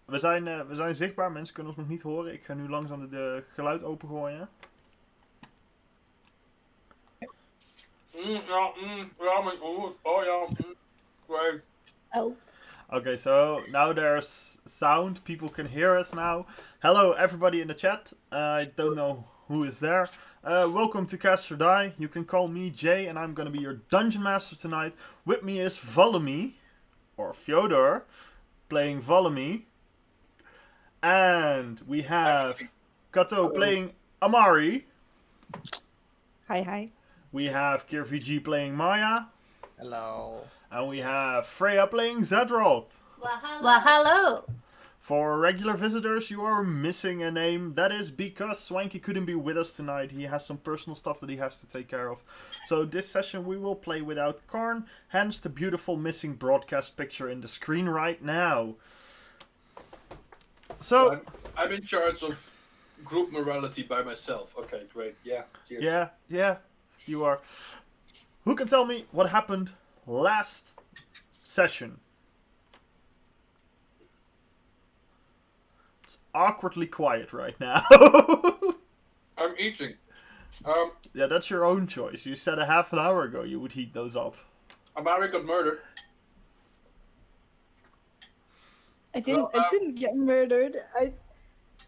we zijn zichtbaar, mensen kunnen ons nog niet horen. Ik ga nu langzaam de geluid opengooien. Ja, mijn oor. Oh ja, great. Oh. Okay, so now there's sound. People can hear us now. Hello, everybody in the chat. I don't know who is there. Welcome to CastYourDie. You can call me Jay, and I'm gonna be your dungeon master tonight. With me is Volomy, or Fyodor, playing Volomy. And we have Kato playing Amari. Hi. We have KirVG playing Maya. Hello. And we have Freya playing Zedroth. Well, hello. For regular visitors, you are missing a name. That is because Swanky couldn't be with us tonight. He has some personal stuff that he has to take care of. So this session we will play without Karn. Hence the beautiful missing broadcast picture in the screen right now. So I'm in charge of group morality by myself. Okay, great. Yeah. Cheers. Yeah, you are. Who can tell me what happened last session? It's awkwardly quiet right now. I'm eating. Yeah, that's your own choice. You said a half an hour ago you would heat those up. Amari got murdered. I didn't get murdered.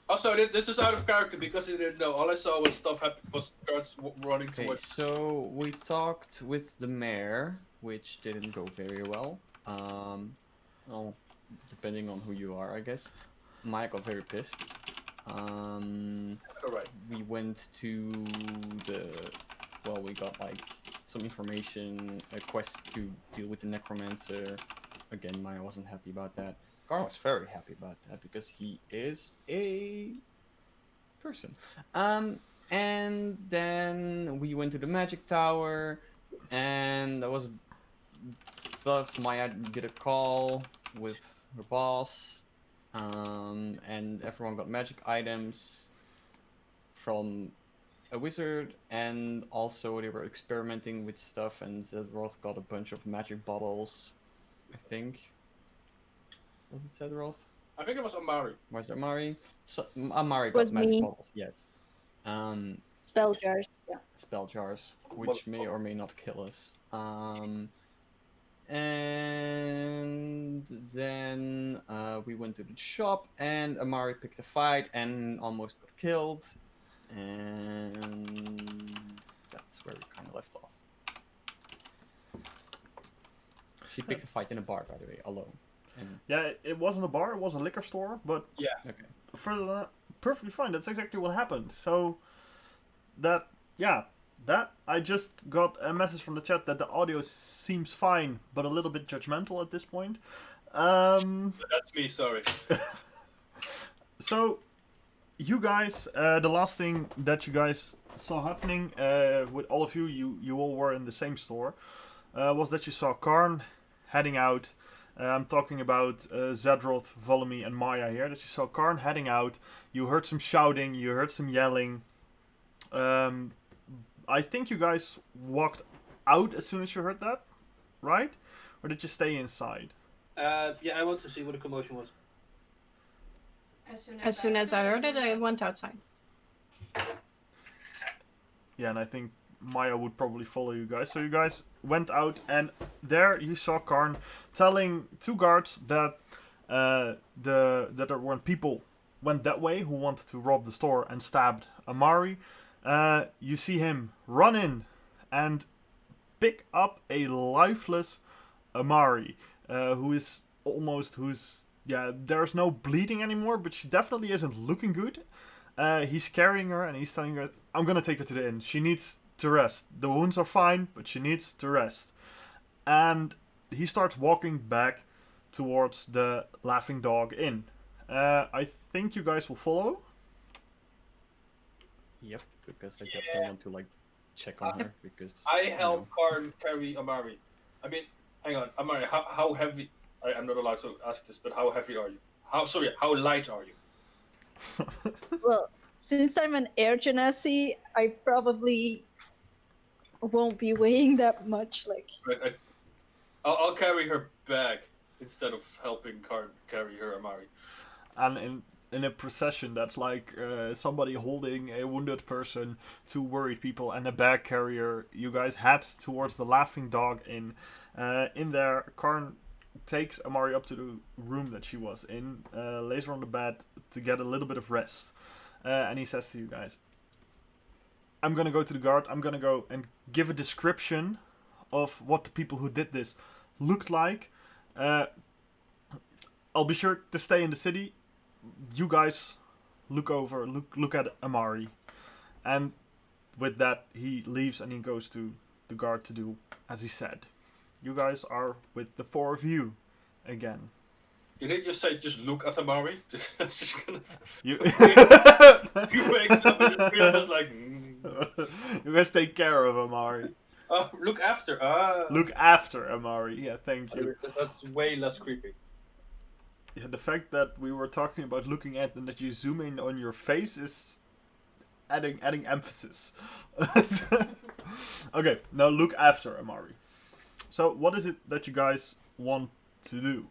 Also, this is out of character because you didn't know. All I saw was stuff happen, was guards running Okay, towards. so we talked with the mayor, which didn't go very well. Well, depending on who you are, I guess. Maya got very pissed. Alright. We went to we got like some information, a quest to deal with the necromancer. Again, Maya wasn't happy about that. Gar was very happy about that because he is a person. And then we went to the magic tower, and that was stuff. Maya did a call with her boss, and everyone got magic items from a wizard, and also they were experimenting with stuff, and Zedroth got a bunch of magic bottles, I think. Was it Zedroth? I think it was Amari. Was it Amari? So, Amari Was got magic me. bottles, yes. Spell jars. Yeah. Spell jars, which may or may not kill us. And then we went to the shop, and Amari picked a fight and almost got killed. And that's where we kind of left off. She picked a fight in a bar, by the way, alone. And Yeah, it wasn't a bar, it was a liquor store, but Yeah. okay. further than that, perfectly fine. That's exactly what happened. So, that I just got a message from the chat that the audio seems fine, but a little bit judgmental at this point. That's me, sorry. So, you guys, the last thing that you guys saw happening with all of you all were in the same store, was that you saw Karn heading out. I'm talking about Zedroth, Volomy, and Maya here. That you saw Karn heading out. You heard some shouting. You heard some yelling. I think you guys walked out as soon as you heard that, right? Or did you stay inside? Yeah, I want to see what the commotion was. As soon as I heard it, I went outside. Yeah, and I think Maya would probably follow you guys. So you guys went out, and there you saw Karn telling two guards that that there weren't people went that way who wanted to rob the store and stabbed Amari. You see him run in and pick up a lifeless Amari, who's there's no bleeding anymore, but she definitely isn't looking good. He's carrying her and he's telling her, I'm gonna take her to the inn. She needs to rest. The wounds are fine, but she needs to rest. And he starts walking back towards the Laughing Dog Inn. I think you guys will follow. Yep, because I definitely want to like check on her because I help Karn carry Amari. I mean, hang on, Amari, how heavy? I'm not allowed to ask this, but how heavy are you? How light are you? Well, since I'm an air genasi, I probably won't be weighing that much. Like, Right, I'll carry her bag. instead of helping Karn carry her Amari. And in a procession that's like somebody holding a wounded person, two worried people, and a bag carrier, you guys head towards the laughing dog inn. In there, Karn takes Amari up to the room that she was in, lays her on the bed to get a little bit of rest, and he says to you guys, I'm gonna go to the guard, I'm gonna go and give a description of what the people who did this looked like. I'll be sure to stay in the city. You guys look at Amari. And with that, he leaves and he goes to the guard to do as he said. You guys are with the four of you again. You didn't just say, just look at Amari? That's just gonna... You, You wakes up and the three of us like... You guys take care of Amari. Oh, look after. Look after Amari. Yeah, thank you. That's way less creepy. Yeah, the fact that we were talking about looking at and that you zoom in on your face is adding emphasis. Okay, now look after Amari. So, what is it that you guys want to do?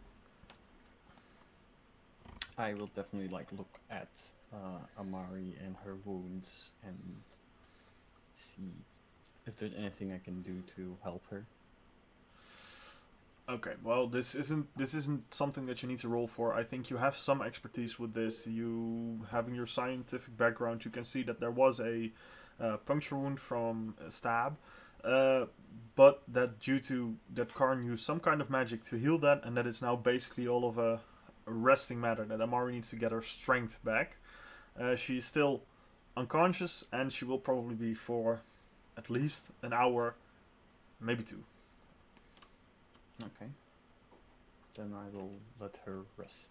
I will definitely look at Amari and her wounds and see if there's anything I can do to help her. Okay, well, this isn't something that you need to roll for. I think you have some expertise with this. You, having your scientific background, you can see that there was a puncture wound from a stab, but that due to that Karn used some kind of magic to heal that, and that it's now basically all of a resting matter, that Amari needs to get her strength back. She's still unconscious, and she will probably be for at least an hour, maybe 2. Okay. Then I will let her rest.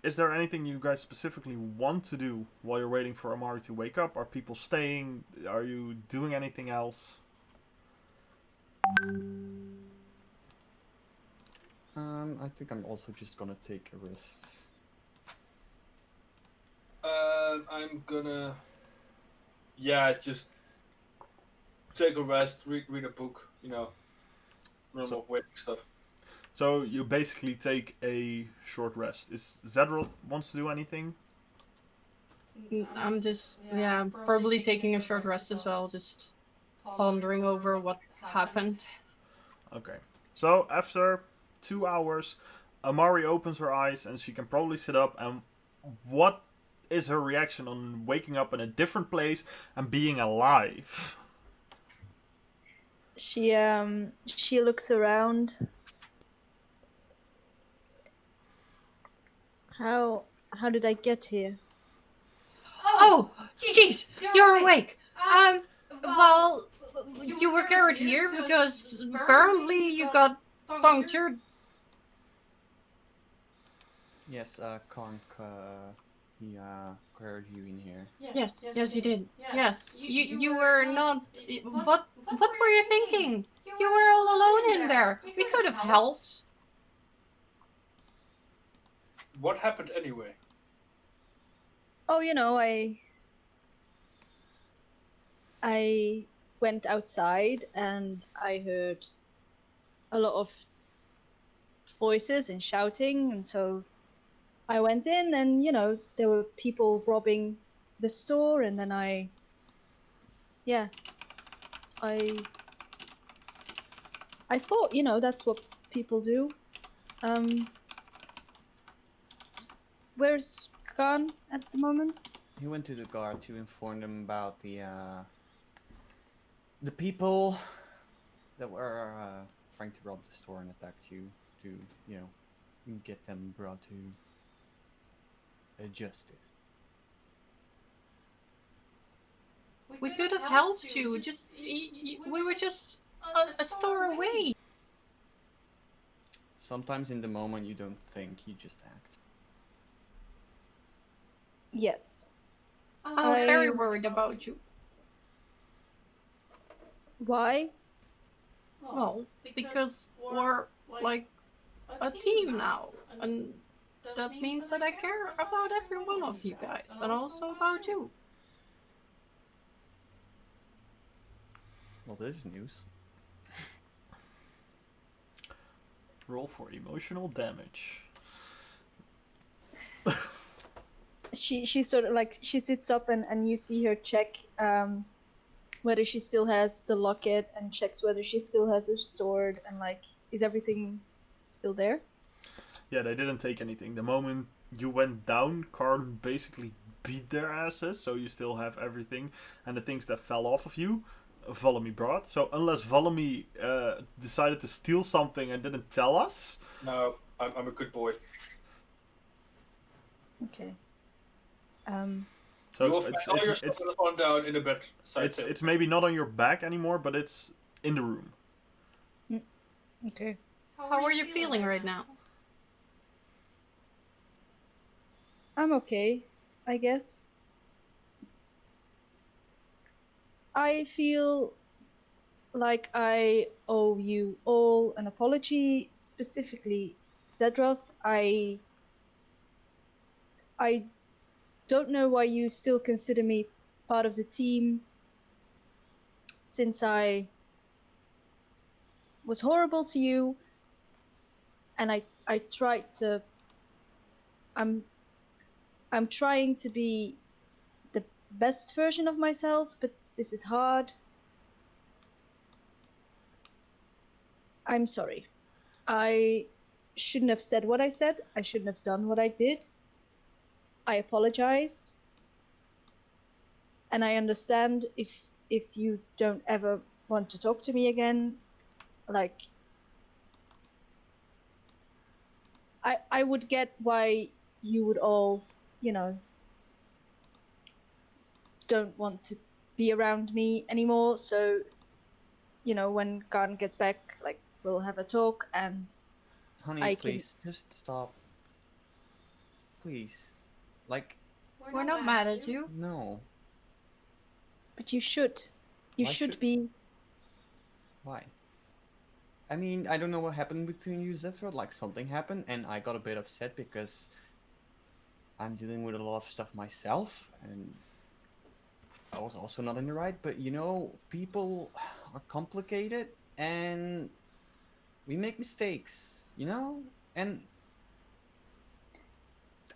Is there anything you guys specifically want to do while you're waiting for Amari to wake up? Are people staying? Are you doing anything else? I think I'm also just gonna take a rest. I'm gonna... Yeah, just take a rest, read a book, normal waiting stuff. So you basically take a short rest. Is Zedroth wants to do anything? I'm just, probably taking a short rest as well, just pondering over what happened. Okay. So after 2 hours, Amari opens her eyes and she can probably sit up. And what is her reaction on waking up in a different place and being alive? She looks around. How did I get here? Oh, jeez, you're awake. Well, you were carried here because apparently you got punctured. Yes, Karn, he carried you in here. Yes, you did. Yes, you were not. What were you thinking? You were all alone in there. We could have helped. What happened anyway? Oh, I went outside and I heard a lot of voices and shouting, and so I went in and, there were people robbing the store, and then I thought, that's what people do. Where's Khan at the moment? He went to the guard to inform them about the people that were trying to rob the store and attacked you, to, get them brought to justice. We could have helped you. We were just a store away. Sometimes in the moment you don't think, you just act. Yes. I was very worried about you. Why? Well, because we're like a team now, and that means that I care about every one of you guys, and also about you. Well, this is news. Roll for emotional damage. She sort of like she sits up and you see her check whether she still has the locket and checks whether she still has her sword and like is everything still there? Yeah, they didn't take anything. The moment you went down, Karn basically beat their asses, so you still have everything. And the things that fell off of you, Valami brought. So unless Valami decided to steal something and didn't tell us... No, I'm a good boy. Okay. So You will find all your stuff on the phone down in the bed side table. it's maybe not on your back anymore, but it's in the room. Okay. How are you feeling right now? I'm okay, I guess. I feel like I owe you all an apology, specifically Zedroth. I don't know why you still consider me part of the team, since I was horrible to you, and I tried to. I'm trying to be the best version of myself, but this is hard. I'm sorry. I shouldn't have said what I said. I shouldn't have done what I did. I apologize. And I understand if you don't ever want to talk to me again. Like, I would get why you would all, you know, don't want to be around me anymore. So, you know, when Garden gets back, like, we'll have a talk and Honey, I can... please, just stop. Please. Like, We're not mad at you. no. But you should. You Why should should- be. Why? I mean, I don't know what happened between you, Zethra. Like, something happened, and I got a bit upset because I'm dealing with a lot of stuff myself, and I was also not in the right. But you know, people are complicated, and we make mistakes, you know? And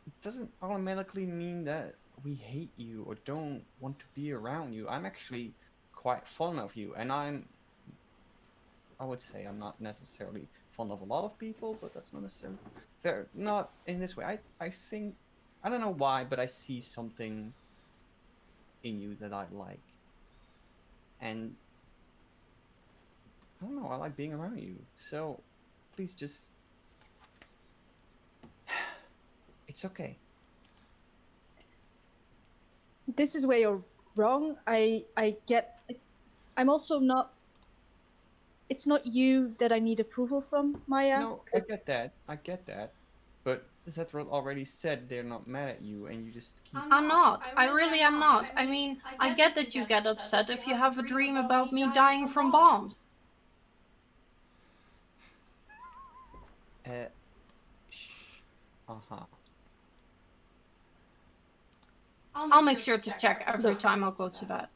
it doesn't automatically mean that we hate you or don't want to be around you. I'm actually quite fond of you, and I would say I'm not necessarily fond of a lot of people, but that's not necessarily fair. Not in this way. I think, I don't know why, but I see something in you that I like. And I don't know, I like being around you. So please just, it's okay. This is where you're wrong. I get it's. I'm also not. It's not you that I need approval from, Maya. No, I get that. I get that. But Zethra already said they're not mad at you, and you just keep. I'm not. I really am not. I mean, I get that you get upset if you have a dream about me dying from bombs. Shh. Uh-huh. I'll make sure to check every time I'll go to bed.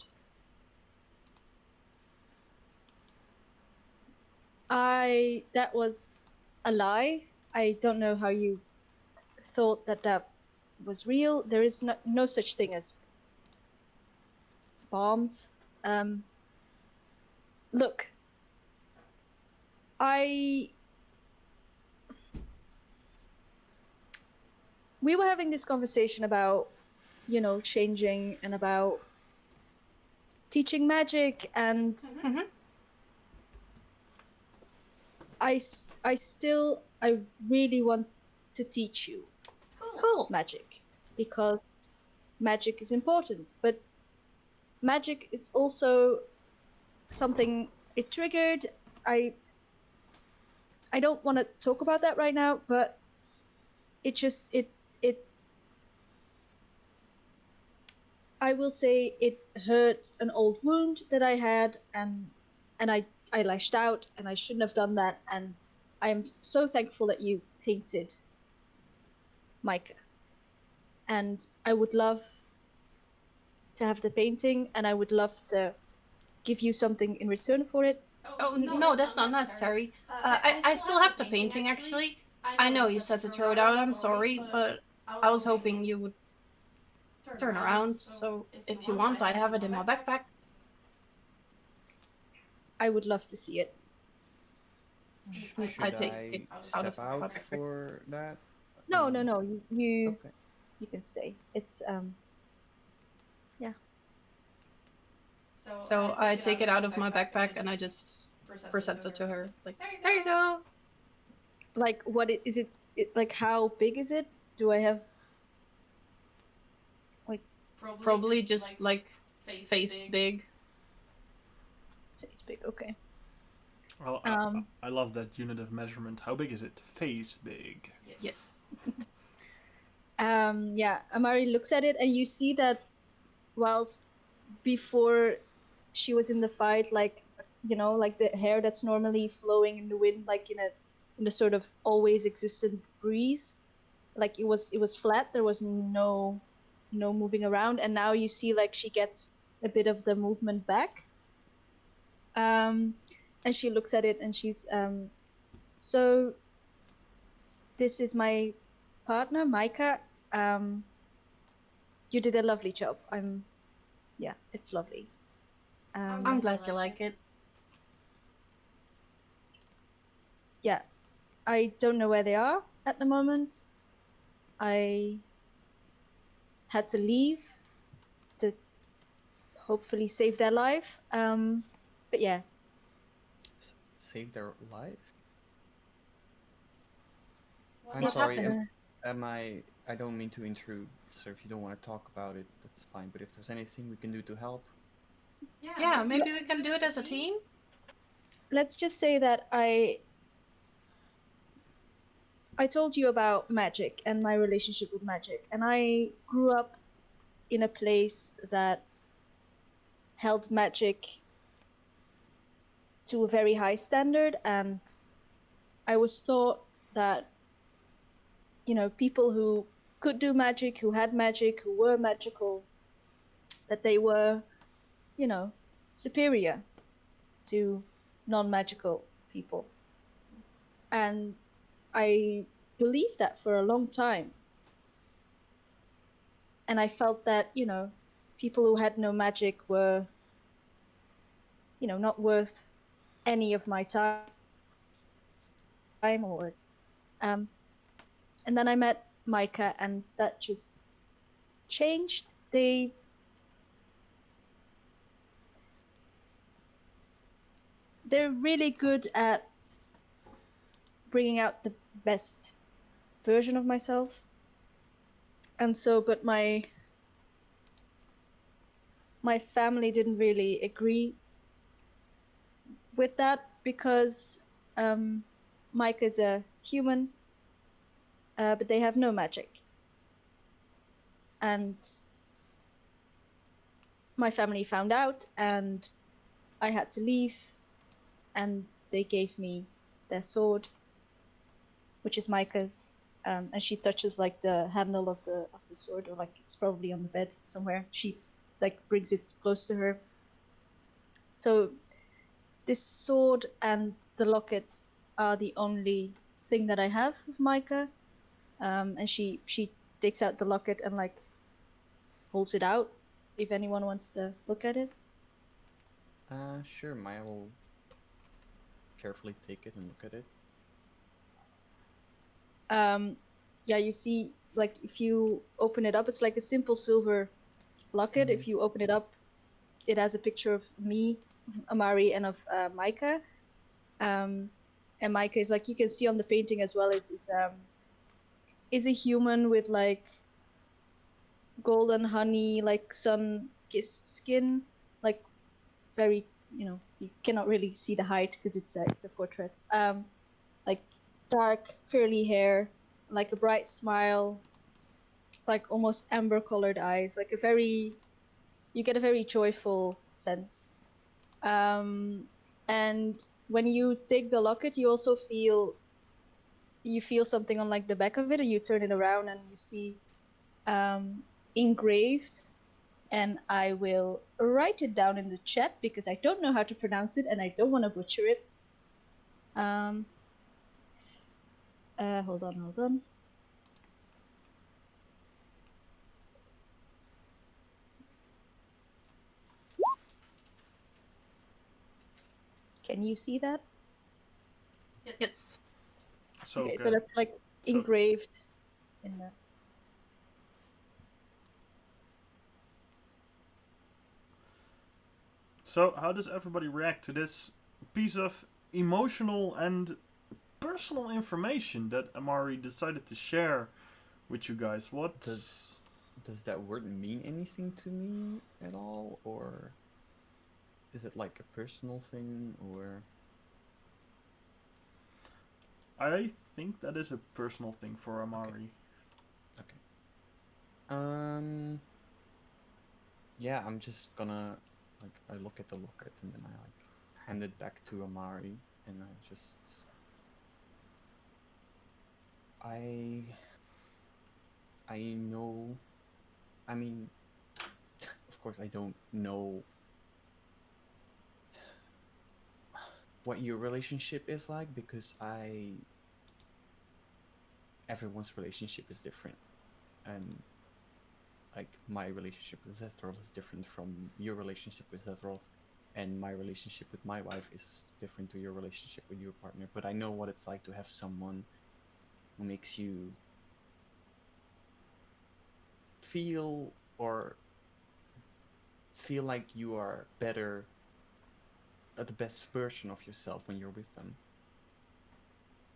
That was a lie. I don't know how you thought that that was real. There is no such thing as bombs. Look, we were having this conversation about, you know, changing and about teaching magic, and Mhm. I really want to teach you Cool. magic, because magic is important, but magic is also something it triggered. I don't want to talk about that right now, but it I will say it hurt an old wound that I had, and I lashed out, and I shouldn't have done that, and I am so thankful that you painted Micah. And I would love to have the painting, and I would love to give you something in return for it. Oh no, that's not necessary. I still have the painting actually. I know you said to throw it out. I'm sorry, but I was hoping you would turn around. So if you want, I have it in my backpack. I would love to see it. Should I take I it out of step my out backpack. for that? No, no, no. You Okay. you can stay. It's yeah. So I take it out of my backpack and I just present it to her. Like, there you go. Like, what is it? Like, how big is it? Do I have like Probably just like face big. face big? Okay. Well, I love that unit of measurement. How big is it? Face big. Yes. Yeah, Amari looks at it, and you see that whilst before she was in the fight, like, you know, like the hair that's normally flowing in the wind, like in a sort of always existent breeze, like it was flat. There was no moving around, and now you see like she gets a bit of the movement back. And she looks at it, and she's so this is my partner, Micah. You did a lovely job. Yeah, it's lovely. I'm glad you like it. Yeah, I don't know where they are at the moment. I had to leave to hopefully save their life. But yeah, Save their life? I'm What sorry. happened? Am I? I don't mean to intrude. So if you don't want to talk about it, that's fine. But if there's anything we can do to help, Yeah, maybe we can do it as a team. let's just say that I told you about magic and my relationship with magic, and I grew up in a place that held magic to a very high standard, and I was taught that, you know, people who could do magic, who had magic, who were magical, that they were, you know, superior to non-magical people. And I believed that for a long time. And I felt that, you know, people who had no magic were, you know, not worth any of my time or and then I met Micah, and that just changed. They're really good at bringing out the best version of myself. And so, but my family didn't really agree with that because Mike is a human, but they have no magic. And my family found out, and I had to leave, and they gave me their sword, which is Micah's. And she touches like the handle of the sword, or like it's probably on the bed somewhere. She like brings it close to her. So this sword and the locket are the only thing that I have of Micah. And she takes out the locket and like holds it out if anyone wants to look at it. sure. Maya will carefully take it and look at it. Yeah, you see, like if you open it up, it's like a simple silver locket. Mhm. If you open it up, it has a picture of me, Amari, and of Micah. And Micah is like, you can see on the painting as well, is a human with like golden honey, like sun-kissed skin, like very, you know, you cannot really see the height because it's a portrait. Like dark curly hair, like a bright smile, like almost amber-colored eyes, like you get a very joyful sense. And when you take the locket, you also feel something on like the back of it, and you turn it around and you see engraved and I will write it down in the chat because I don't know how to pronounce it and I don't want to butcher it. Hold on. Can you see that? Yes. So Okay, so good. that's like So- engraved in the. So, how does everybody react to this piece of emotional and personal information that Amari decided to share with you guys? What Does that word mean anything to me at all, or is it like a personal thing, or? I think that is a personal thing for Amari. Okay. Yeah, I'm just gonna like I look at the locket and then I like hand it back to Amari and I know, I mean, of course I don't know what your relationship is like because everyone's relationship is different, and like my relationship with Zethros is different from your relationship with Zethros, and my relationship with my wife is different to your relationship with your partner. But I know what it's like to have someone who makes you feel like you are better, the best version of yourself when you're with them.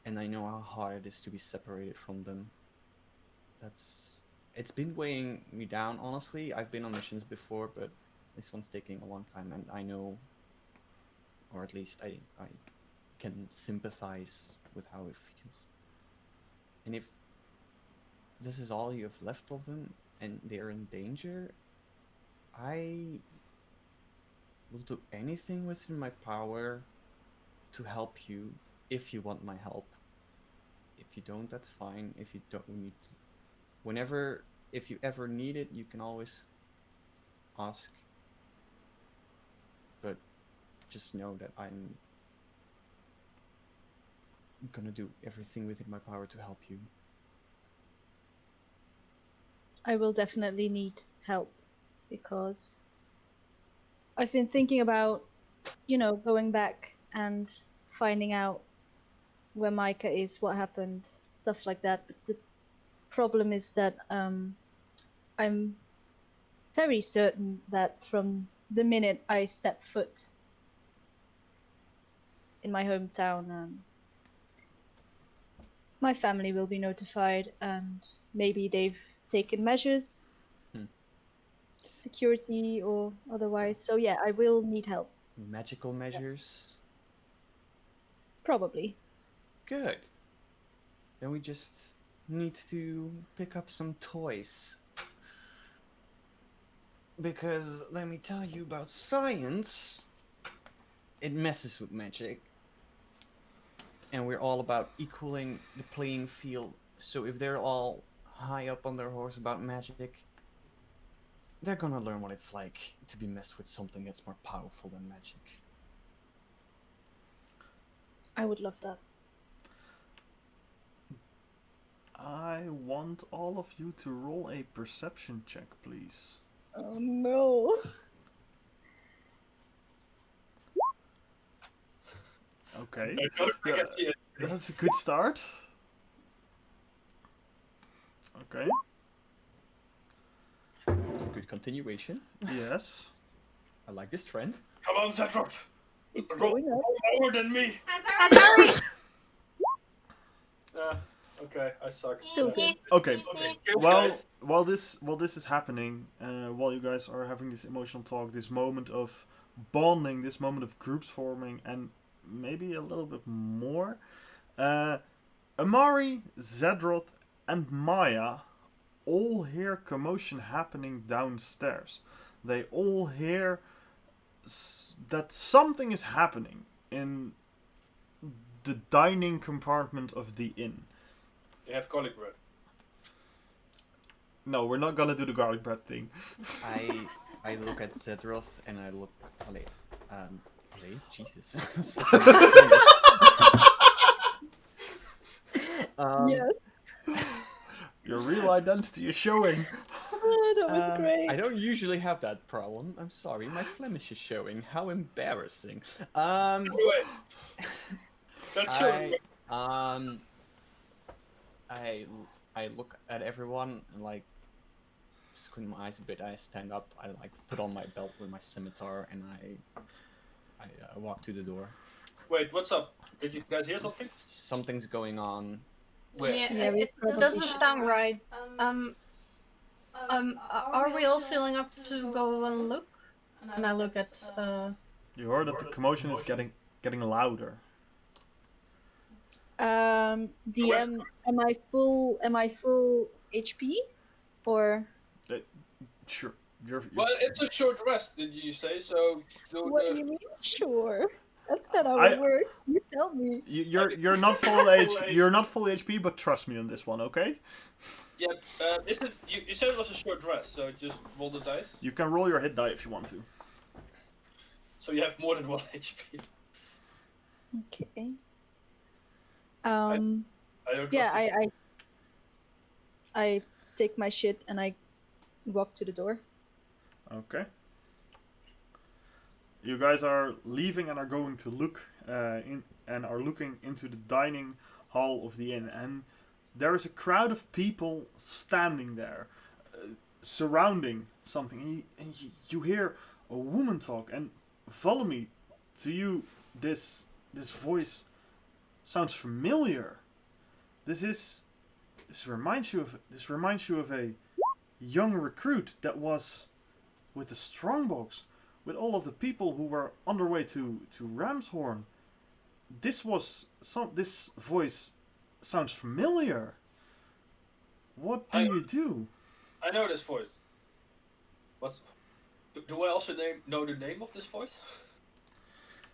And I know how hard it is to be separated from them. It's been weighing me down, honestly. I've been on missions before, but this one's taking a long time, and I know, or at least I can sympathize with how it feels. And if this is all you have left of them and they're in danger, I will do anything within my power to help you if you want my help. If you don't, that's fine. If you don't need to, whenever, if you ever need it, you can always ask. But just know that I'm gonna do everything within my power to help you. I will definitely need help because I've been thinking about, going back and finding out where Micah is, what happened, stuff like that. But the problem is that I'm very certain that from the minute I step foot in my hometown, my family will be notified, and maybe they've taken measures, security or otherwise. So yeah, I will need help. Magical measures? Probably. Good. Then we just need to pick up some toys. Because let me tell you about science. It messes with magic. And we're all about equaling the playing field. So if they're all high up on their horse about magic, they're gonna learn what it's like to be messed with something that's more powerful than magic. I would love that. I want all of you to roll a perception check, please. Oh no. Okay. I can see it. That's a good start. Okay. It's a good continuation. Yes. I like this trend. Come on, Zetroff. It's Roll going up. more than me. I'm sorry. Okay, I suck. Still good. Okay. Okay, kills, While guys. while this is happening, while you guys are having this emotional talk, this moment of bonding, this moment of groups forming, and maybe a little bit more, Amari, Zedroth, and Maya all hear commotion happening downstairs. They all hear that something is happening in the dining compartment of the inn. They have garlic bread. No, we're not gonna do the garlic bread thing. I look at Zedroth and I look. Ale, Jesus. Yes. Your real identity is showing. Oh, that was great. I don't usually have that problem. I'm sorry, my Flemish is showing. How embarrassing. Anyway, that's true. I look at everyone and like squint my eyes a bit. I stand up. I like put on my belt with my scimitar and I walk to the door. Wait, what's up? Did you guys hear something? Something's going on. Where? Yeah, we it probably doesn't should. sound right. Are we all feeling up to go and look? And I look at You heard that the commotion is getting louder. DM, am I full HP? Or Sure. You're Well, it's a short rest, did you say? So what do you mean? Sure. That's not how I- it works. You tell me. you're not full you're not full HP, but trust me on this one, okay? Yeah, you said it was a short rest, so just roll the dice. You can roll your hit die if you want to. So you have more than 1 HP. Okay. I don't Yeah, trust you. I take my shit and I walk to the door. Okay. You guys are leaving and are going to look and are looking into the dining hall of the inn, and there is a crowd of people standing there, surrounding something. And you hear a woman talk, and follow me. To you, this voice sounds familiar. This reminds you of a young recruit that was with the strongbox, with all of the people who were on their way to Ramshorn. This voice sounds familiar. What do you do? I know this voice. Do I also know the name of this voice?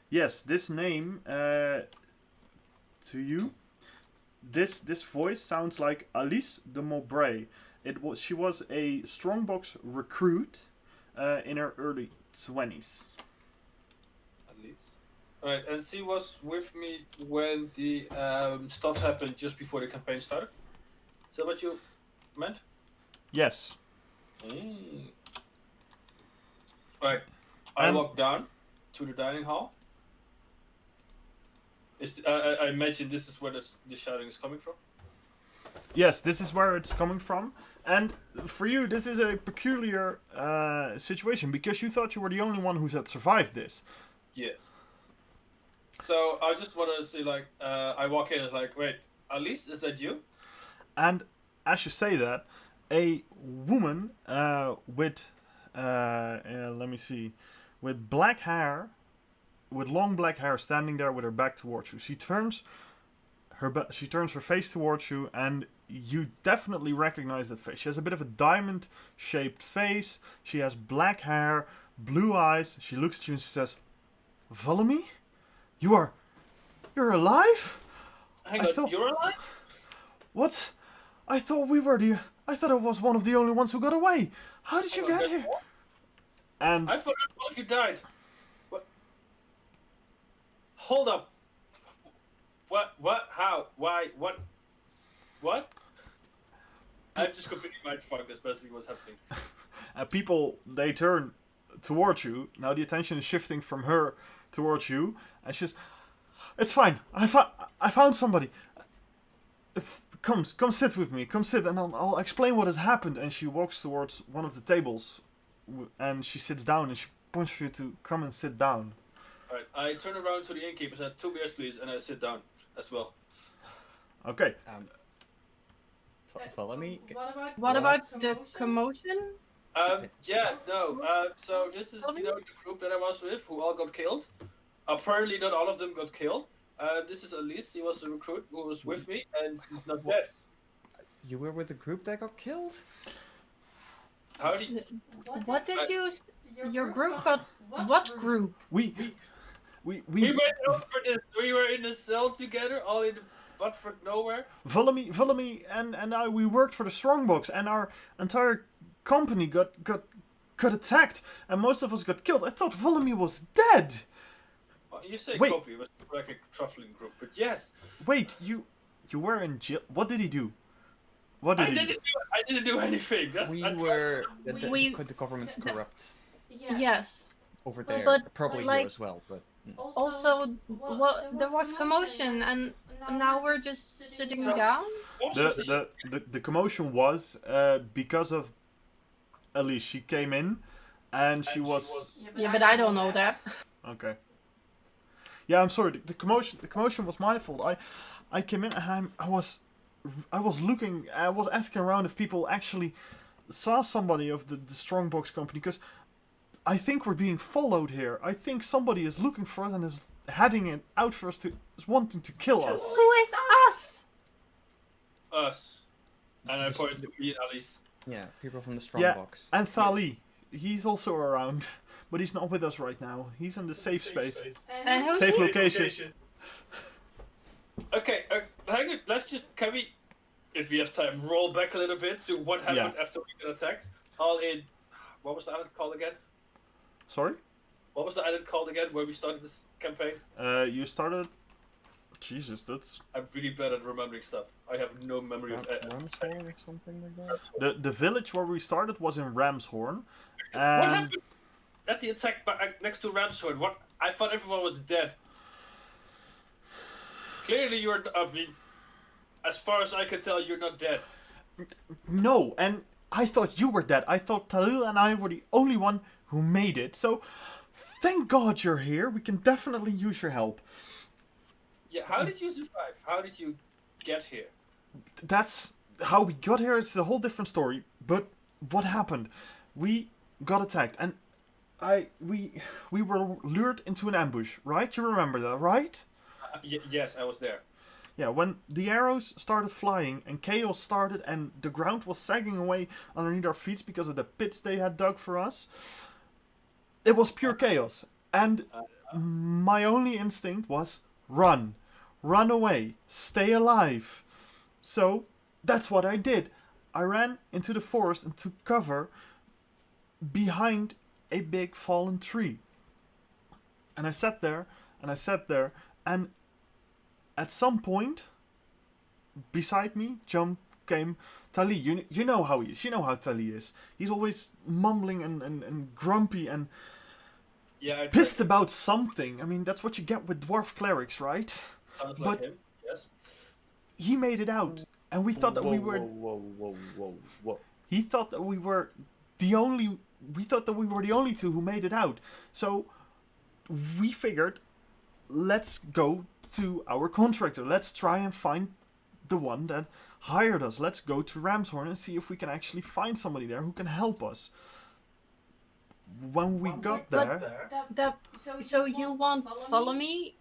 Yes, this name to you. This voice sounds like Alice de Maubrey. She was a strongbox recruit in her early 20s. At least. Alright, and she was with me when the stuff happened just before the campaign started? Is that what you meant? Yes. Right. I And- walk down to the dining hall. I imagine this is where the shouting is coming from. Yes, this is where it's coming from. And for you, this is a peculiar situation because you thought you were the only one who had survived this. Yes. So I just want to see, like, I walk in and it's like, wait, Alice, is that you? And as you say that, a woman with, let me see, with black hair, with long black hair, standing there with her back towards you. She turns her face towards you, and you definitely recognize that face. She has a bit of a diamond-shaped face. She has black hair, blue eyes. She looks at you and she says, "Follow me? You're alive? Hang I on, thought- you're alive? What? I thought I was one of the only ones who got away. How did you Hang on, get there's here?" more? And I thought all of you died. What? Hold up. What? How? Why? What? I'm just completely mindfucked. That's basically what's happening. people, they turn towards you. Now the attention is shifting from her towards you, and she's, "It's fine. I found somebody. Come sit with me. Come sit, and I'll explain what has happened." And she walks towards one of the tables, and she sits down, and she points for you to come and sit down. Alright, I turn around to the innkeeper and said, 2 beers please, and I sit down as well. Okay. Follow me. what about the commotion? So this is, the group that I was with, who all got killed. Apparently not all of them got killed. This is Elise, he was the recruit who was with me, and he's not dead. You were with the group that got killed? How do you... What did you? Your group got what group? We We went over this, we were in a cell together, all in the buttfuck nowhere. Follow me, and we worked for the Strongbox, and our entire company got got attacked and most of us got killed. I thought Volomir was dead. Well, you say Wait. coffee was like a truffling group, but yes. Wait, you were in jail. What did he do? What did he do? I didn't do anything. The government's corrupt Yes. over there. But, Probably like, here as well, but. Also, there was commotion, and now we're just sitting down. The commotion was because of Elise. She came in, and she was. Yeah, but I don't know that. Okay. Yeah, I'm sorry. The commotion was my fault. I came in and I was looking. I was asking around if people actually saw somebody of the Strongbox company, because I think we're being followed here. I think somebody is looking for us and is heading it out for us is wanting to kill us. Who is us? Us. And I pointed to me and Alice. Yeah, people from the Strongbox. And Thali. He's also around, but he's not with us right now. He's in the safe space. And who's Safe he? location. Okay, hang on. Let's just, can we, if we have time, roll back a little bit to what happened after we got attacked? All in, what was the island called again? Sorry? What was the island called again where we started this campaign? You started... Jesus, that's... I'm really bad at remembering stuff. I have no memory of Ramshorn or something like that? The village where we started was in Ramshorn. What happened at the attack next to Ramshorn? What? I thought everyone was dead. Clearly you're... I mean, as far as I can tell, you're not dead. No, and I thought you were dead. I thought Talil and I were the only one who made it. So, thank God you're here. We can definitely use your help. Yeah, how did you survive? How did you get here? That's how we got here. It's a whole different story. But what happened? We got attacked, and we were lured into an ambush, right? You remember that, right? Yes, I was there. Yeah, when the arrows started flying and chaos started and the ground was sagging away underneath our feet because of the pits they had dug for us, it was pure chaos. And my only instinct was run. Run away. Stay alive. So, that's what I did. I ran into the forest and took cover behind a big fallen tree. And I sat there, and at some point, beside me, came Tali. You know how he is. You know how Tali is. He's always mumbling and grumpy and pissed about something. I mean, that's what you get with dwarf clerics, right? Sounds like him, yes. He made it out, and we thought that we were... Whoa. He thought that we were the only... We thought that we were the only two who made it out. So, we figured, let's go to our contractor. Let's try and find the one that hired us. Let's go to Ramshorn and see if we can actually find somebody there who can help us. When we got there... So you won't follow me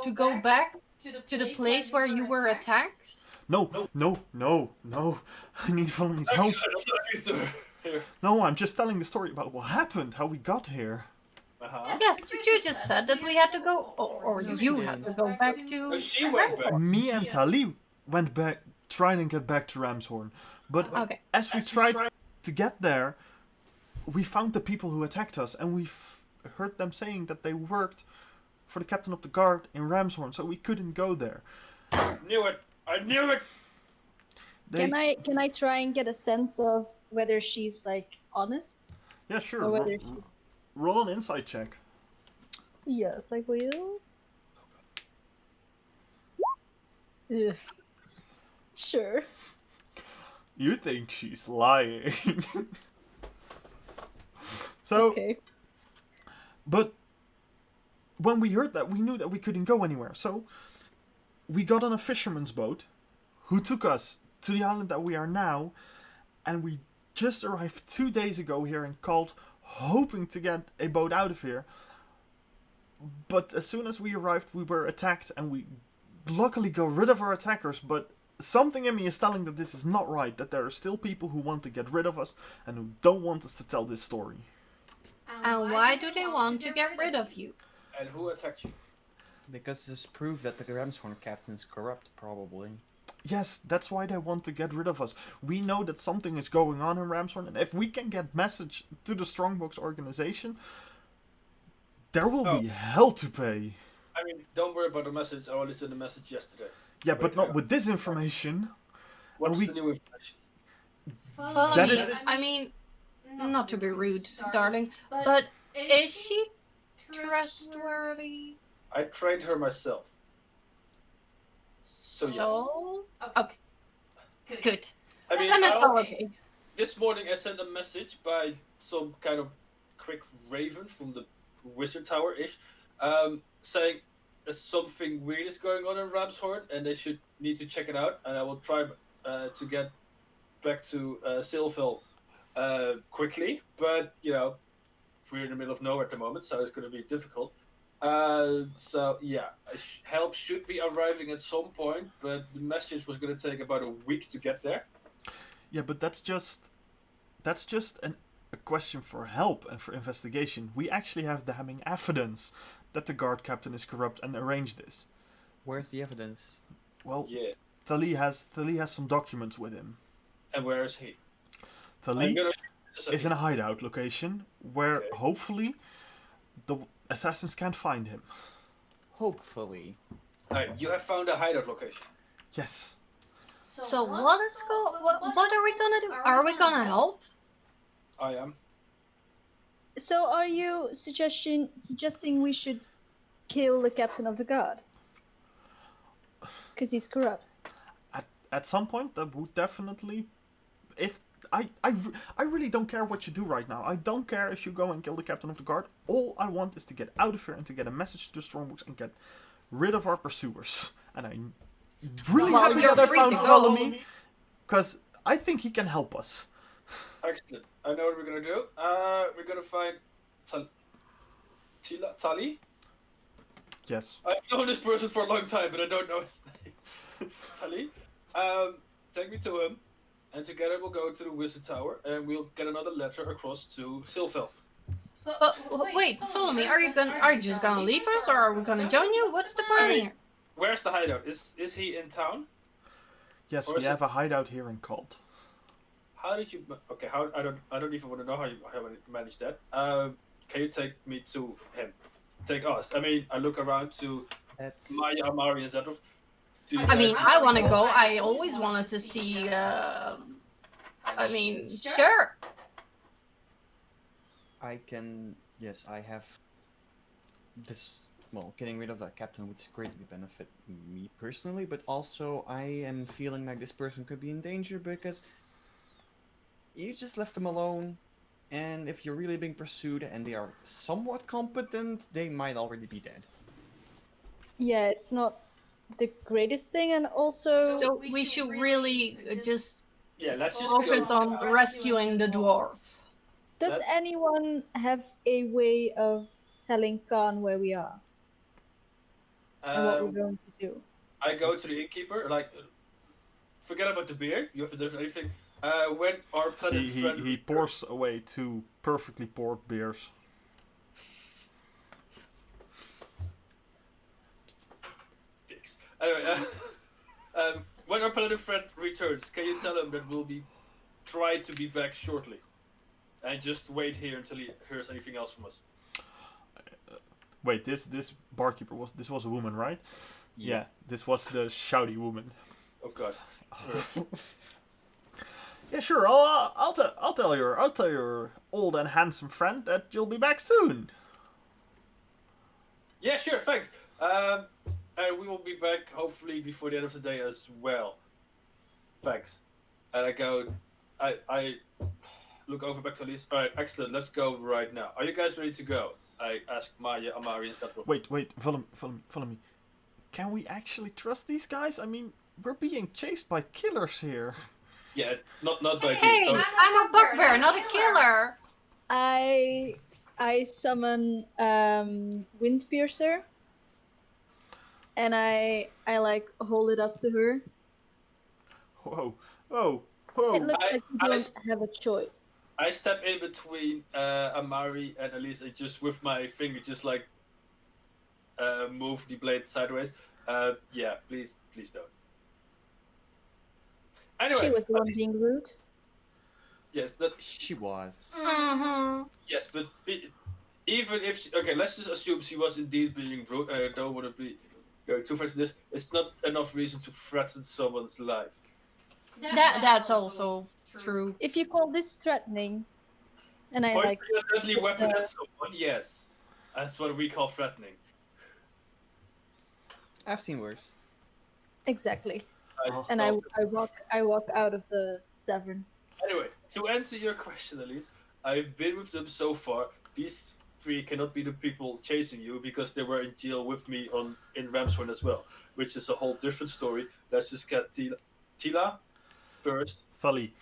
to go back to the place where you were attacked? No. I need Volomy's help. No, I'm just telling the story about what happened, how we got here. Yes, but you just said that we had to go, or you had to go back to... She went back. Me and Tali went back, trying to get back to Ramshorn. But as we tried to get there, we found the people who attacked us, and we heard them saying that they worked for the captain of the guard in Ramshorn, so we couldn't go there. I knew it! Can I try and get a sense of whether she's like honest? Yeah, sure. Or whether she's... Roll an insight check. Yes, I will. Yes. Sure. You think she's lying. So, okay. But when we heard that, we knew that we couldn't go anywhere. So we got on a fisherman's boat who took us to the island that we are now. And we just arrived 2 days ago here and called, hoping to get a boat out of here. But as soon as we arrived, we were attacked, and we luckily got rid of our attackers. But something in me is telling that this is not right, that there are still people who want to get rid of us and who don't want us to tell this story. And why do they want to get rid of you? And who attacked you? Because this proved that the Ramshorn captain is corrupt, probably. Yes, that's why they want to get rid of us. We know that something is going on in Ramshorn, and if we can get message to the Strongbox organization, there will be hell to pay. I mean, don't worry about the message. I only sent the message yesterday. Yeah, Wait, but hang not on. with this information. What's we- the new information? Follow That me. is- I mean, not to be rude, darling, but is she trustworthy? I trained her myself. So yes. Okay. Good. I mean, Then it's all okay. this morning I sent a message by some kind of quick raven from the wizard tower-ish, saying there's something weird is going on in Ramshorn and they should need to check it out. And I will try to get back to Silville quickly, but you know, we're in the middle of nowhere at the moment, so it's going to be difficult. So yeah, help should be arriving at some point, but the message was going to take about a week to get there. Yeah, but that's just a question for help and for investigation. We actually have damning evidence that the guard captain is corrupt and arranged this. Where's the evidence? Well, Yeah. Thalie has some documents with him. And where is he? Thalie is in a hideout location where hopefully the assassins can't find him. Hopefully. Alright, you have found a hideout location. Yes. So what are we gonna do? Are we gonna help? I am. So are you suggesting we should kill the captain of the guard? Because he's corrupt. At some point, that would definitely... If I really don't care what you do right now. I don't care if you go and kill the captain of the guard. All I want is to get out of here and to get a message to the Strongbox and get rid of our pursuers. And I'm really happy that I found Follow Me, because I think he can help us. Excellent. I know what we're gonna do. We're gonna find Tali. Yes. I've known this person for a long time, but I don't know his name. Tali. Take me to him, and together we'll go to the wizard tower, and we'll get another letter across to Silville. But wait, follow me. Are you just gonna leave us, or are we gonna join you? What's the plan here? Where's the hideout? Is he in town? Yes, Or we is have a hideout here in Cult. How did you? Okay, how I don't even want to know how you managed that. Can you take me to him? Take us. I mean, I look around to Maya, Amari, and Zetrov. I mean, I want to go. I always wanted to see. I mean, sure. I can. Yes, I have. This. Well, getting rid of that captain would greatly benefit me personally, but also I am feeling like this person could be in danger because you just left them alone, and if you're really being pursued and they are somewhat competent, they might already be dead. Yeah, it's not the greatest thing, and also... So we should really just let's just focus go. on rescuing the dwarf. Does That's- anyone have a way of telling Khan where we are and what we're going to do? I go to the innkeeper. Like, forget about the beer. You have to do anything. When our planet friend He pours away 2 perfectly poured beers. Dicks. Anyway, when our planet friend returns, can you tell him that we'll be try to be back shortly, and just wait here until he hears anything else from us. Wait, this barkeeper was a woman, right? Yeah, this was the shouty woman. Oh God. Yeah, sure. I'll tell your old and handsome friend that you'll be back soon. Yeah, sure. Thanks. And we will be back hopefully before the end of the day as well. Thanks. And I look over back to Elise. All right, excellent. Let's go right now. Are you guys ready to go? I ask Maya, Amari, and Statro. Wait, follow me. Can we actually trust these guys? I mean, we're being chased by killers here. Yeah, not by Hey, Don't- I'm a bugbear, not a killer. I summon Windpiercer, and I like hold it up to her. Whoa. It looks I- like you I don't s- have a choice. I step in between Amari and Elise, and just with my finger, just like move the blade sideways. Yeah, please don't. Anyway, She was the one Alice, being rude. yes, that She was. Mm-hmm. yes, but even if okay, let's just assume she was indeed being rude. I don't want to be going too far into this. It's not enough reason to threaten someone's life. That's also true. If you call this threatening, and I Point like a deadly weapon the- at someone, yes, that's what we call threatening. I've seen worse. exactly, Oh. and I walk out of the tavern. Anyway, to answer your question, Elise, I've been with them so far. These three cannot be the people chasing you because they were in jail with me in Ramshorn as well, which is a whole different story. Let's just get Tila first. Fully.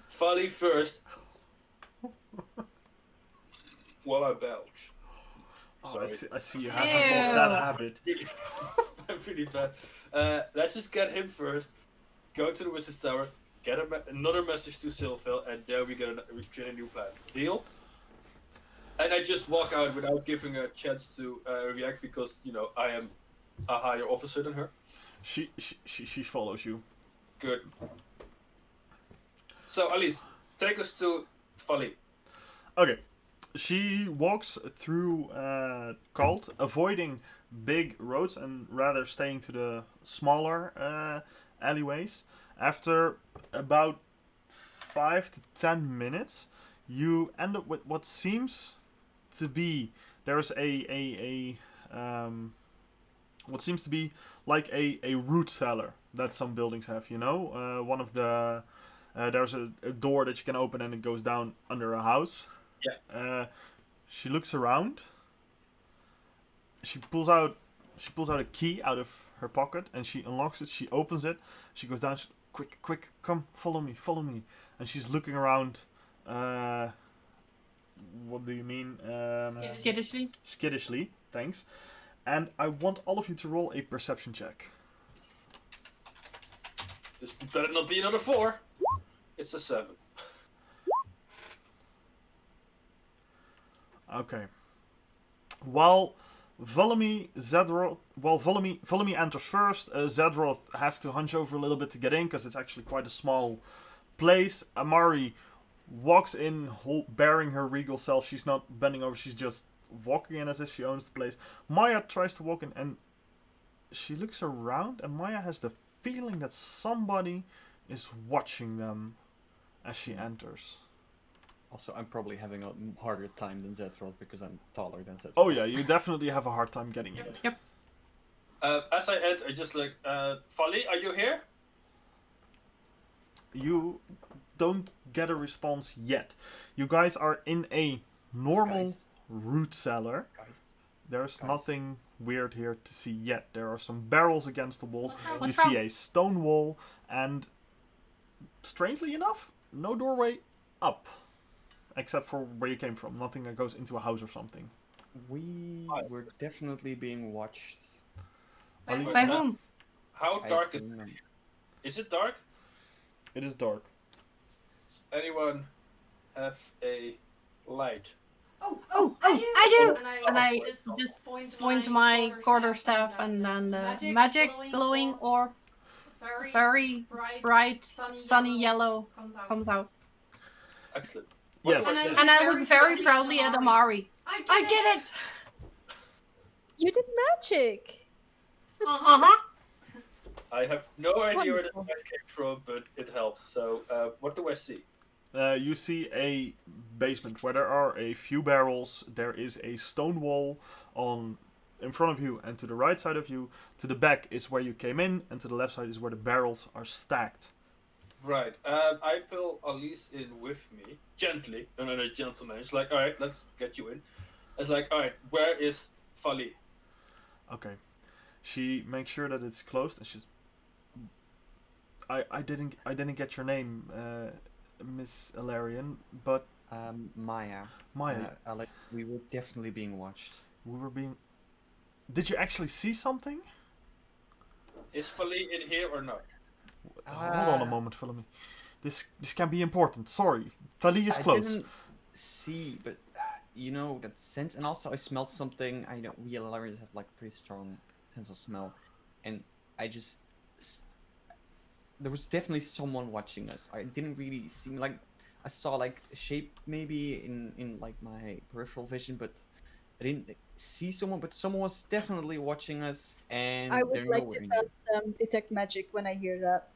Folly first. While I belch. Oh, I Sorry. see you haven't lost that Ew. habit. I'm pretty bad. Let's just get him first. Go to the Wizard's Tower. Get another message to Sylphil, and there we get a new plan. Deal? And I just walk out without giving her a chance to react because I am a higher officer than her. She follows you. Good. So Alice, take us to Folly. Okay. She walks through Cult, avoiding big roads and rather staying to the smaller alleyways. After about 5 to 10 minutes, you end up with what seems to be there's what seems to be like a root cellar that some buildings have. One of the there's a door that you can open and it goes down under a house. Yeah. She looks around. She pulls out a key out of her pocket and she unlocks it. She opens it. She goes down. Quick, come, follow me. And she's looking around. What do you mean? Skittishly. Skittishly, thanks. And I want all of you to roll a perception check. This better not be another 4. It's a 7. Okay. While Volemy enters first, Zedroth has to hunch over a little bit to get in because it's actually quite a small place. Amari walks in, bearing her regal self. She's not bending over, she's just walking in as if she owns the place. Maya tries to walk in and she looks around, and Maya has the feeling that somebody is watching them as she enters. Also, I'm probably having a harder time than Zethroth because I'm taller than Zethroth. Oh yeah, you definitely have a hard time getting in. Yep. As I enter, I just like, Folly, are you here? You don't get a response yet. You guys are in a normal Guys. root cellar. Guys. There's Guys. nothing weird here to see yet. There are some barrels against the walls. You What's see wrong? a stone wall, and strangely enough, no doorway up. Except for where you came from. Nothing that goes into a house or something. We were definitely being watched. Ali- By whom? How I dark is it? remember. Is it dark? It is dark. Does anyone have a light? Oh, I do! And I just just point point my quarterstaff and then magic glowing or very bright sunny yellow comes out. Excellent. Yes. What was And I look very proudly at Amari. I did it! You did magic. Uh-huh. I have no idea where Wonderful. the light came from, but it helps. So, what do I see? You see a basement where there are a few barrels. There is a stone wall in front of you and to the right side of you. To the back is where you came in, and to the left side is where the barrels are stacked. Right. I pull Alice in with me gently. No, gentleman. It's like, all right, let's get you in. It's like, all right, where is Fali? Okay. She makes sure that it's closed, and she's. I didn't get your name, Miss Alarian, but Maya. Maya, Alex, we were definitely being watched. we were being. Did you actually see something? Is Fali in here or not? Hold on a moment, follow me. This can be important. Sorry, Thali is I close. didn't see, but that sense, and also I smelled something. I know we Alarians have like pretty strong sense of smell, and I just there was definitely someone watching us. I didn't really seem like I saw like a shape maybe in like my peripheral vision, but I didn't see someone. But someone was definitely watching us, and I would they're like to nowhere in here. cast detect magic when I hear that.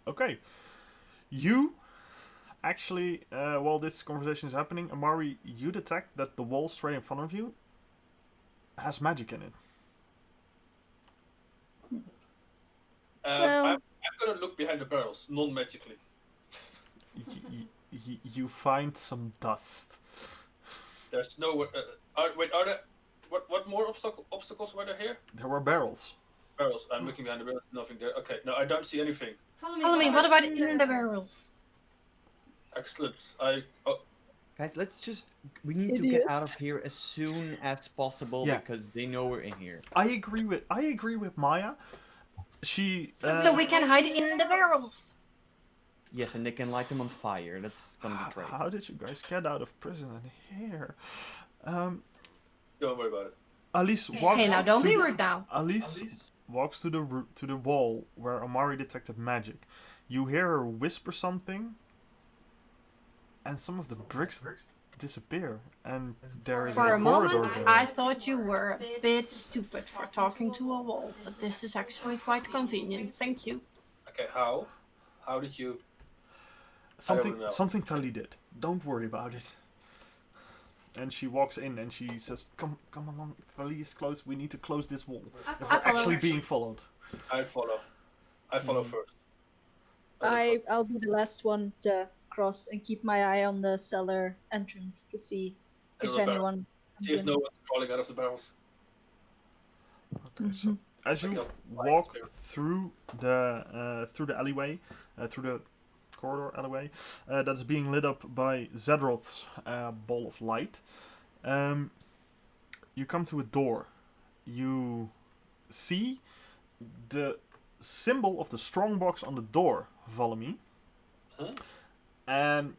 Okay. You actually, while this conversation is happening, Amari, you detect that the wall straight in front of you has magic in it. Well- I'm gonna look behind the barrels, non-magically. You find some dust. There's no. Are there? What more obstacles were there here? There were barrels. Barrels. I'm looking behind the barrels. Nothing there. Okay. No, I don't see anything. Follow me. What about in the barrels? Excellent. Guys, we need to get out of Idiots. here as soon as possible Yeah. because they know we're in here. I agree with Maya. She. So we can hide in the barrels. Yes, and they can light them on fire. That's gonna be great. How did you guys get out of prison in here? Don't worry about it. Alice walks. Hey, now don't be to- rude now. Alice walks to the wall where Amari detected magic. You hear her whisper something, and some of the bricks disappear, and there is For a corridor moment, there. I thought you were a bit stupid for talking to a wall, but this is actually quite convenient. Thank you. Okay. How? How did you? Something don't know. something Tali did. Don't worry about it. And she walks in and she says, "Come along, Tali is close. We need to close this wall. If I we're follow. actually being followed." I follow. I follow first. I'll be the last one to cross and keep my eye on the cellar entrance to see And if on the barrel. anyone comes See if in. no one's crawling out of the barrels. Okay, so as you Okay. walk through the alleyway, through the corridor alleyway, that's being lit up by Zedroth's ball of light, you come to a door. You see the symbol of the strongbox on the door. Follow me. Huh? And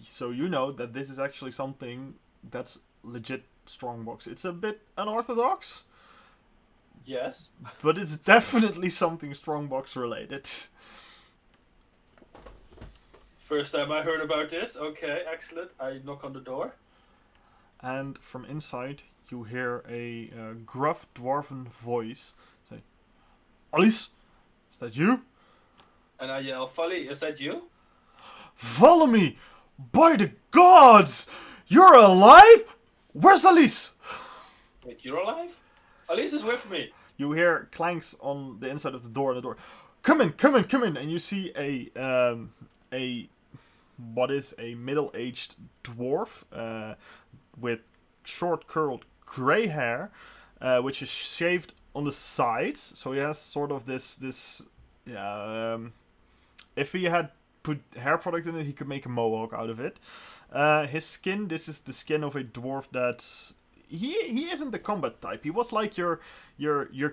so you know that this is actually something that's legit strongbox. It's a bit unorthodox, Yes. but it's definitely something strongbox related. First time I heard about this. Okay, excellent. I knock on the door. And from inside, you hear a gruff dwarven voice say, "Alice, is that you? And I yell, Folly, is that you? Follow me! By the gods! You're alive? Where's Alice?" Wait, you're alive? Alice is with me. You hear clanks on the inside of the door. Come in! And you see a what is a middle-aged dwarf with short curled gray hair, which is shaved on the sides. So he has sort of this. If he had put hair product in it, he could make a mohawk out of it. His skin. This is the skin of a dwarf that. He isn't the combat type. He was like your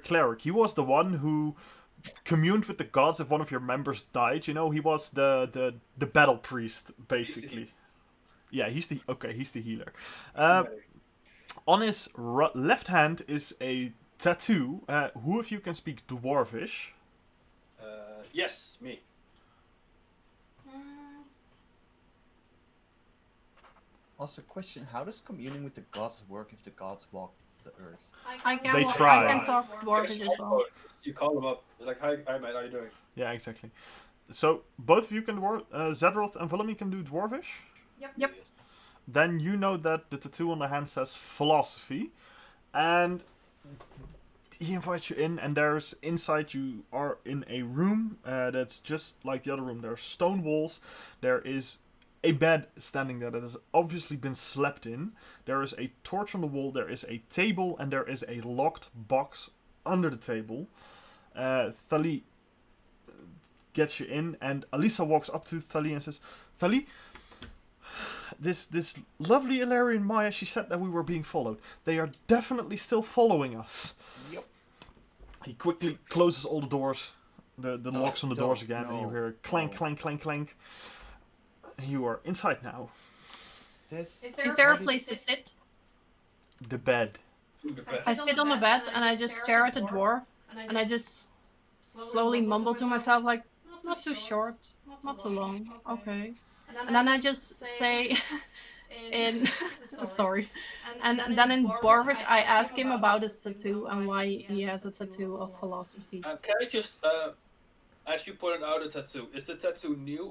cleric. He was the one who communed with the gods if one of your members died. You know, he was the battle priest basically. Yeah, he's the healer. On his left hand is a tattoo. Who of you can speak Dwarvish? Yes, me. Also, question: how does communing with the gods work if the gods walk the earth? I can, They I try. can talk Dwarvish as well. You call them up. You're like, hi mate, how you doing? Yeah, exactly. So both of you can Zedroth and Volemy can do Dwarvish. Yep. Then you know that the tattoo on the hand says philosophy, and he invites you in, and there's inside you are in a room that's just like the other room. There are stone walls. There is a bed standing there that has obviously been slept in. There is a torch on the wall. There is a table, and there is a locked box under the table. Thali gets you in, and Alisa walks up to Thali and says, "Thali, this lovely Illyrian Maya, she said that we were being followed. They are definitely still following us." Yep. He quickly closes all the doors, the locks on the doors again, and you hear a clank, no. clank, clank, clank. You are inside now. Is there a place to sit? The bed. The best. I sit on the bed and I just stare at the dwarf and I just slowly mumble to myself like, not too short, not too long, okay. And then I just say in sorry. And then in Dwarvish I ask him about his tattoo and why he has a tattoo of philosophy. Can I just, as you pointed out, a tattoo. Is the tattoo new,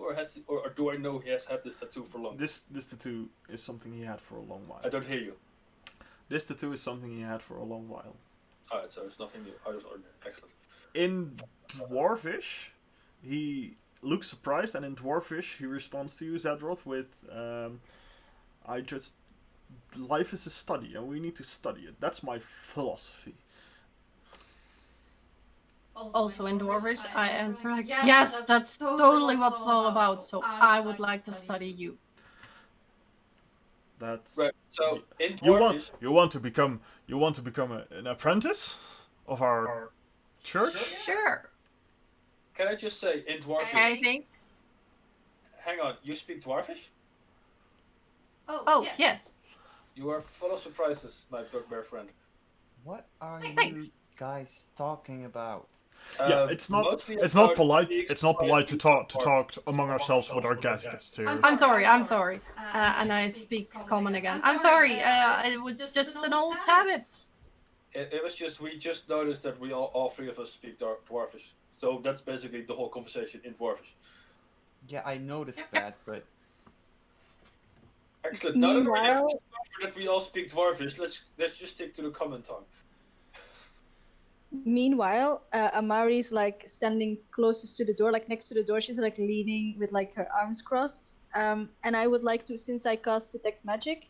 or do I know he has had this tattoo for long? This tattoo is something he had for a long while. I don't hear you. This tattoo is something he had for a long while. Alright, so it's nothing new. I was ordinary. Excellent. In Dwarvish, he looks surprised, and in Dwarvish, he responds to you, Zadroth, with, life is a study, and we need to study it. That's my philosophy. Also in Dwarvish I answer like, yes, that's totally what it's all about, so I would like to study you. That's Right. So in you Dwarvish, want to become an apprentice of our church? Sure. can I just say in Dwarvish? I think. Hang on, you speak Dwarvish? Oh, yes. You are full of surprises, my bugbear friend. What are Thanks. you guys talking about? Yeah, it's not Mostly it's not about polite. being It's not polite to surprised talk among ourselves with our guests here. I'm sorry. And I speak common again. I'm sorry, it was just an old habit. It was just, we just noticed that we all three of us speak Dwarvish. So that's basically the whole conversation in Dwarvish. Yeah, I noticed that, but Excellent. Now that we have Meanwhile, discovered that we all speak Dwarvish, let's just stick to the common tongue. Meanwhile, Amari's like standing closest to the door, like next to the door. She's like leaning with like her arms crossed. And I would like to, since I cast detect magic,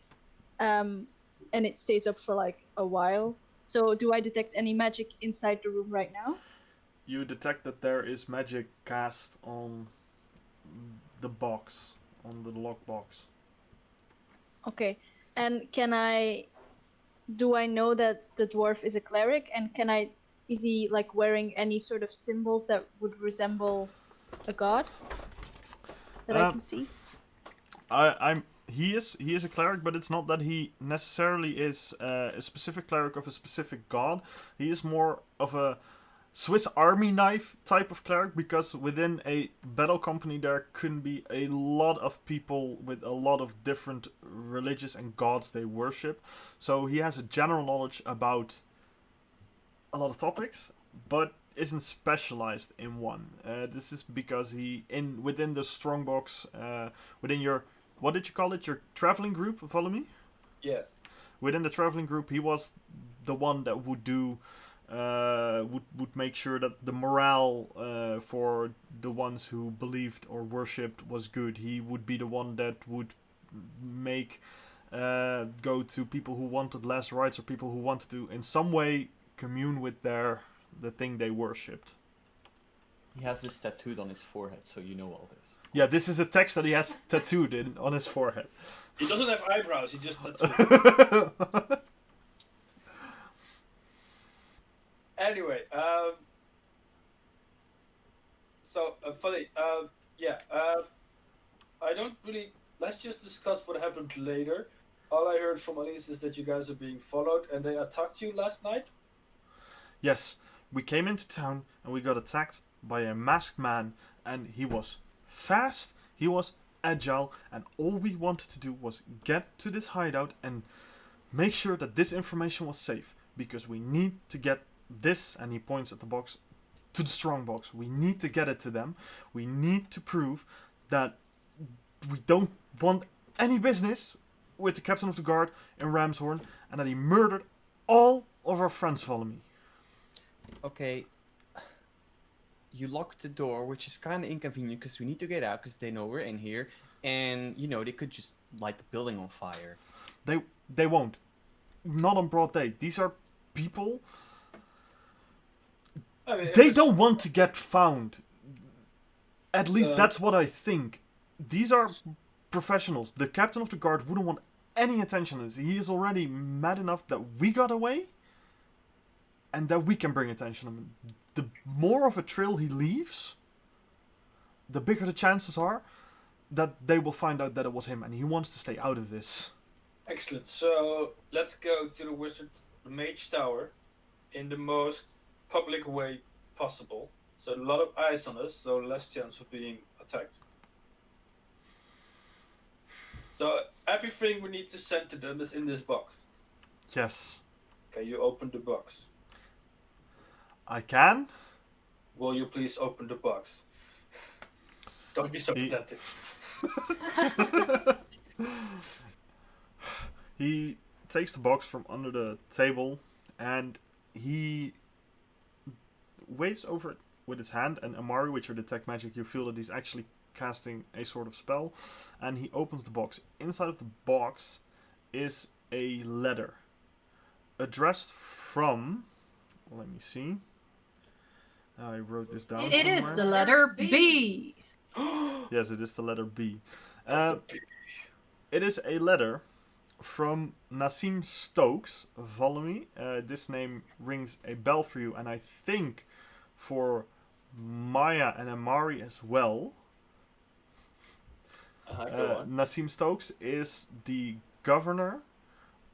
and it stays up for like a while. So do I detect any magic inside the room right now? You detect that there is magic cast on the box, on the lockbox. Okay. And do I know that the dwarf is a cleric, and is he like wearing any sort of symbols that would resemble a god that I can see? He is a cleric, but it's not that he necessarily is a specific cleric of a specific god. He is more of a Swiss Army knife type of cleric, because within a battle company there can be a lot of people with a lot of different religious and gods they worship. So he has a general knowledge about a lot of topics, but isn't specialized in one. This is because within the strongbox, within your, what did you call it? Your traveling group, follow me? Yes. Within the traveling group, he was the one that would do, would make sure that the morale for the ones who believed or worshipped was good. He would be the one that would make go to people who wanted less rights, or people who wanted to in some way commune with the thing they worshipped. he has this tattooed on his forehead, so you know all this. Yeah, this is a text that he has tattooed on his forehead. He doesn't have eyebrows, he just tattooed. Anyway, funny, I don't really, let's just discuss what happened later. All I heard from Elise is that you guys are being followed and they attacked you last night. Yes, we came into town and we got attacked by a masked man, and he was fast, he was agile, and all we wanted to do was get to this hideout and make sure that this information was safe, because we need to get this, and he points at the box, to the strong box. We need to get it to them. We need to prove that we don't want any business with the captain of the guard in Ramshorn, and that he murdered all of our friends. Follow me. Okay, you locked the door, which is kind of inconvenient because we need to get out because they know we're in here, and you know they could just light the building on fire. They won't. Not on broad day. These are people. I mean, They don't want to get found. At least that's what I think. These are professionals. The captain of the guard wouldn't want any attention on this. He is already mad enough that we got away, and that we can bring attention on him. The more of a trail he leaves, the bigger the chances are that they will find out that it was him, and he wants to stay out of this. Excellent. So let's go to the Mage Tower in the most public way possible. So a lot of eyes on us, so less chance of being attacked. So everything we need to send to them is in this box. Yes. Can you open the box? I can. Will you please open the box? Don't be so He- pedantic. He takes the box from under the table and he waves over it with his hand, and Amari, with your detect magic, you feel that he's actually casting a sort of spell, and he opens the box. Inside of the box is a letter addressed from, let me see, I wrote this down It is somewhere. the letter B. Yes, it is the letter B. It is a letter from Nassim Stokes. Follow me. This name rings a bell for you, and I think for Maya and Amari as well. Go on. Nassim Stokes is the governor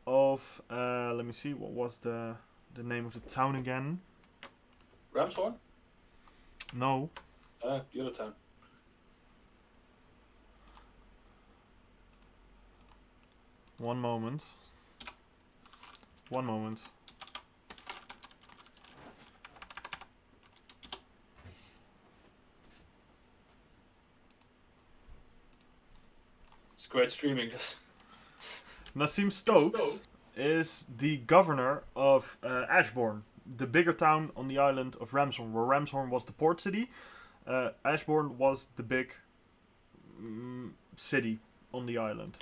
of. Let me see. What was the name of the town again? Ramshorn? No. The other town. One moment. One moment. It's great streaming this. Nassim Stokes is the governor of Ashbourne, the bigger town on the island of Ramshorn, where Ramshorn was the port city. Ashbourne was the big city on the island.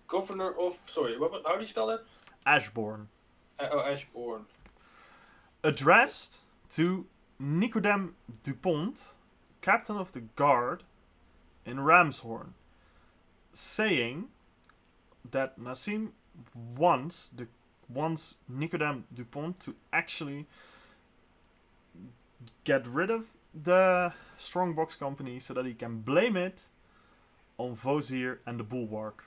Governor of... Sorry, how do you spell that? Ashbourne. Ashbourne. Addressed to Nicodème Dupont, captain of the guard in Ramshorn, saying that Nassim wants Nicodème Dupont to actually get rid of the Strongbox company so that he can blame it on Vosir and the Bulwark.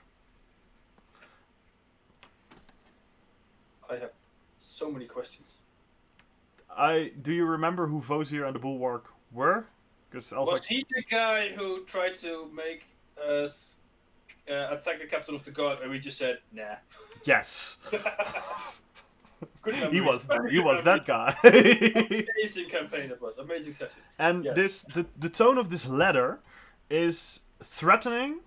I have so many questions. Do you remember who Vosir and the Bulwark were? Because Was he the guy who tried to make us attack the captain of the guard, and we just said nah? Yes. Good memories. he was that guy. Amazing campaign it was. Amazing session. And Yes. the tone of this letter is threatening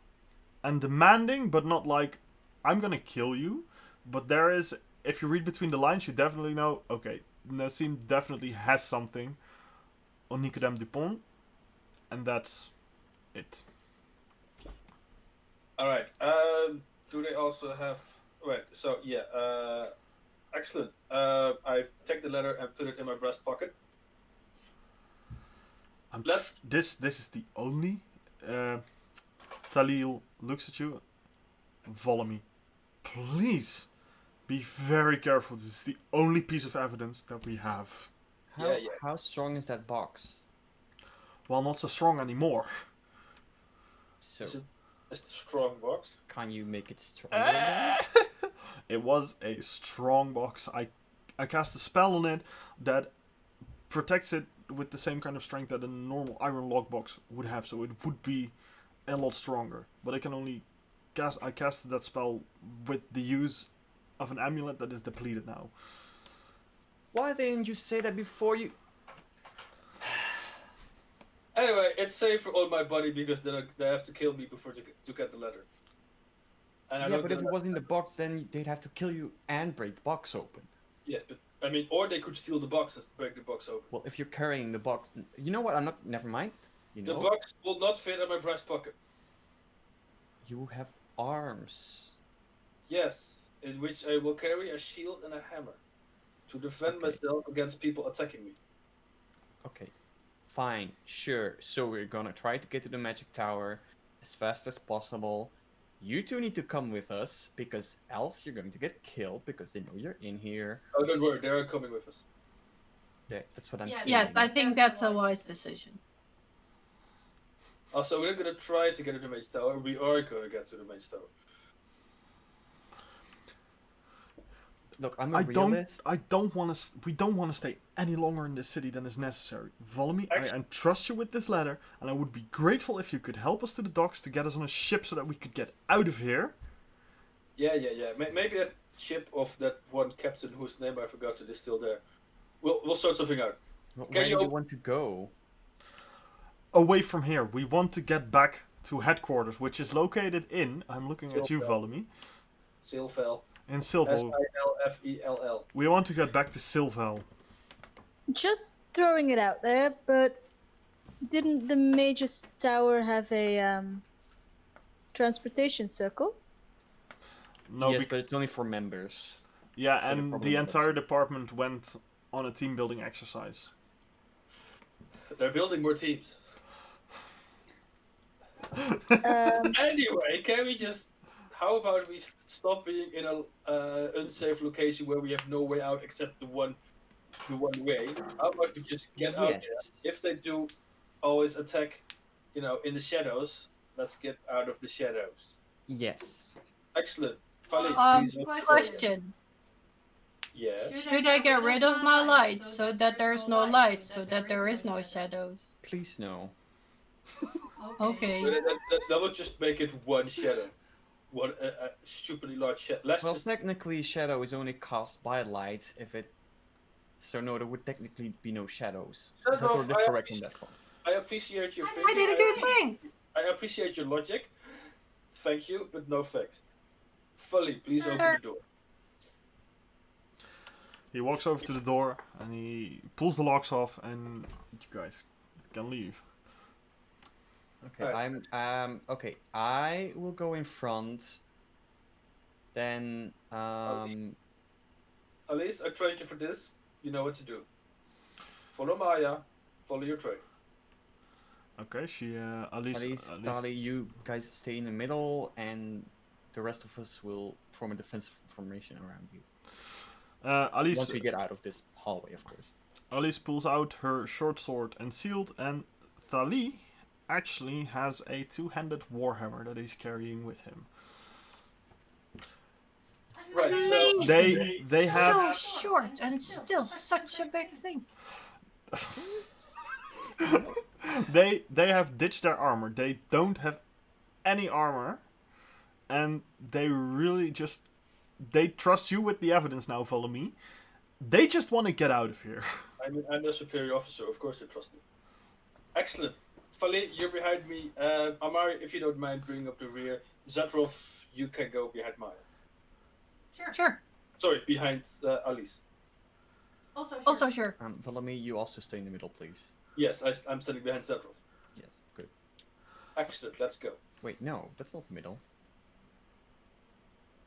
and demanding, but not like I'm gonna kill you. But there is, if you read between the lines, you definitely know, okay, Nassim definitely has something on Nicodème Dupont, and that's it. Alright. Do they also have... Right, so yeah. Excellent. I take the letter and put it in my breast pocket. This is the only. Talil looks at you. Follow me, please. Be very careful. This is the only piece of evidence that we have. How strong is that box? Well, not so strong anymore. So It's the strong box. can you make it stronger again? It was a strong box. I cast a spell on it that protects it with the same kind of strength that a normal iron lock box would have, so it would be a lot stronger. But I can only I casted that spell with the use of an amulet that is depleted now. Why didn't you say that before you... Anyway, it's safer on my body because then they have to kill me before to get the letter. And I Yeah, don't but get if it that. was in the box, then they'd have to kill you and break the box open. Yes, but I mean, or they could steal the boxes to break the box open. Well, if you're carrying the box... You know what? I'm not... Never mind. You The know, box will not fit in my breast pocket. you have arms. Yes, in which I will carry a shield and a hammer to defend Okay. myself against people attacking me. Okay. Fine. Sure. So we're gonna try to get to the magic tower as fast as possible. You two need to come with us, because else you're going to get killed, because they know you're in here. Oh, don't worry, they're coming with us. Yeah, that's what I'm saying. Yes, I think that's a wise decision. Also, we're not gonna try to get to the mage tower. We are gonna get to the mage tower. Look, I'm a realist. We don't want to stay any longer in this city than is necessary. Follow me. I entrust you with this letter, and I would be grateful if you could help us to the docks to get us on a ship so that we could get out of here. Yeah. Maybe that ship of that one captain whose name I forgot is still there. We'll sort something out. Where do you want to go? Away from here. We want to get back to headquarters, which is located in... I'm looking at you, follow me. Silfell. In Silvel. Silfell. We want to get back to Silvel. Just throwing it out there, but didn't the Mage's Tower have a transportation circle? No, yes, but it's only for members. Yeah, So and the entire department went on a team building exercise. They're building more teams. Anyway, can we just... How about we stop being in a unsafe location where we have no way out except the one way? How about we just get out there? If they do always attack, in the shadows, let's get out of the shadows. Yes. Excellent. Please. Question. Yeah. Should I get rid of my lights so that there's no light, so that there is no shadows? Please no. Okay. That would just make it one shadow. One stupidly large shadow. Well, technically, shadow is only cast by light. So no, there would technically be no shadows. That's correct on that one. I appreciate your thinking. I did a good thing. I appreciate your logic. Thank you, but no thanks. Fully, please open the door. He walks over to the door and he pulls the locks off, and you guys can leave. Okay, okay. I will go in front. Then Alice, I trained you for this. You know what to do. Follow Maya. Follow your train. Okay, Alice, Dali, you guys stay in the middle, and the rest of us will form a defensive formation around you. Alice, once we get out of this hallway, of course. Alice pulls out her short sword and shield, and Thali actually has a two-handed warhammer that he's carrying with him. Right. Amazing. They have so short and still such a big thing. they have ditched their armor. They don't have any armor, and they really just trust you with the evidence now. Follow me. They just want to get out of here. I'm the superior officer. Of course, they trust me. Excellent. Fali, you're behind me. Amari, if you don't mind, bring up the rear. Zatrov, you can go behind Maya. Sure. Sorry, behind Alice. Also sure. Follow me. You also stay in the middle, please. Yes, I'm standing behind Zatrov. Yes, good. Excellent. Let's go. Wait, no, that's not the middle.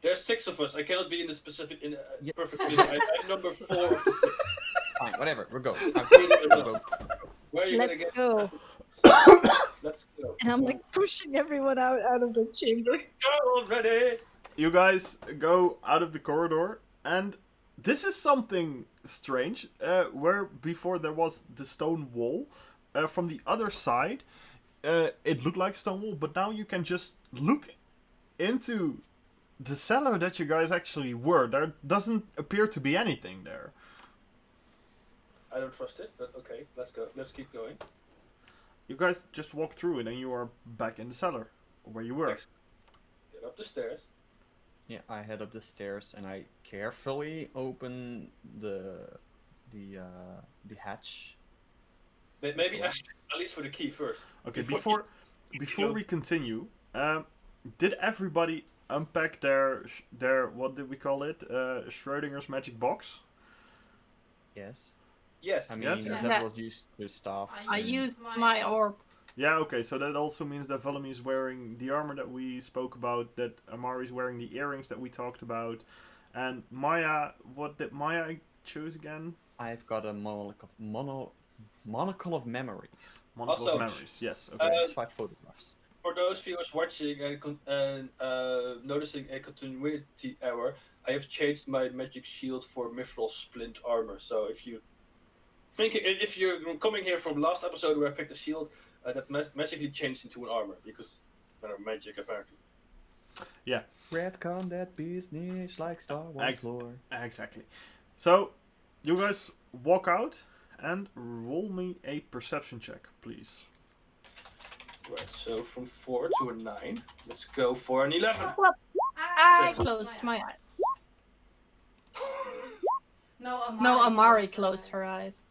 There's 6 of us. I cannot be in the specific perfect middle. I'm number 4 of the 6. Fine, whatever. We'll go. Where are you Let's go. Let's go. And I'm like pushing everyone out of the chamber. Go already! You guys go out of the corridor, and this is something strange. Where before there was the stone wall, from the other side, it looked like a stone wall, but now you can just look into the cellar that you guys actually were. There doesn't appear to be anything there. I don't trust it, but okay, let's go. Let's keep going. You guys just walk through it, and you are back in the cellar where you were. Get up the stairs. Yeah, I head up the stairs and I carefully open the hatch. Maybe ask at least for the key first. Okay, before we continue, did everybody unpack their what did we call it? Schrodinger's magic box? Yes. Yes. I mean, Yes. that was used to stuff. I used my orb. Yeah, okay, so that also means that Valami is wearing the armor that we spoke about, that Amari is wearing the earrings that we talked about, and Maya, what did Maya choose again? I've got a monocle of memories. Monocle Also, of memories, yes, okay. 5 photographs. For those viewers watching and noticing a continuity error, I have changed my magic shield for mithril splint armor. So if you're coming here from last episode where I picked a shield, that magically changed into an armor because magic apparently. Yeah. retcon that business like Star Wars lore. Exactly. So, you guys walk out and roll me a perception check, please. Right, so from 4 to a 9. Let's go for an 11. Well, I closed my eyes. No, Amari closed her eyes.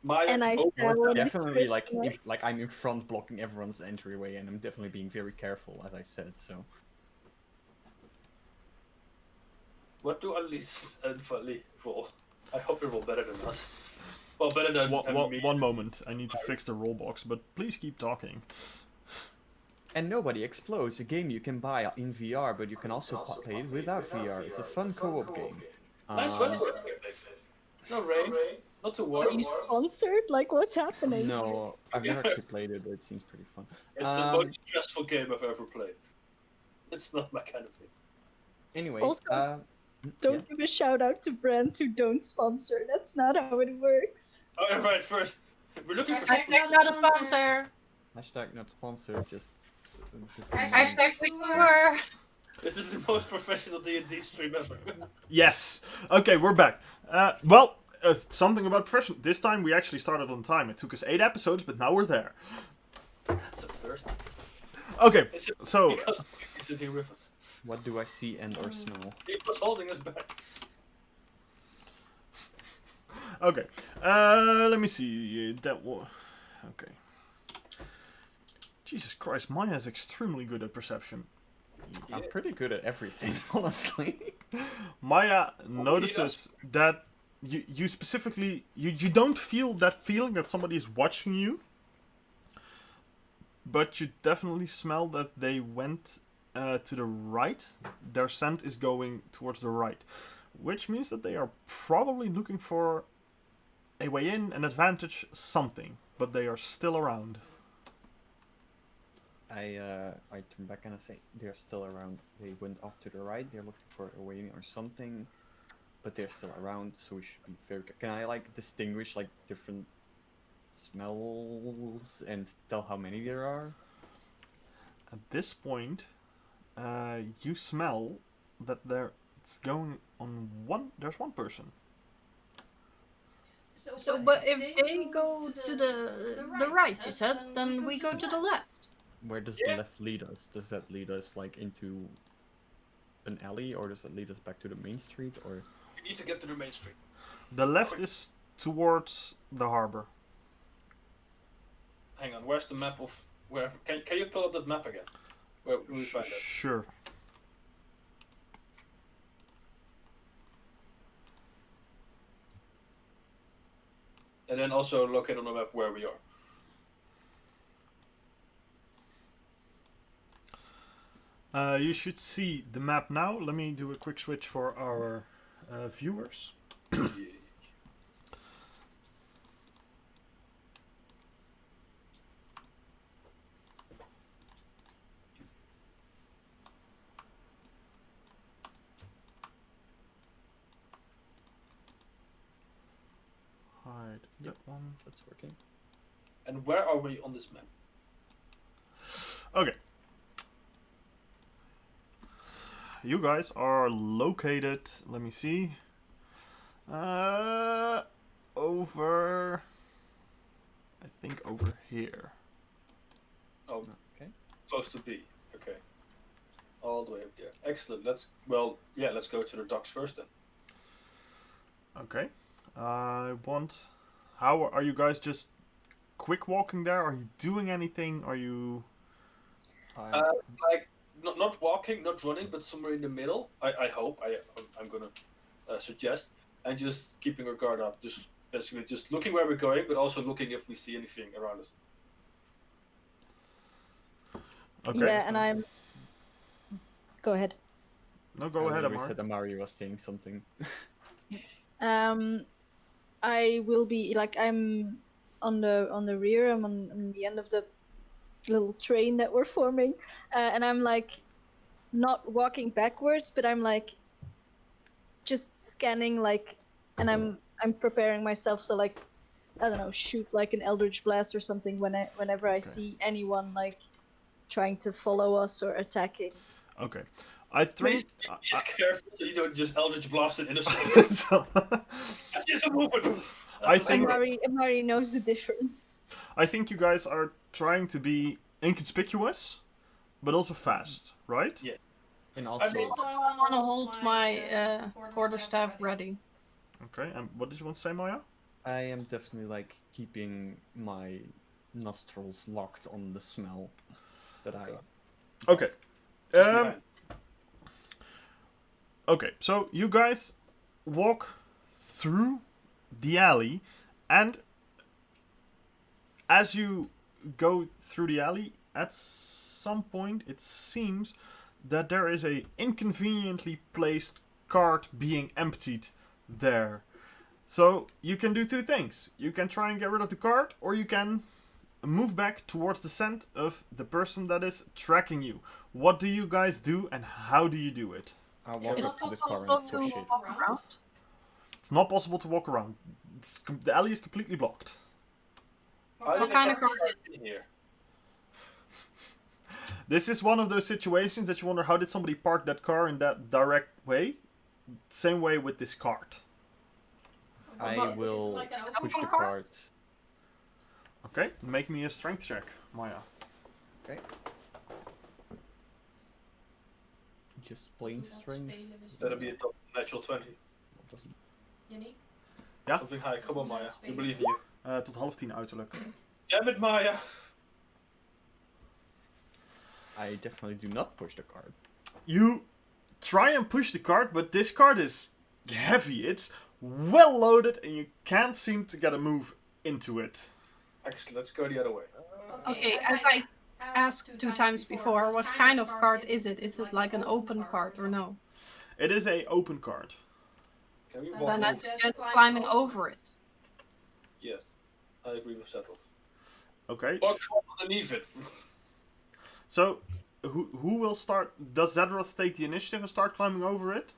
Maya, And I oh, fell on the Definitely, like, cliff. like I'm in front blocking everyone's entryway, and I'm definitely being very careful, as I said. So what do Alice and Vali roll? I hope they roll better than us. Well, better than me. One moment, I need to fix the roll box, but please keep talking. And Nobody Explodes, a game you can buy in VR, but you can also play it without VR. It's a fun co-op game. Nice weather. No rain, not too warm. Are you sponsored? Like, what's happening? No, I've never actually played it, but it seems pretty fun. It's the most stressful game I've ever played. It's not my kind of thing. Anyway, Also, Don't give a shout out to brands who don't sponsor. That's not how it works. Oh, right, first. We're looking for Hashtag not a sponsor. Hashtag not sponsored, just Hashtag we were. This is the most professional D&D stream ever. Yes. Okay, we're back. Well, something about professional. This time we actually started on time. It took us 8 episodes, but now we're there. That's a first. Okay, Is it so because he's in here with us? What do I see and or smell? He was holding us back. okay. Let me see. That was okay. Jesus Christ, Maya is extremely good at perception. I'm pretty good at everything, honestly. Maya notices that you specifically you don't feel that feeling that somebody is watching you, but you definitely smell that they went to the right. Their scent is going towards the right, which means that they are probably looking for a way in, an advantage, something, but they are still around. I turn back and I say they're still around. They went off to the right. They're looking for a way in or something, but they're still around. So we should be very. Can I like distinguish like different smells and tell how many there are? At this point, you smell that it's going on one. There's one person. So, but if they go to the right, you said, then we go to the left. Where does the left lead us? Does that lead us like into an alley, or does it lead us back to the main street, or? We need to get to the main street. The left is towards the harbor. Hang on, where's the map of where? Can you pull up that map again? Where do we find it? Sure. And then also locate on the map where we are. You should see the map now. Let me do a quick switch for our viewers. Hide that one. That's working. And where are we on this map? Okay. You guys are located, let me see, over, I think over here. Oh, Okay. close to B. Okay. All the way up there. Excellent. Let's go to the docks first then. Okay. How are you guys just quick walking there? Are you doing anything? Are you... Like, not walking, not running, but somewhere in the middle. I hope. I'm gonna suggest, and just keeping our guard up. Just basically just looking where we're going, but also looking if we see anything around us. Okay. Yeah, and I'm. Go ahead. No, go ahead, We Amar. said Amari was saying something. I will be like I'm on the rear. I'm on the end of the little train that we're forming, and I'm like not walking backwards, but I'm like just scanning like, and I'm preparing myself to like, I don't know, shoot like an eldritch blast or something whenever I see anyone like trying to follow us or attacking. Okay. I think. Please be careful so you don't just Eldritch Blast an innocent. That's just a movement. I think- Amari knows the difference. I think you guys are trying to be inconspicuous, but also fast, right? Yeah. And also, I mean, So I want to hold my quarterstaff ready. Okay, and what did you want to say, Maya? I am definitely like keeping my nostrils locked on the smell that I. Okay. Just Um, behind. Okay, so you guys walk through the alley, and as you go through the alley, at some point it seems that there is a inconveniently placed cart being emptied there. So you can do two things. You can try and get rid of the cart, or you can move back towards the scent of the person that is tracking you. What do you guys do, and how do you do it? I walk Is up to the it car and possible push to it. walk around? It's not possible to walk around. The alley is completely blocked. What kind of car is it? in here? This is one of those situations that you wonder, how did somebody park that car in that direct way? Same way with this cart. I will push the open car? cart. Okay, make me a strength check, Maya. Okay. Just plain strength. That'll be a top natural 20. Doesn't- Ja? Something high. Come on, Maya. We believe in you. Tot 9:30 uiterlijk. Damn it, Maya. I definitely do not push the cart. You try and push the cart, but this cart is heavy. It's well loaded, and you can't seem to get a move into it. Actually, let's go the other way. Okay, as I asked 2 times before, what kind of cart is it? Is it like an open cart or no? It is a open cart. Can we walk Then over? that's just climbing over it. Yes. I agree with Settle. Okay. Or crawl underneath it. So, who will start? Does Zedroth take the initiative and start climbing over it?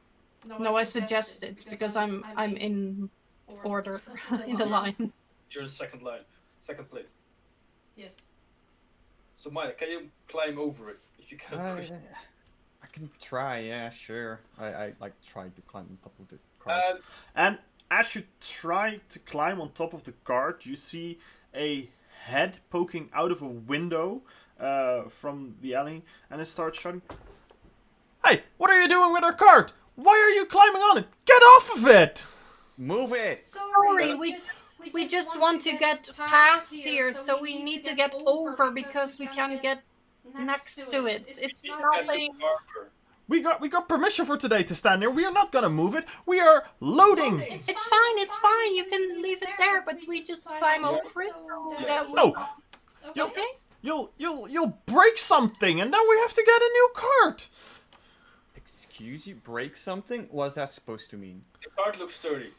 No, I suggest it because I'm in order in the line. You're in second line. Second place. Yes. So Maya, can you climb over it? If you can push. I can try, yeah, sure. I like tried to climb on top of the cart. And as you try to climb on top of the cart, you see a head poking out of a window from the alley, and it starts shouting, "Hey, what are you doing with our cart? Why are you climbing on it? Get off of it!" Move it! Sorry, we just want to get past here, so we need to get over because we can't get next to it. It's nothing. We got permission for today to stand here. We are not gonna move it. We are loading. It's fine. You can leave it there, but we just climb over it. That we... No, Okay. you'll break something, and then we have to get a new cart. Excuse you? Break something? What's that supposed to mean? The card looks sturdy.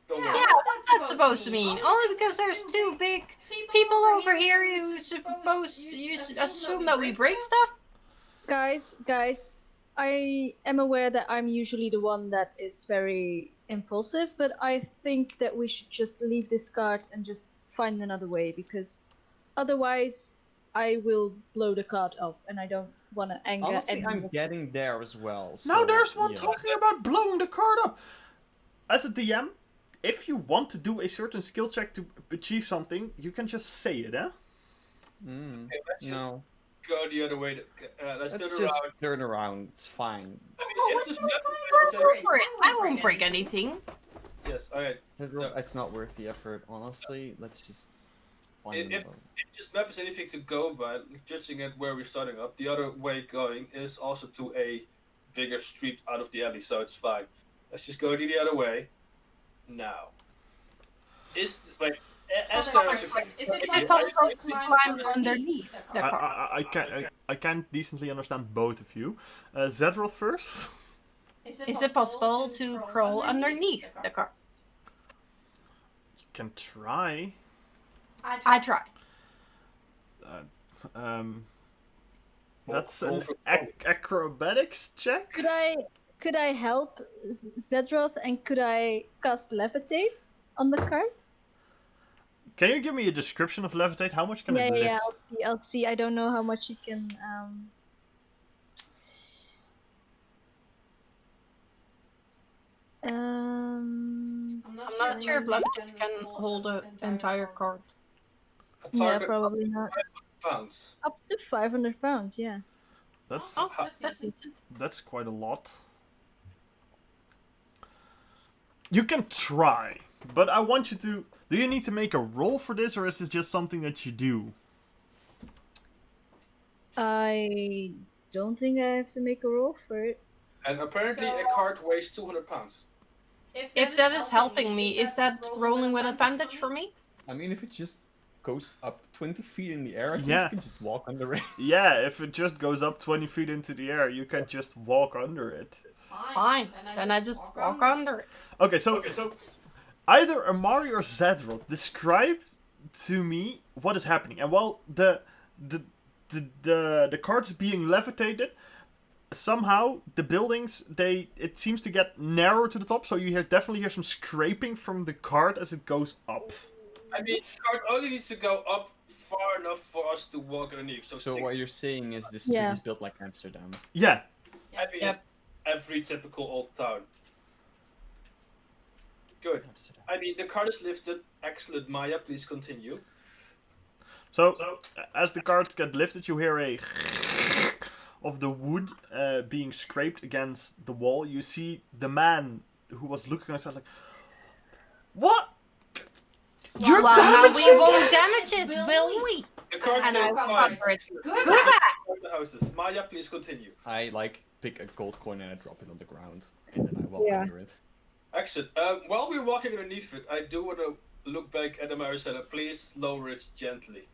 Don't Yeah, worry. what's that supposed to mean? Only because there's 2 big people over here you assume that we break stuff? Guys, I am aware that I'm usually the one that is very impulsive, but I think that we should just leave this cart and just find another way, because otherwise I will blow the cart up, and I don't want to anger Honestly, anyone. I'm getting there as well. Now so, there's one yeah. talking about blowing the cart up. As a DM, if you want to do a certain skill check to achieve something, you can just say it, eh? Okay, let's just No. go the other way. Let's Let's turn just around. turn around. It's fine. I mean, Oh, it's just Go for it. I won't break anything. Yes, alright. It's not worth the effort, honestly. Let's just find If another. if this map is anything to go by, judging at where we're starting up, the other way going is also to a bigger street out of the alley, so it's fine. Let's just go the other way. Now. Is Esther Is Is it possible to climb underneath the car? I can't decently understand both of you. Zedroth first. Is it possible to crawl underneath the car? You can try. I try. That's an acrobatics check. Could I help Zedroth, and could I cast levitate on the cart? Can you give me a description of levitate? How much can it lift? Yeah, I'll see. I don't know how much you can. I'm not sure if levitate can hold an entire cart. A Yeah, target probably not. pounds. Up to 500 pounds, yeah. That's Oh, that's decent. that's quite a lot. You can try, but I want you to. Do you need to make a roll for this, or is this just something that you do? I don't think I have to make a roll for it. And apparently a cart weighs 200 pounds. If that is helping me, is that rolling with advantage for me? I mean, if it just goes up 20 feet in the air, I think Yeah. you can just walk under it. Yeah, if it just goes up 20 feet into the air, you can just walk under it. Fine, then I just walk under it. Okay, so either Amari or Zadrot describe to me what is happening. And while the cart is being levitated, somehow the buildings it seems to get narrower to the top, so you definitely hear some scraping from the cart as it goes up. I mean, the cart only needs to go up far enough for us to walk underneath. So what you're saying is this street Yeah. is built like Amsterdam. Yeah. I mean, Yep. it's every typical old town. Good. Amsterdam. I mean, the cart is lifted. Excellent, Maya. Please continue. So as the cart gets lifted, you hear a of the wood being scraped against the wall. You see the man who was looking outside like, what? You're Well, now we damaging won't it? damage it, will we? The cart And is I will fine. cover it. Goodbye. The houses. Maya, please continue. I like pick a gold coin and I drop it on the ground, and then I walk Yeah. under it. Excellent. While we're walking underneath it, I do want to look back at the Maricela. Please lower it gently.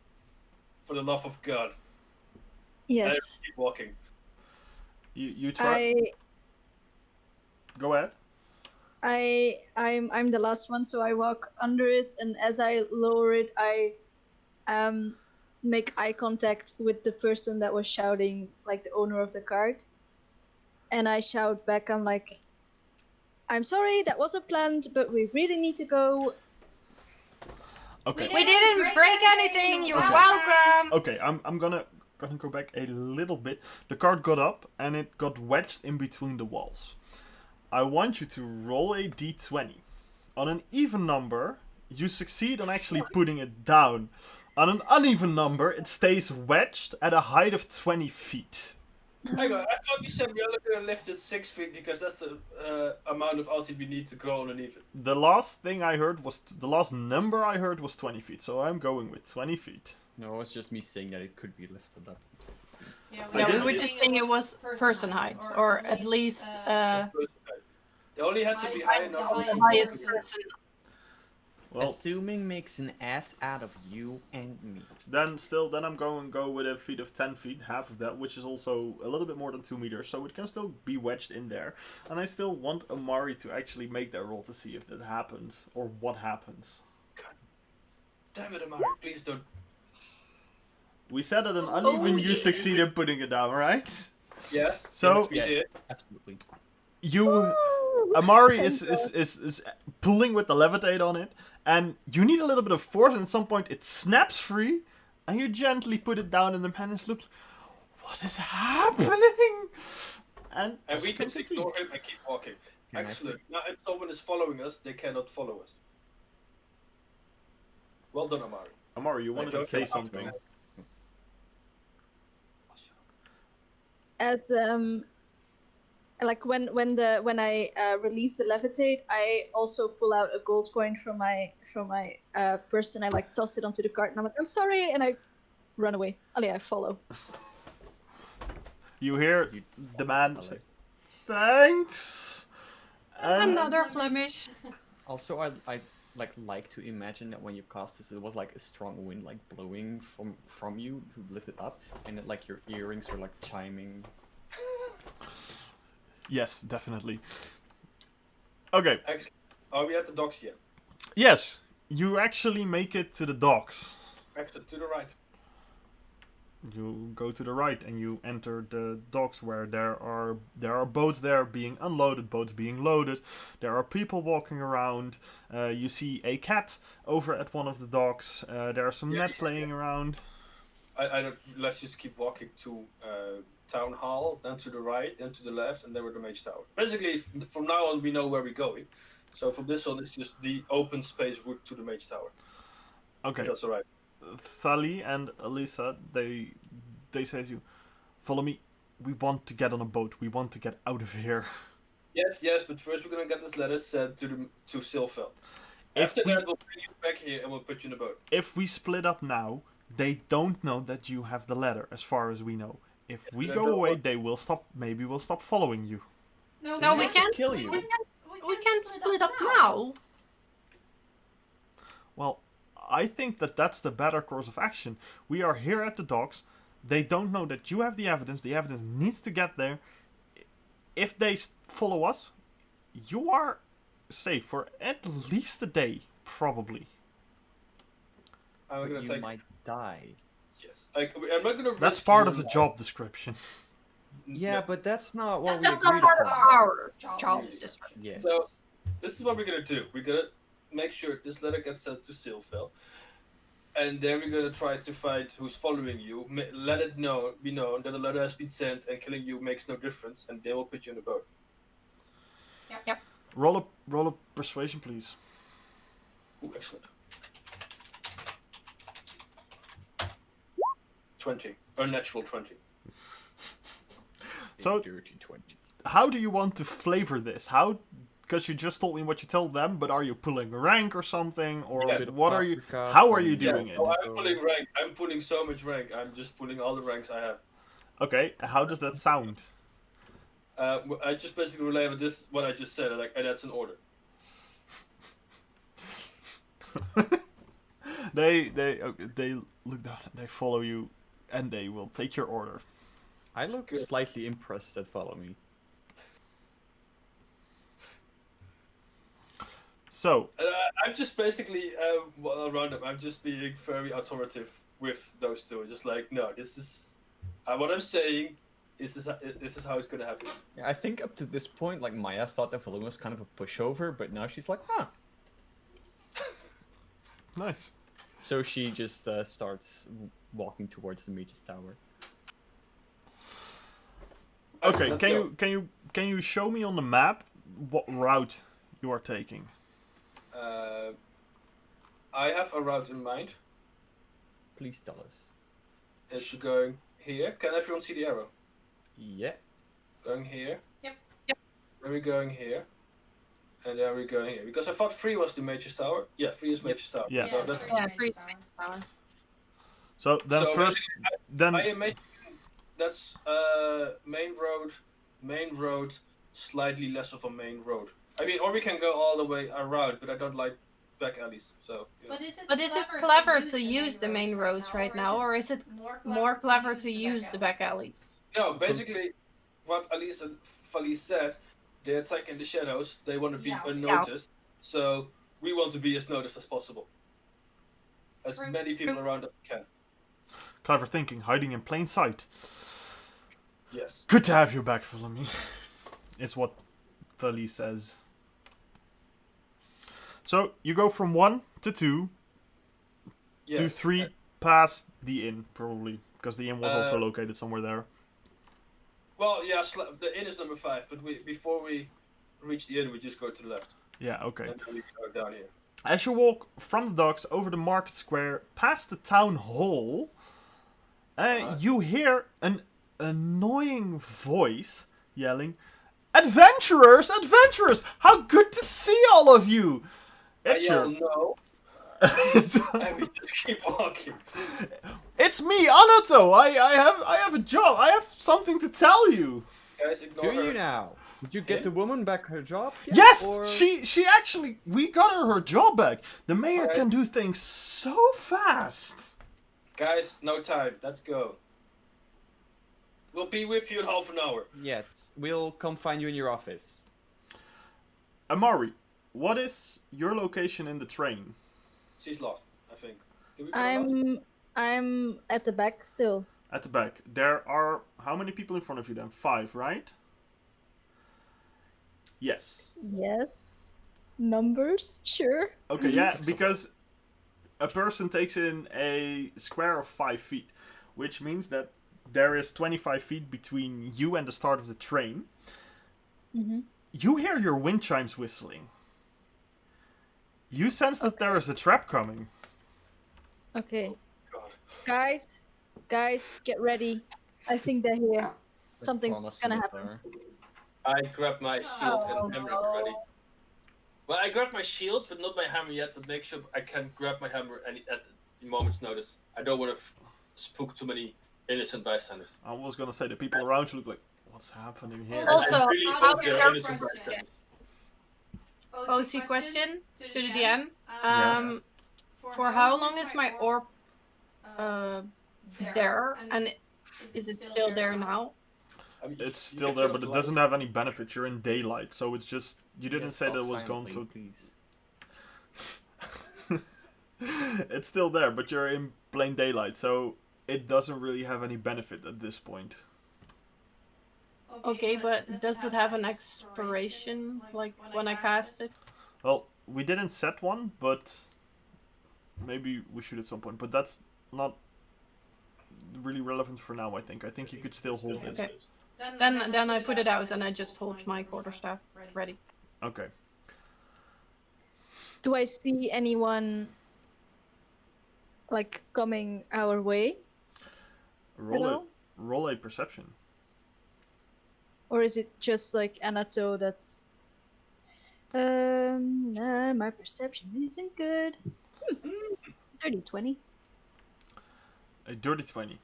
For the love of God. Yes. Keep walking. You try. Go ahead. I'm the last one, so I walk under it, and as I lower it, I make eye contact with the person that was shouting, like the owner of the cart, and I shout back. I'm like, "I'm sorry, that wasn't planned, but we really need to go." Okay. We didn't break anything. You're Okay. welcome. Okay, I'm gonna go back a little bit. The cart got up and it got wedged in between the walls. I want you to roll a d20. On an even number, you succeed on actually putting it down. On an uneven number, it stays wedged at a height of 20 feet. Hang on, I thought you said we only going to lift it 6 feet because that's the amount of altitude we need to grow underneath it. The last thing I heard was the last number I heard was 20 feet, so I'm going with 20 feet. No, it's just me saying that it could be lifted up. Yeah, we were just saying it was person height, or at least They only had to be high enough. the highest person. Well, Assuming makes an ass out of you and me. then I'm going to go with a feet of 10 feet, half of that, which is also a little bit more than 2 meters, so it can still be wedged in there. And I still want Amari to actually make that roll to see if that happens, or what happens. Damn it, Amari, please don't. We said at an uneven you succeed in putting it down, right? Yes. So- yes, we Yes, did. absolutely. Amari is pulling with the levitate on it, and you need a little bit of force, and at some point it snaps free, and you gently put it down, and the panels look, what is happening? And And we can ignore him and keep walking. Can I Excellent. Now, if someone is following us, they cannot follow us. Well done, Amari. Amari, you wanted to say something. As like when I release the levitate, I also pull out a gold coin from my purse, and I like toss it onto the cart, and I'm like, "I'm sorry," and I run away. Oh yeah, I follow. You hear the man say, thanks! And Another Flemish. Also, I like to imagine that when you cast this, it was like a strong wind like blowing from you who lifted up, and that like your earrings were like chiming. yes, definitely. Okay, Excellent. Are we at the docks yet? yes, you actually make it to the docks. Excellent. To the right. You go to the right and you enter the docks where there are boats there being unloaded, boats being loaded. There are people walking around. You see a cat over at one of the docks. There are some Yeah, nets yeah, laying around. I don't. Let's just keep walking to town hall, then to the right, then to the left, and then we're the mage tower. Basically, from now on, we know where we're going. So from this on, it's just the open space route to the mage tower. Okay. If that's all right. Thali and Alyssa, they say to you, follow me. We want to get on a boat. We want to get out of here. Yes, but first we're gonna get this letter sent to Silfel. If After we- that, we'll bring you back here and we'll put you in a boat. If we split up now, they don't know that you have the letter, as far as we know. If we go away, they will stop. Maybe we'll stop following you. No, we can't. Kill you. We can't split up now. Well, I think that that's the better course of action. We are here at the docks. They don't know that you have the evidence. The evidence needs to get there. If they follow us, you are safe for at least a day, probably. I'm But gonna you take. might die. Yes. I'm not gonna. That's risk part your of the life. job description. Yeah, but that's not what That's we not agreed part of upon. our job description. Yes. So, this is what we're gonna do. We're gonna make sure this letter gets sent to Silfel, and then we're gonna try to find who's following you. Let it be known that the letter has been sent, and killing you makes no difference, and they will put you in the boat. Yep. Roll a persuasion, please. Ooh, excellent. 20. Unnatural 20. So- dirty 20. How do you want to flavor this? Because you just told me what you told them, but are you pulling rank or something, or Yeah. what are you? Paprika, How are you tomato. doing Yeah, it? so I'm pulling rank. I'm pulling so much rank. I'm just pulling all the ranks I have. Okay, how does that sound? I just basically relay with this what I just said, and that's an order. They look down and they follow you, and they will take your order. I look Good. slightly impressed that follow me. So, I'm just basically around them. I'm just being very authoritative with those two. Just like, no, this is what I'm saying. This is how it's gonna happen. Yeah, I think up to this point, like Maya thought that Valuma was kind of a pushover, but now she's like, huh. nice. So she just starts walking towards the mage's tower. Okay, Let's can go. you show me on the map what route you are taking? I have a route in mind. Please tell us. Is she going here? Can everyone see the arrow? Yeah. Going here. Yep. Then we're going here. And then we're going here. Because I thought 3 was the Mage's Tower. Yeah, 3 is Mage's Tower. Yeah. So that- Yeah, free power. So then So first, then I imagine that's main road, slightly less of a main road. I mean, or we can go all the way around, but I don't like back alleys. So you know. But is it clever to use the main roads right now, or is it more clever to use the back alleys? No, basically, what Alice and Fali said, they attack in the shadows. They want to be unnoticed. So we want to be as noticed as possible. As many people around us can. clever thinking, hiding in plain sight. Yes. Good to have you back, Philomene. It's what Thali says. So you go from 1 to 2 Yes. to 3 past the inn, probably, because the inn was also Uh, located somewhere there. Well, yeah, the inn is number 5, but before we reach the inn, we just go to the left. Yeah, okay. And then we go down here. As you walk from the docks over the market square, past the town hall, you hear an annoying voice yelling, "Adventurers! Adventurers! How good to see all of you!" It's I yell your... no, and we just keep walking. It's me, Anato! I have a job! I have something to tell you! Guys, ignore Do her. you now? Did you get the woman back her job? yet, Yes! or- She actually... We got her job back! The mayor Alright. can do things so fast! Guys, no time. Let's go. We'll be with you in half an hour. Yes, we'll come find you in your office. Amari, what is your location in the train? She's lost, I think. Did we put her lost? I'm at the back still. At the back. There are... How many people in front of you then? 5, right? Yes. Yes. Numbers, sure. Okay, yeah, because a person takes in a square of 5 feet, which means that there is 25 feet between you and the start of the train. Mm-hmm. You hear your wind chimes whistling. You sense that there is a trap coming. Okay. God. Guys, get ready. I think they're here. I Something's promise gonna get happen. there. I grab my shield Oh, and hammer no. ready. Well, I grab my shield, but not my hammer yet. But make sure I can grab my hammer at the moment's notice. I don't want to spook too many innocent bystanders. I was gonna say the people around you look like, what's happening here? Also, I really how hope they're about innocent question? bystanders. OC question to the DM. Yeah. For how long is my orb there? And is it still there now? I mean, It's you still can there, turn but off it the doesn't light. have any benefit. You're in daylight, so it's just you didn't Yes, say that stop it was gone, silently, so please. it's still there, but you're in plain daylight, so it doesn't really have any benefit at this point. Okay, but does it have an expiration, like when I cast it? Well, we didn't set one, but maybe we should at some point. But that's not really relevant for now. I think you could still hold it. Okay. Then I put it out and I just hold my quarterstaff ready. Okay. Do I see anyone like coming our way? Roll a perception. Or is it just like Anato that's my perception isn't good. Dirty 20. A dirty 20.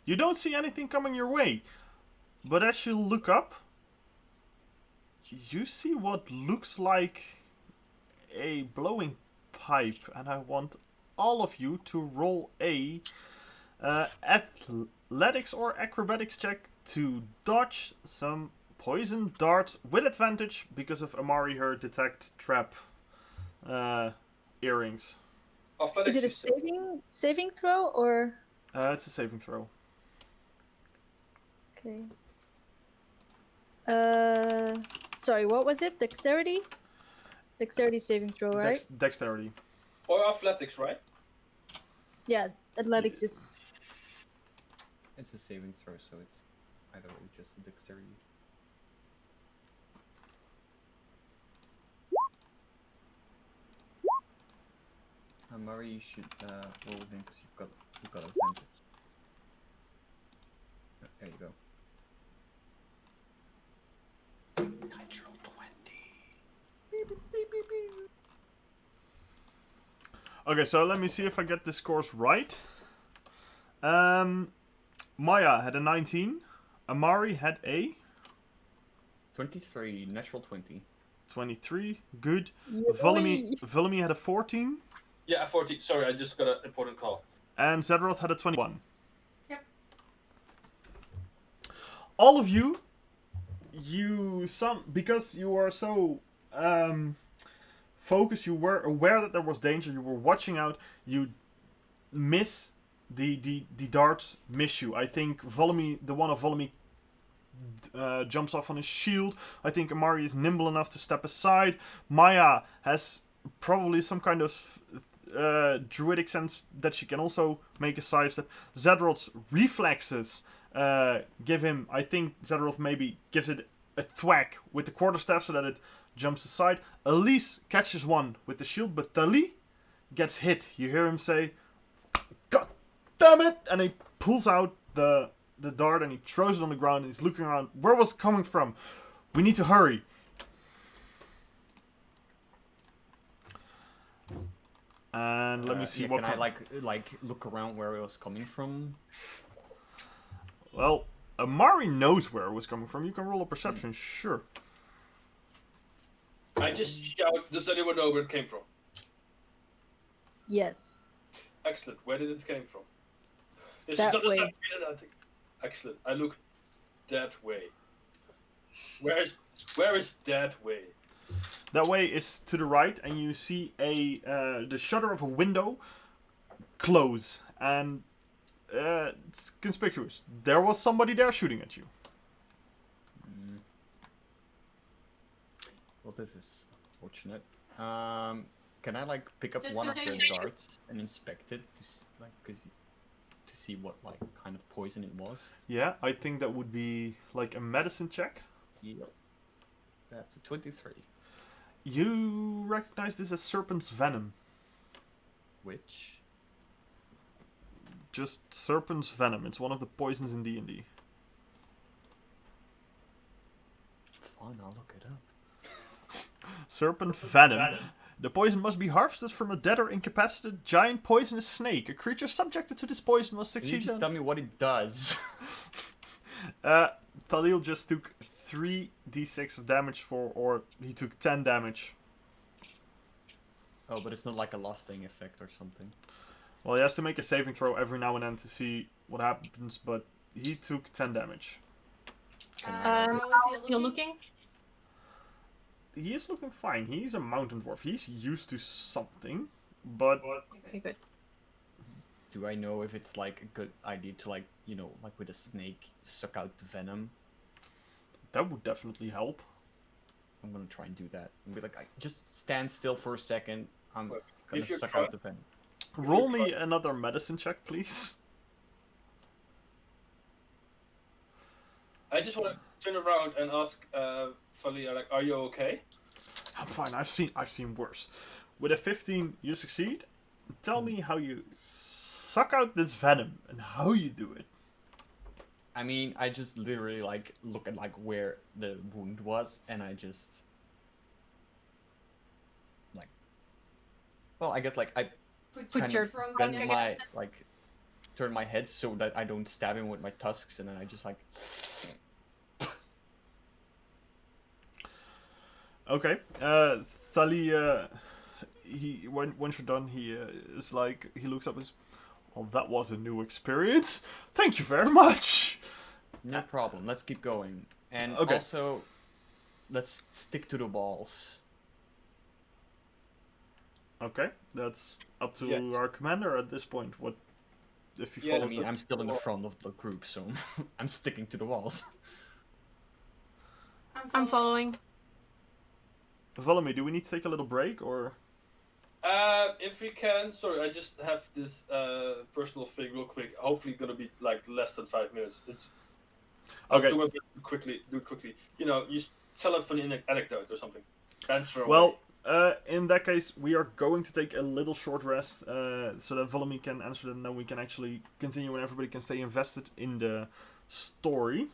You don't see anything coming your way, but as you look up, you see what looks like a blowing pipe, and I want all of you to roll a athletics or acrobatics check to dodge some poison darts with advantage because of Amari her detect trap earrings. Is it a saving throw or? It's a saving throw. Okay. Sorry, what was it? Dexterity? Dexterity saving throw, right? Dexterity. Or athletics, right? Yeah, athletics is. It's a saving throw, so it's either way just a dexterity. Murray, you should roll again because you've got advantage. There you go. Natural 20. Okay, so let me see if I get the scores right. Maya had a 19. Amari had a 23, natural 20. 23. Good. Yay! Volemy had a 14. Yeah, 14. Sorry, I just got an important call. And Zedroth had a 21. Yep. All of you, because you are so focused, you were aware that there was danger, you were watching out, you miss the darts miss you. I think Volemy, the one of Volemy, jumps off on his shield. I think Amari is nimble enough to step aside. Maya has probably some kind of druidic sense that she can also make a sidestep. Zedroth's reflexes give him, I think Zedroth maybe gives it a thwack with the quarterstaff so that it jumps aside. Elise catches one with the shield, but Tali gets hit. You hear him say, "God damn it!" And he pulls out the dart and he throws it on the ground and he's looking around. Where was it coming from? We need to hurry. And let me see what. Can I like look around where it was coming from? Well, Amari knows where it was coming from. You can roll a perception, sure. I just shout, does anyone know where it came from? Yes. Excellent. Where did it came from? This That is not way. Excellent. I look that way. Where is that way? That way is to the right, and you see the shutter of a window close, and it's conspicuous. There was somebody there shooting at you. Well, this is unfortunate. Can I like pick up Just one of the continue. darts and inspect it to see what like kind of poison it was? Yeah, I think that would be like a medicine check. Yep. That's a 23. You recognize this as serpent's venom. Which? Just serpent's venom. It's one of the poisons in D&D. Fine, I'll look it up. Serpent venom. The poison must be harvested from a dead or incapacitated giant poisonous snake. A creature subjected to this poison must Can you succeed just on... tell me what it does? Talil just took 3d6 of damage or he took 10 damage. Oh, but it's not like a lasting effect or something. Well, he has to make a saving throw every now and then to see what happens, but he took 10 damage. How is he looking? He is looking fine. He's a mountain dwarf. He's used to something, but... Okay, good. Do I know if it's like a good idea to like, you know, like with a snake, suck out the venom? That would definitely help. I'm gonna try and do that. And be like, just stand still for a second. I'm But gonna if you're suck try- out the venom. Roll me another medicine check, please. I just want to turn around and ask Valia, like, are you okay? I'm fine. I've seen worse. With a 15, you succeed. Tell me how you suck out this venom and how you do it. I mean, I just literally like look at like where the wound was, and I just like, well, I guess like I Put kind your of trunk bend against my it. like turn my head so that I don't stab him with my tusks, and then I just like. Okay. Thali, he once you're done, he is like he looks up and says, "Well, that was a new experience. Thank you very much." No problem. Let's keep going. And Okay. also, let's stick to the walls. Okay, that's up to Yeah. our commander at this point. What if he Yeah, I follows? mean, I'm still in the front of the group, so I'm sticking to the walls. I'm following. Follow me. Do we need to take a little break or? If we can, sorry, I just have this personal thing real quick. Hopefully, gonna be like less than 5 minutes. I'll Okay. do it quickly. Do it quickly. You know, you tell a funny anecdote or something. And throw Well, away. in that case, we are going to take a little short rest so that Volemy can answer them, and then we can actually continue and everybody can stay invested in the story.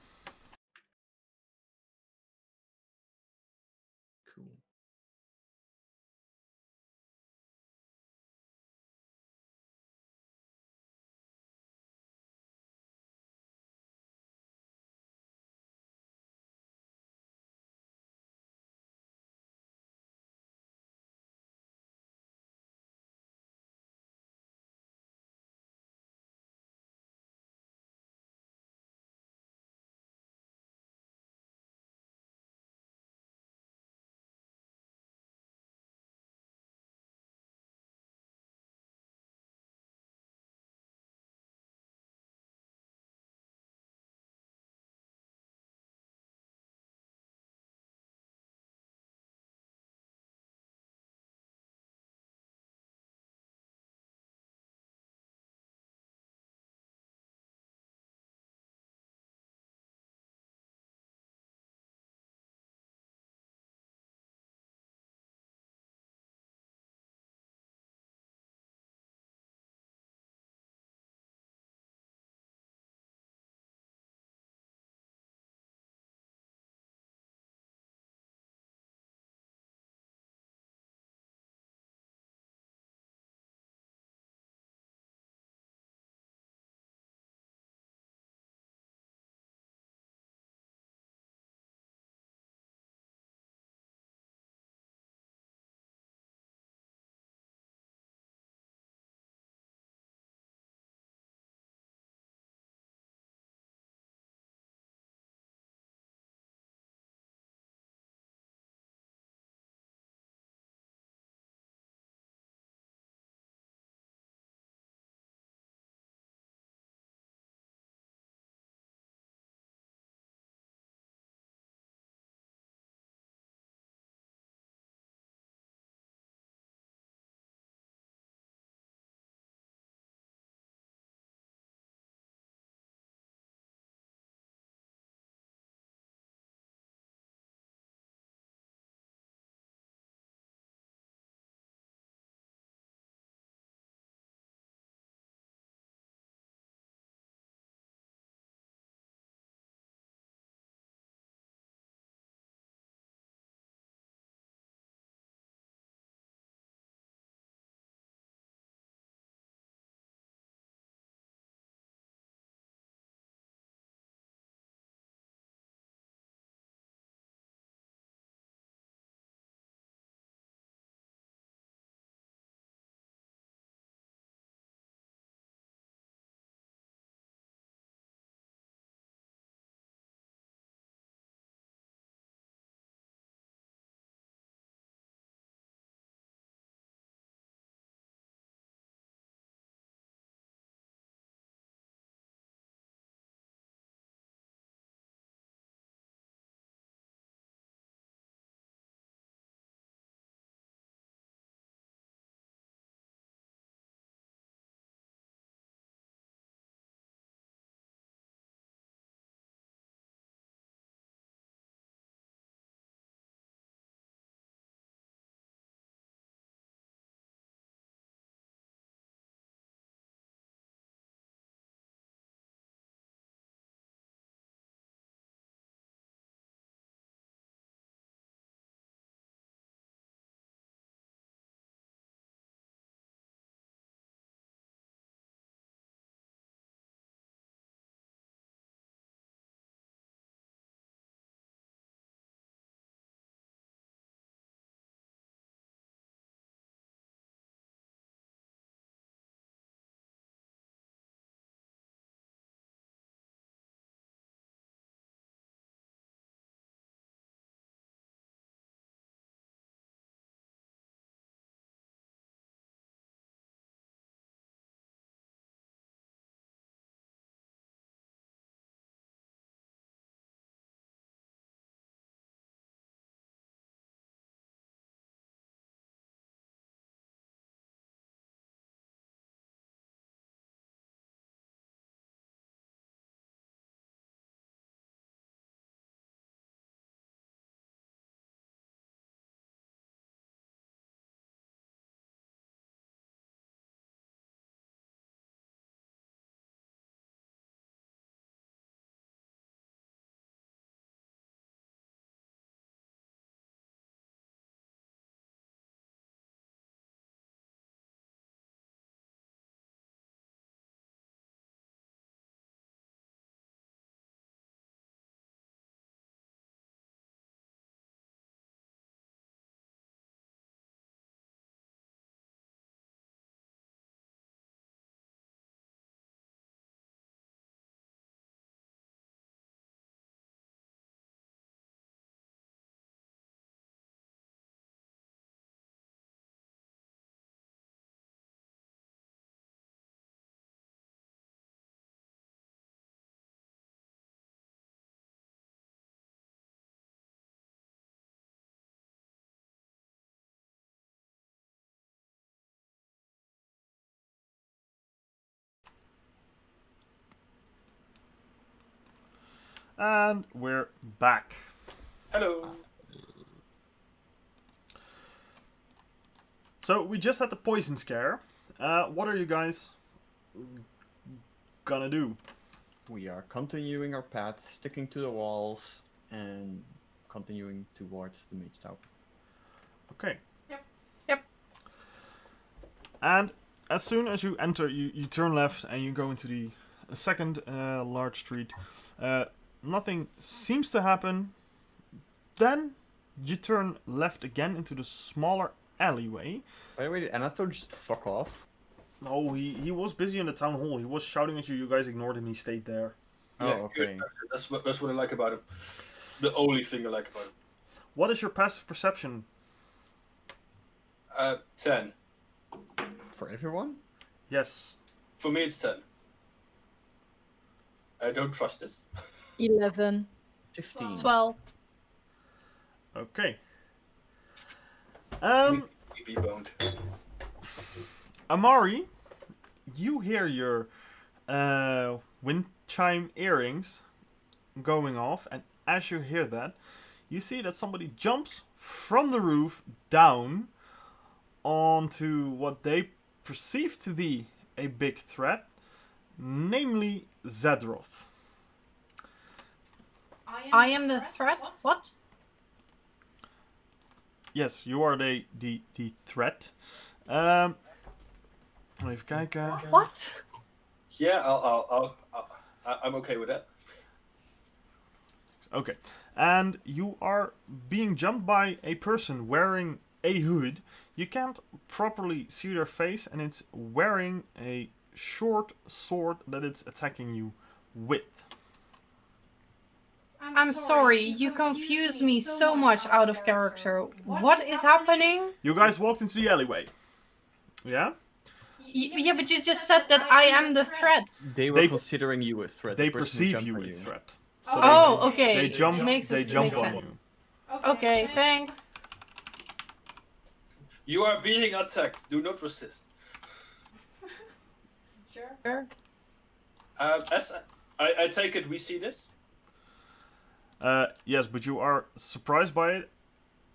And we're back. Hello. So we just had the poison scare. What are you guys gonna do? We are continuing our path, sticking to the walls, and continuing towards the mage tower. Okay. Yep. And as soon as you enter, you turn left and you go into the second large street. Nothing seems to happen. Then you turn left again into the smaller alleyway. By the way, did Anathor just fuck off? Oh, he was busy in the town hall. He was shouting at you. You guys ignored him. He stayed there. Oh, Yeah, okay. good. That's what I like about him. The only thing I like about him. What is your passive perception? 10. For everyone? Yes. For me, it's 10. I don't trust this. 11. 15. 12. Okay. Be boned. Amari, you hear your wind chime earrings going off, and as you hear that, you see that somebody jumps from the roof down onto what they perceive to be a big threat, namely Zedroth. I am the threat? What? Yes, you are the threat. Even kijken. What? Yeah, I'm okay with that. Okay. And you are being jumped by a person wearing a hood. You can't properly see their face, and it's wearing a short sword that it's attacking you with. I'm sorry, you confuse me so much out of character. What is happening? You guys walked into the alleyway. Yeah? Yeah, but you just said that I am the threat. They were They- considering you a threat. They the person who perceive jumped you on as a threat. So Oh, okay. They jump. Makes They sense. jump Makes on sense. you. Okay, thanks. You are being attacked. Do not resist. Sure. As I take it, we see this. Yes, but you are surprised by it,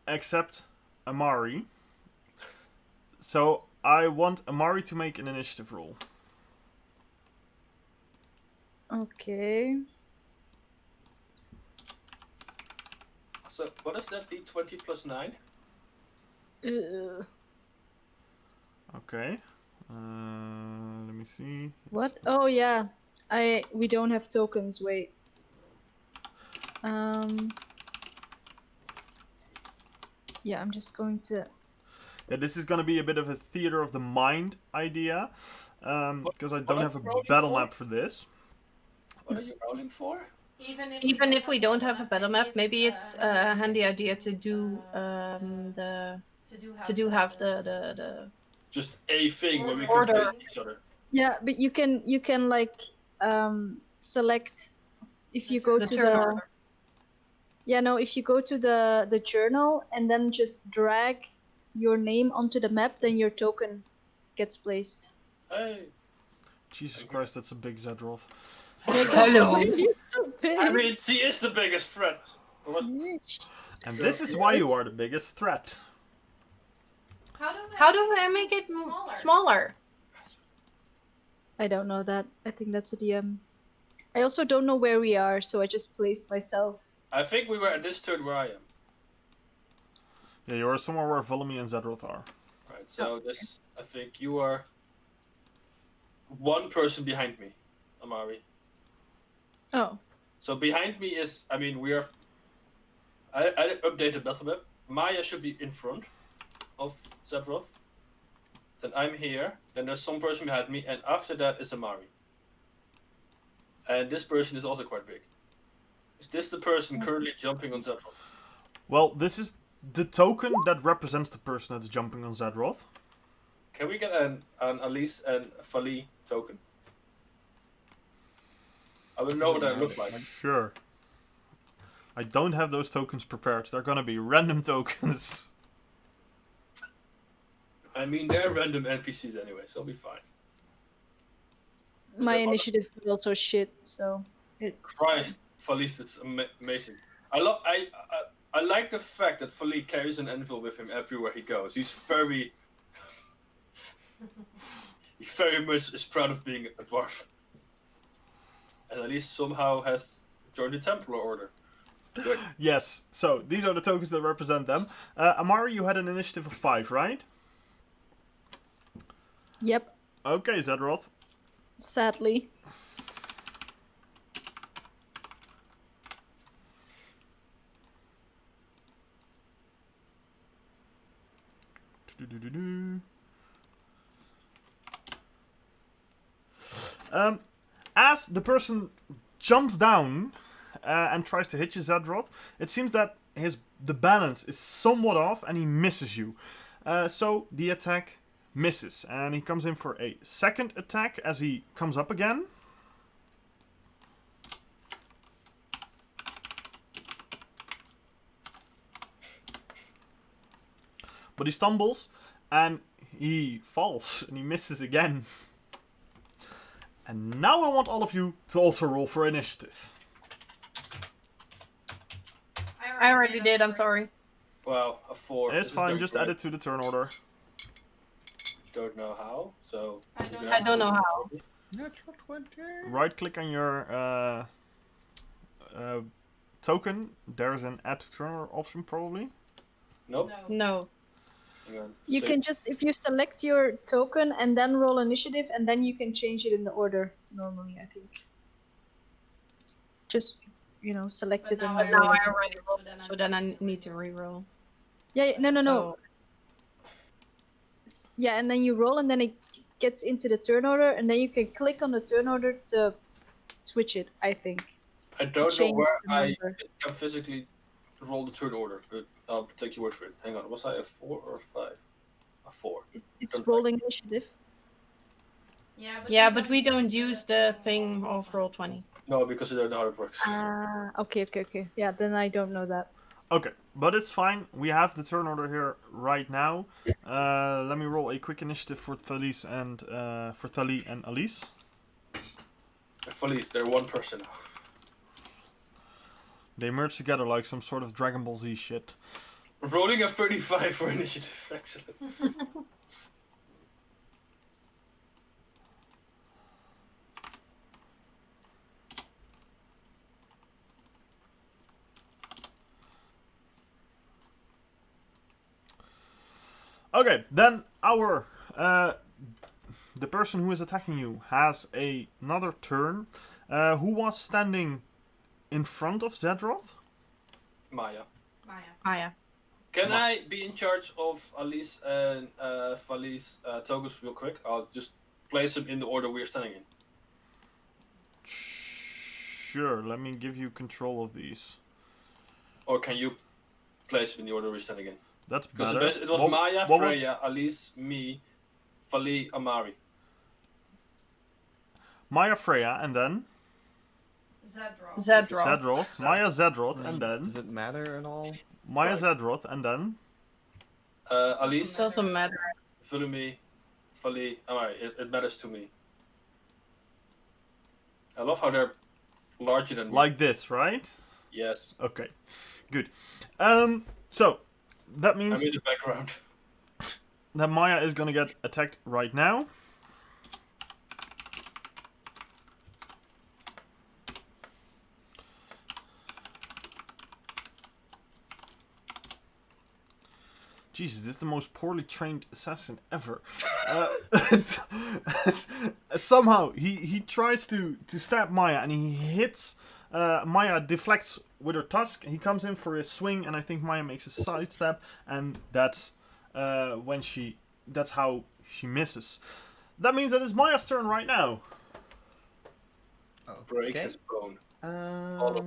except Amari. So I want Amari to make an initiative roll. Okay. So what is that? D20 plus 9. Okay. Let me see. What? Oh yeah. We don't have tokens. Wait. Yeah, I'm just going to. Yeah, this is gonna be a bit of a theater of the mind idea, because I don't are have a you rolling battle for? map for this. What are you rolling for? Even if we don't have a battle map, maybe it's a handy idea to do have the Just a thing where we can Order. face each other. Yeah, but you can like select if you go the to turn the. order. Yeah, no, if you go to the journal and then just drag your name onto the map, then your token gets placed. Hey. Jesus Christ, that's a big Zedroth. Hello. You're so big. I mean, she is the biggest threat. What? Yeesh. And this is why you are the biggest threat. How do I make it smaller? I don't know that. I think that's a DM. I also don't know where we are, so I just placed myself. I think we were at this turn where I am. Yeah, you are somewhere where Volemy and Zedroth are. Right. So this, I think you are one person behind me, Amari. Oh. So behind me is, I mean, we are. I updated battle map. Maya should be in front of Zedroth. Then I'm here. Then there's some person behind me, and after that is Amari. And this person is also quite big. Is this the person currently jumping on Zedroth? Well, this is the token that represents the person that's jumping on Zedroth. Can we get an Elise and Fali token? I will know what I look like. Sure. I don't have those tokens prepared. They're gonna be random tokens. I mean, they're random NPCs anyway, so it'll be fine. My Yeah, but- initiative is also shit, so it's. Christ, Felice is amazing. I like the fact that Felice carries an anvil with him everywhere he goes. He very much is proud of being a dwarf, and at least somehow has joined the Templar Order. Good. Yes. So these are the tokens that represent them. Amari, you had an initiative of 5, right? Yep. Okay, Zedroth. Sadly. As the person jumps down and tries to hit you, Zedroth, it seems that the balance is somewhat off and he misses you. So the attack misses and he comes in for a second attack as he comes up again. But he stumbles and he falls and he misses again. And now I want all of you to also roll for initiative. I already did, I'm sorry. Wow, a 4. It's This is fine, going just great. add it to the turn order. Don't know how, so... I don't know how. Natural 20. Right click on your token. There's an add to turn order option probably. Nope. No. Hang on. You Say- can just, if you select your token and then roll initiative, and then you can change it in the order normally, I think. Just, select it and But then now roll I it. already rolled, so then I need to re-roll. Yeah, no. So, Yeah, and then you roll, and then it gets into the turn order, and then you can click on the turn order to switch it, I think. I don't know change where the I number. can physically roll the turn order, but I'll take your word for it. Hang on, was I a 4 or a 5? A 4. It's Don't rolling initiative. yeah, but we don't use the thing of Roll20. No, because I don't know how it works. Okay. Yeah, then I don't know that. Okay, but it's fine. We have the turn order here right now. Let me roll a quick initiative for Thalys and for Thali and Elise. Felice, they're one person now. They merge together like some sort of Dragon Ball Z shit. Rolling a 35 for initiative. Excellent. Okay, then the person who is attacking you has another turn. Who was standing in front of Zedroth? Maya. Maya. Can I be in charge of Alice and Felice tokens real quick? I'll just place them in the order we're standing in. Sure, let me give you control of these. Or can you place them in the order we're standing in? That's Because better. it was What- Maya, what was- Freya, Alice, me, Fali, Amari. Maya, Freya, and then Zedroth. Zedroth. Maya, Zedroth, and Does then it matter at all? Maya, Sorry. Zedroth, and then Alice, Doesn't matter. Fulumi, Fali, Amari. It matters to me. I love how they're larger than me. like this, right? Yes, Okay, good. So that means I'm in the background. that Maya is gonna get attacked right now. Jesus, this is the most poorly trained assassin ever. Somehow he tries to stab Maya and he hits. Maya deflects with her tusk. He comes in for a swing and I think Maya makes a sidestep and that's that's how she misses. That means that it's Maya's turn right now. Break Okay. his bone. All of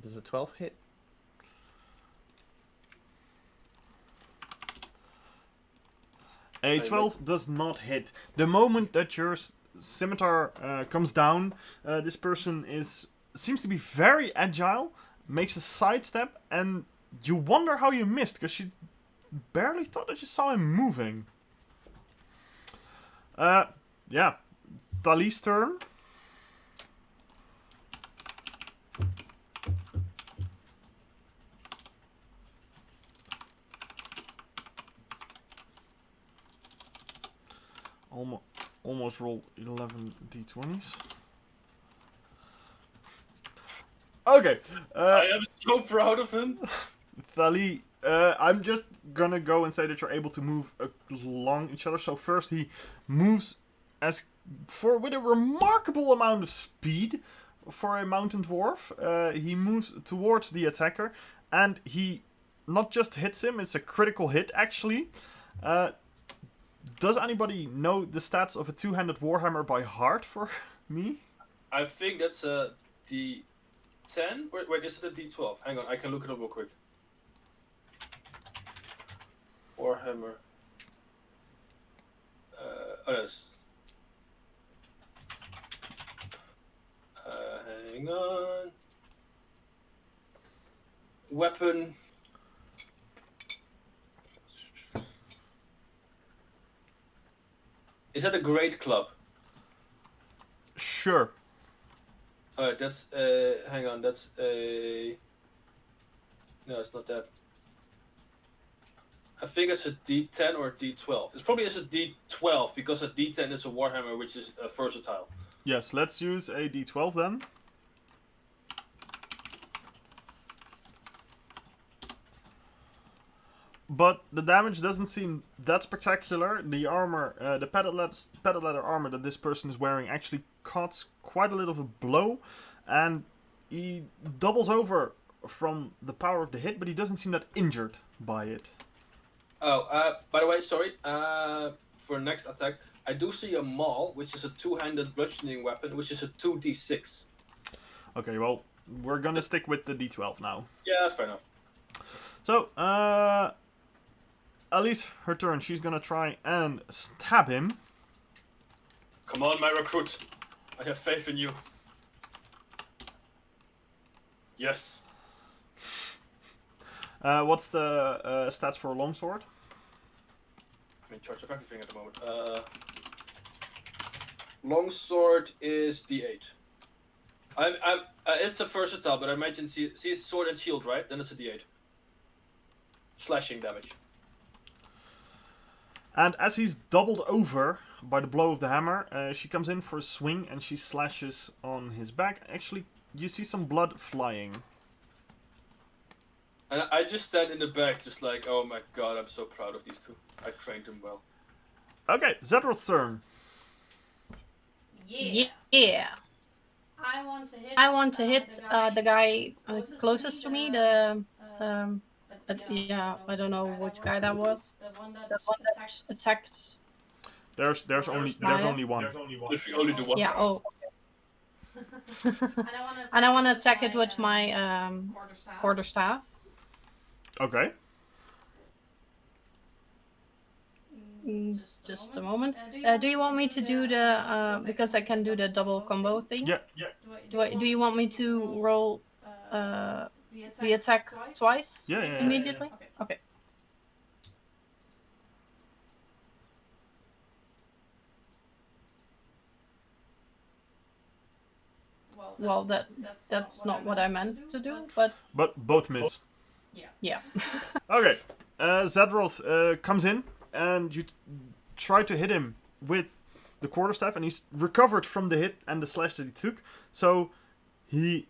Does a 12 hit? A 12 does not hit. The moment that your scimitar comes down, this person seems to be very agile, makes a sidestep, and you wonder how you missed, because she barely thought that you saw him moving. Yeah. Thalys' turn. Almost rolled 11 d20s. Okay. I am so proud of him. Thali, I'm just gonna go and say that you're able to move along each other. So first he moves with a remarkable amount of speed for a mountain dwarf. He moves towards the attacker, and he not just hits him; it's a critical hit actually. Does anybody know the stats of a two-handed warhammer by heart for me? I think that's a D10. Wait, is it a D12? Hang on, I can look it up real quick. Warhammer. Yes. Hang on. Weapon. Is that a great club? Sure. Alright, that's hang on, that's a... No, it's not that. I think it's a D10 or a D12. It's probably is a D12 because a D10 is a Warhammer which is versatile. Yes, let's use a d12 then. But the damage doesn't seem that spectacular. The armor, the padded leather armor that this person is wearing actually caught quite a little of a blow. And he doubles over from the power of the hit, but he doesn't seem that injured by it. Oh, by the way, sorry. For next attack, I do see a maul, which is a two-handed bludgeoning weapon, which is a 2d6. Okay, well, we're gonna stick with the d12 now. Yeah, that's fair enough. So, Elise, her turn. She's gonna try and stab him. Come on, my recruit. I have faith in you. Yes. What's the stats for a longsword? I'm in charge of everything at the moment. Longsword is D8. It's a versatile, but I imagine she's sword and shield, right? Then it's a D8. Slashing damage. And as he's doubled over by the blow of the hammer, she comes in for a swing and she slashes on his back. Actually, you see some blood flying. And I just stand in the back, just like, oh my god, I'm so proud of these two. I trained them well. Okay, Zedroth's turn. Yeah. I want to hit the guy closest to me. Yeah, I don't know which guy that was. The one that attacked. There's only one. Literally only the one. Yeah. Oh. And I want to attack it with my quarterstaff. Okay. Just a moment. Do you want me to do the because I can do the double combo thing? Yeah. Do you want me to roll the attack twice? Yeah. Immediately? Okay. Well, that's not what I meant to do, but both miss. yeah. Okay. Zedroth comes in and you try to hit him with the quarterstaff, and he's recovered from the hit and the slash that he took. So he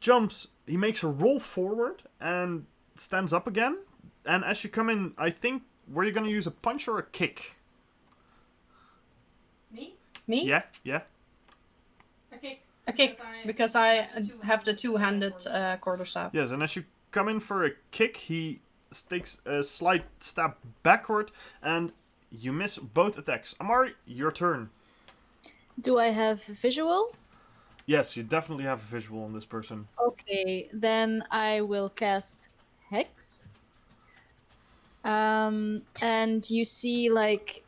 jumps, he makes a roll forward and stands up again. And as you come in, I think, were you going to use a punch or a kick? Me? Yeah. A kick, because I have the two-handed quarterstaff. Yes, and as you come in for a kick, he takes a slight stab backward, and you miss both attacks. Amari, your turn. Do I have visual? Yes, you definitely have a visual on this person. Okay, then I will cast Hex. And you see, like,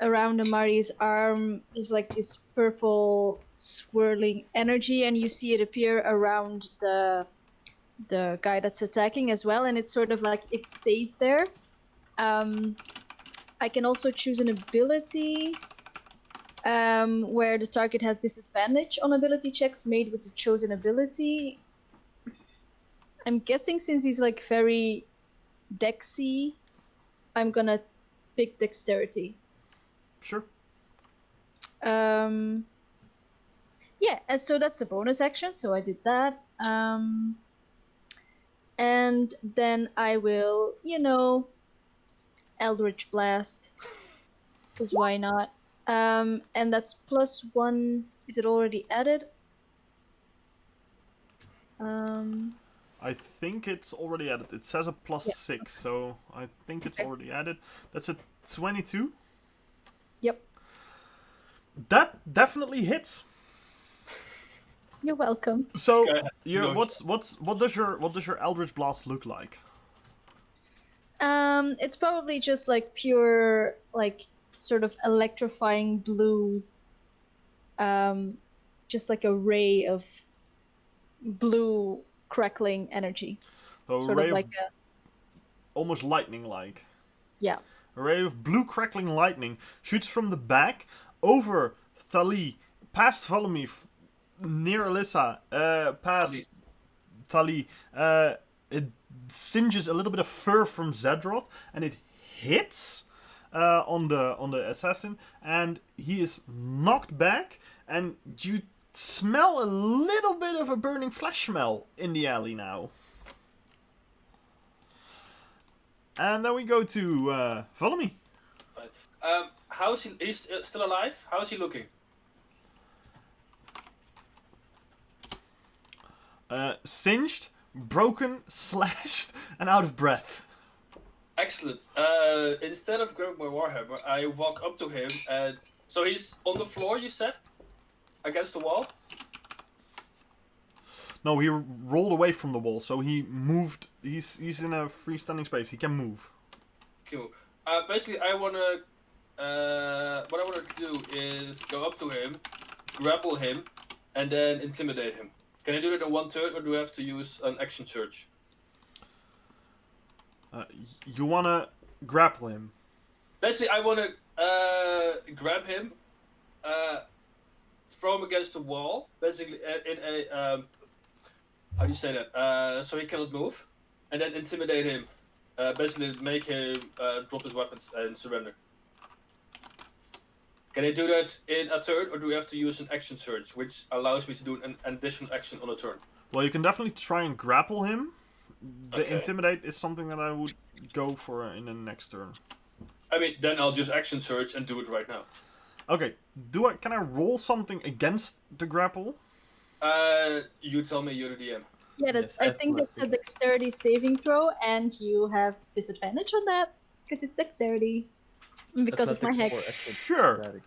around Amari's arm is like this purple swirling energy, and you see it appear around the guy that's attacking as well, and it's sort of like it stays there. I can also choose an ability where the target has disadvantage on ability checks made with the chosen ability. I'm guessing since he's like very dexy, I'm gonna pick dexterity. Sure. Yeah, and so that's a bonus action, so I did that. And then I will, Eldritch Blast. Because why not? And that's +1. Is it already added? I think it's already added. It says a +6, so I think it's already added. That's a 22. Yep. That definitely hits. You're welcome. So, No. what does your Eldritch Blast look like? It's probably just like pure, like sort of electrifying blue. Just like a ray of blue crackling energy. So Sort of like a almost lightning-like. yeah. A ray of blue crackling lightning shoots from the back over Thali, past Volimy, near Alyssa, past Thali. It singes a little bit of fur from Zedroth, and it hits on the assassin, and he is knocked back, and you smell a little bit of a burning flesh smell in the alley now. And then we go to Volimy. How is he? He's still alive. How is he looking? Singed, broken, slashed, and out of breath. Excellent. Instead of grabbing my warhammer, I walk up to him, and so he's on the floor. You said, against the wall. No, he rolled away from the wall, so he moved. He's in a freestanding space. He can move. Cool. Basically, what I want to do is go up to him, grapple him, and then intimidate him. Can I do that in one turn, or do I have to use an action surge? You wanna grapple him? Basically, I want to grab him, throw him against the wall. Basically, in a how do you say that? So he cannot move, and then intimidate him. Basically, make him drop his weapons and surrender. Can I do that in a turn, or do we have to use an action surge, which allows me to do an additional action on a turn? Well, you can definitely try and grapple him. The Okay. intimidate is something that I would go for in the next turn. I mean, then I'll just action surge and do it right now. Okay, can I roll something against the grapple? You tell me, you're the DM. Yeah, I think that's a dexterity saving throw, and you have disadvantage on that because it's dexterity. Because of my hex. Sure.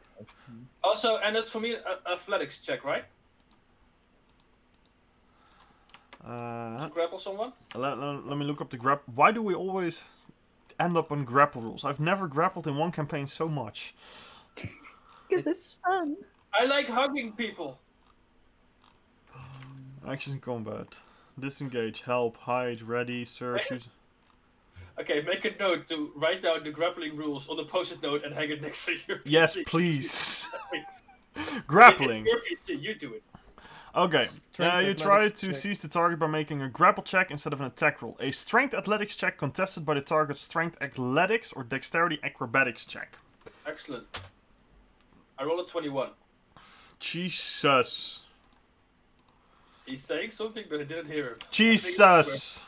Also, and that's for me an athletics check, right? To grapple someone? Let me look up the grapple. Why do we always end up on grapple rules? I've never grappled in one campaign so much. Because it's fun. I like hugging people. Actions in combat. Disengage, help, hide, ready, search, use... Okay, make a note to write down the grappling rules on the post-it note and hang it next to your PC. Yes, please. Grappling. Your PC, you do it. Okay, Strength you try athletics to check. seize the target by making a grapple check instead of an attack roll. A strength athletics check contested by the target's strength athletics or dexterity acrobatics check. Excellent. I rolled a 21. Jesus. He's saying something, but I didn't hear him. Jesus.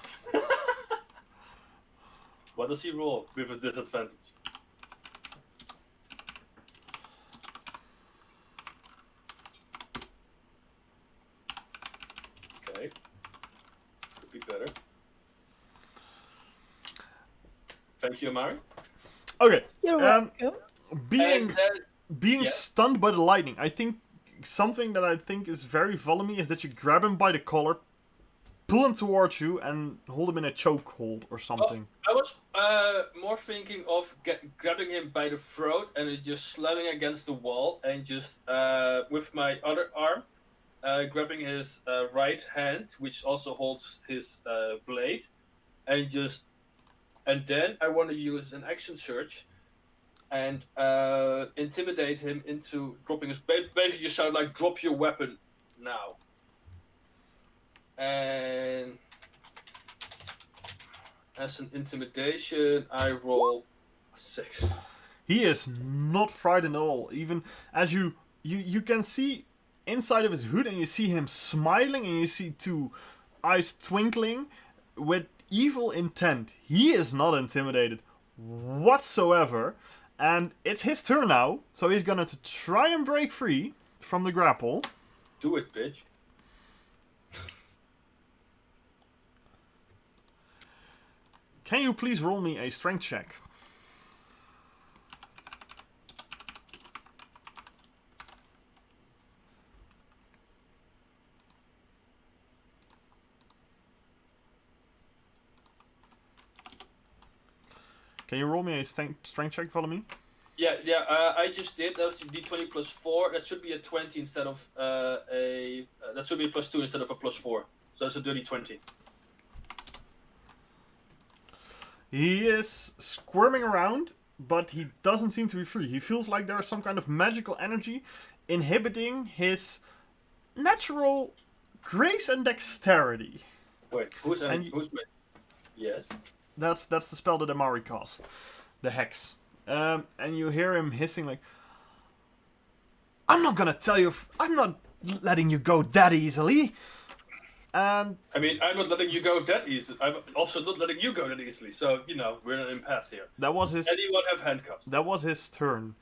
What does he roll with a disadvantage? Okay. Could be better. Thank you, Amari. Okay. You're welcome. Being And then, yeah. stunned by the lightning, I think something that I think is very Volimy is that you grab him by the collar, pull him towards you, and hold him in a chokehold or something. I was more thinking of grabbing him by the throat and just slamming against the wall, and just with my other arm grabbing his right hand, which also holds his blade, and just and then I want to use an action search and intimidate him into dropping his. Basically, just sound like drop your weapon now. And as an intimidation, I roll a 6. He is not frightened at all. Even as you can see inside of his hood, and you see him smiling, and you see 2 eyes twinkling with evil intent. He is not intimidated whatsoever. And it's his turn now, so he's gonna try and break free from the grapple. Do it, bitch. Can you please roll me a strength check? Can you roll me a strength check, follow me? Yeah, I just did. That was the d20 plus 4. That should be a 20 instead of that should be a plus 2 instead of a plus 4. So that's a dirty 20. He is squirming around, but he doesn't seem to be free. He feels like there is some kind of magical energy inhibiting his natural grace and dexterity. Wait, who's my... Yes. That's the spell that Amari cast. The Hex. And you hear him hissing like, I'm not gonna tell you, I'm not letting you go that easily. And I mean, I'm not letting you go that easily. I'm also not letting you go that easily. So, you know, we're in an impasse here. Does anyone have handcuffs? That was his turn.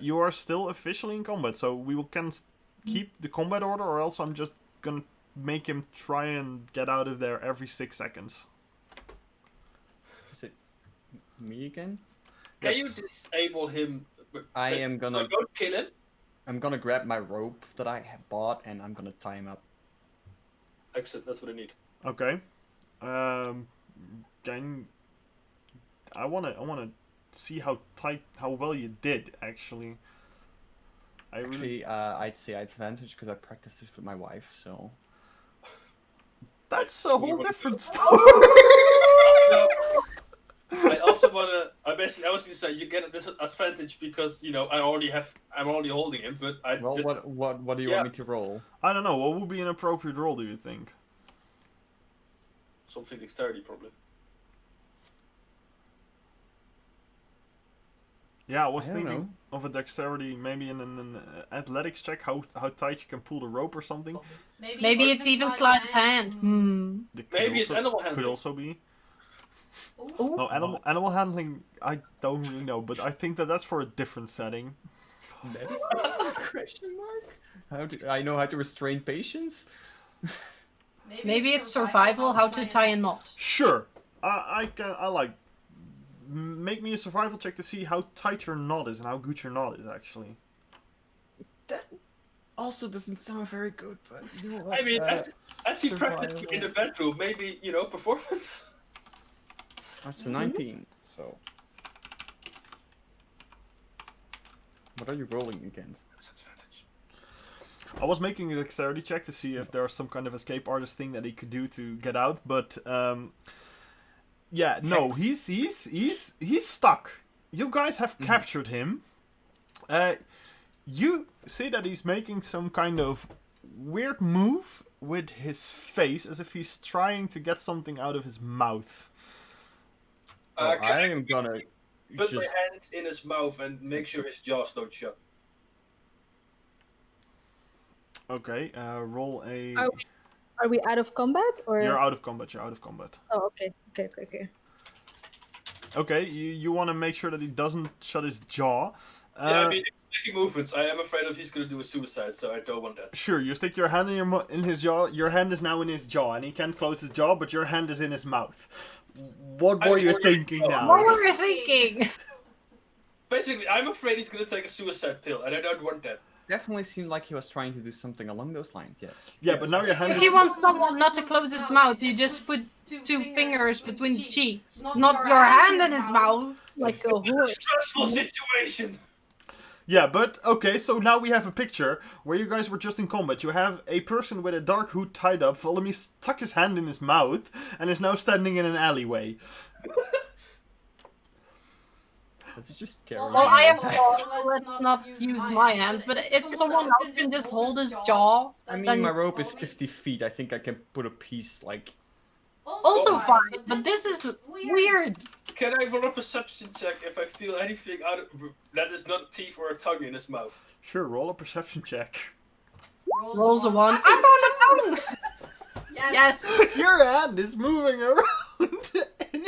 You are still officially in combat, so we can keep the combat order, or else I'm just gonna make him try and get out of there every 6 seconds. Is it me again? Can Yes. you disable him? I am gonna... Don't kill him. I'm gonna grab my rope that I have bought, and I'm gonna tie him up. Excellent, that's what I need. Okay. I wanna see how well you did actually. I'd say I had advantage because I practiced this with my wife, so... That's a whole different story. No, I also wanna. I was gonna say you get this advantage because you know I'm already holding him, but I. Well, just, what do you want me to roll? I don't know. What would be an appropriate roll, do you think? Something dexterity probably. Yeah, I was I don't thinking know. of a dexterity, maybe in an athletics check, how tight you can pull the rope or something. Maybe it's even sleight of hand. That could Maybe it's also- animal Could handling. also be. Ooh. No, animal handling, I don't really know, but I think that's for a different setting. Medicine? Question mark? I know how to restrain patience? Maybe it's survival, how to tie a knot. Sure, I like. Make me a survival check to see how tight your knot is and how good your knot is actually. That also doesn't sound very good, but you know what? I mean, as he practiced survival. in the bedroom, maybe you know performance. That's a 19, so... What are you rolling against? I was making a dexterity check to see if there's some kind of escape artist thing that he could do to get out, but yeah, no, Hex. he's stuck. You guys have captured him. You see that he's making some kind of weird move with his face, as if he's trying to get something out of his mouth. Well, Can I am gonna put just... my hand in his mouth and make sure his jaws don't shut. Okay, roll a. Are we out of combat or? You're out of combat. You're out of combat. Oh, okay. Okay, you want to make sure that he doesn't shut his jaw. Yeah, I mean, making movements. I am afraid of he's gonna do a suicide, so I don't want that. Sure, you stick your hand in his jaw. Your hand is now in his jaw, and he can't close his jaw, but your hand is in his mouth. What were you thinking now? What were you thinking? Basically, I'm afraid he's gonna take a suicide pill, and I don't want that. Definitely seemed like he was trying to do something along those lines, yes. Yeah, but now your hand If is... you want someone not to close his mouth, you just put two fingers between the cheeks, not your hand in his mouth. Like a horse. Stressful situation. Yeah, but okay, so now we have a picture where you guys were just in combat. You have a person with a dark hood tied up. Follow me, stuck his hand in his mouth, and is now standing in an alleyway. Let's just carry Well, I have on. claws, so let's not use my hands. But if someone else can just hold his jaw, I mean, then my rope is 50 feet. I think I can put a piece, like... also fine. But this is weird. Can I roll a perception check if I feel anything out of that is not teeth or a tongue in his mouth? Sure, roll a perception check. Rolls a 1. I found a phone! Yes! Your hand is moving around in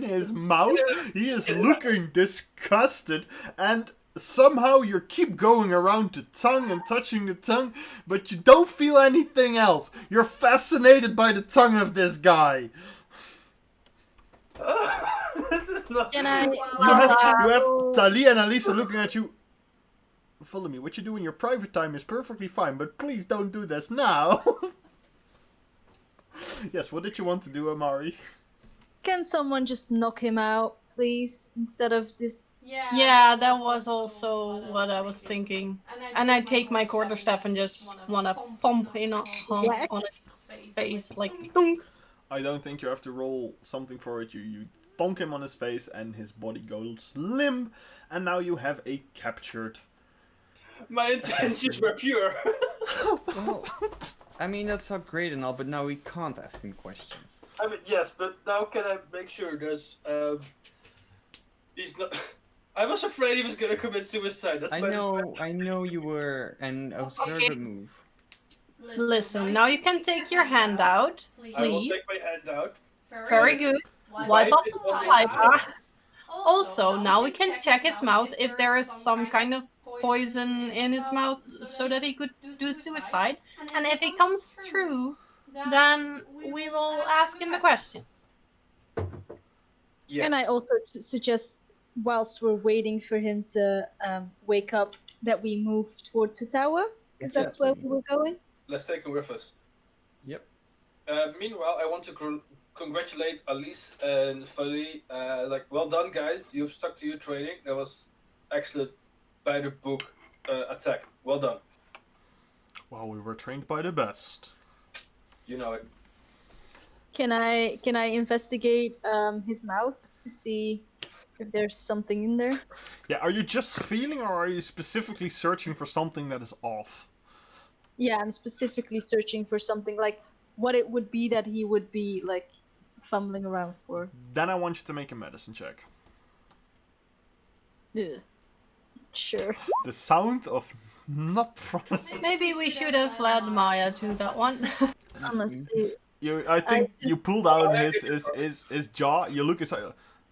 his mouth. He is looking disgusted, and somehow you keep going around the tongue and touching the tongue, but you don't feel anything else. You're fascinated by the tongue of this guy. This is not. Can I? You have Tali and Alisa looking at you. Follow me. What you do in your private time is perfectly fine, but please don't do this now. Yes, what did you want to do, Amari? Can someone just knock him out, please, instead of this? Yeah, that was also what I was thinking. And I take my quarterstaff and just wanna pump in on his face, like dunk. I don't think you have to roll something for it. You thunk him on his face and his body goes limp, and now you have a captured. My intentions were pure. Well, I mean, that's not great and all, but now we can't ask him questions. I mean, yes, but now can I make sure there's he's not. I was afraid he was gonna commit suicide. That's I know you were, and it was a very good move. Listen, now you can take your hand out, I will please. take my hand out. Very good. Wipe off the saliva. Also, now we can check his mouth if there is some kind of poison in his mouth so that he could do suicide. And if it comes true, then we will ask him the question. Yeah. And I also suggest, whilst we're waiting for him to wake up, that we move towards the tower, because that's where we were going. Let's take him with us. Yep. Meanwhile, I want to congratulate Alice and Fali. Well done, guys. You've stuck to your training. That was excellent by the book attack. Well done. Well, we were trained by the best. You know it. Can I investigate his mouth to see if there's something in there? Yeah, are you just feeling, or are you specifically searching for something that is off? Yeah, I'm specifically searching for something, like what it would be that he would be like fumbling around for. Then I want you to make a medicine check. Ugh. Sure. The sound of not promising. Maybe we should have led Maya to that one. Honestly, I think you pulled out his jaw. You look inside.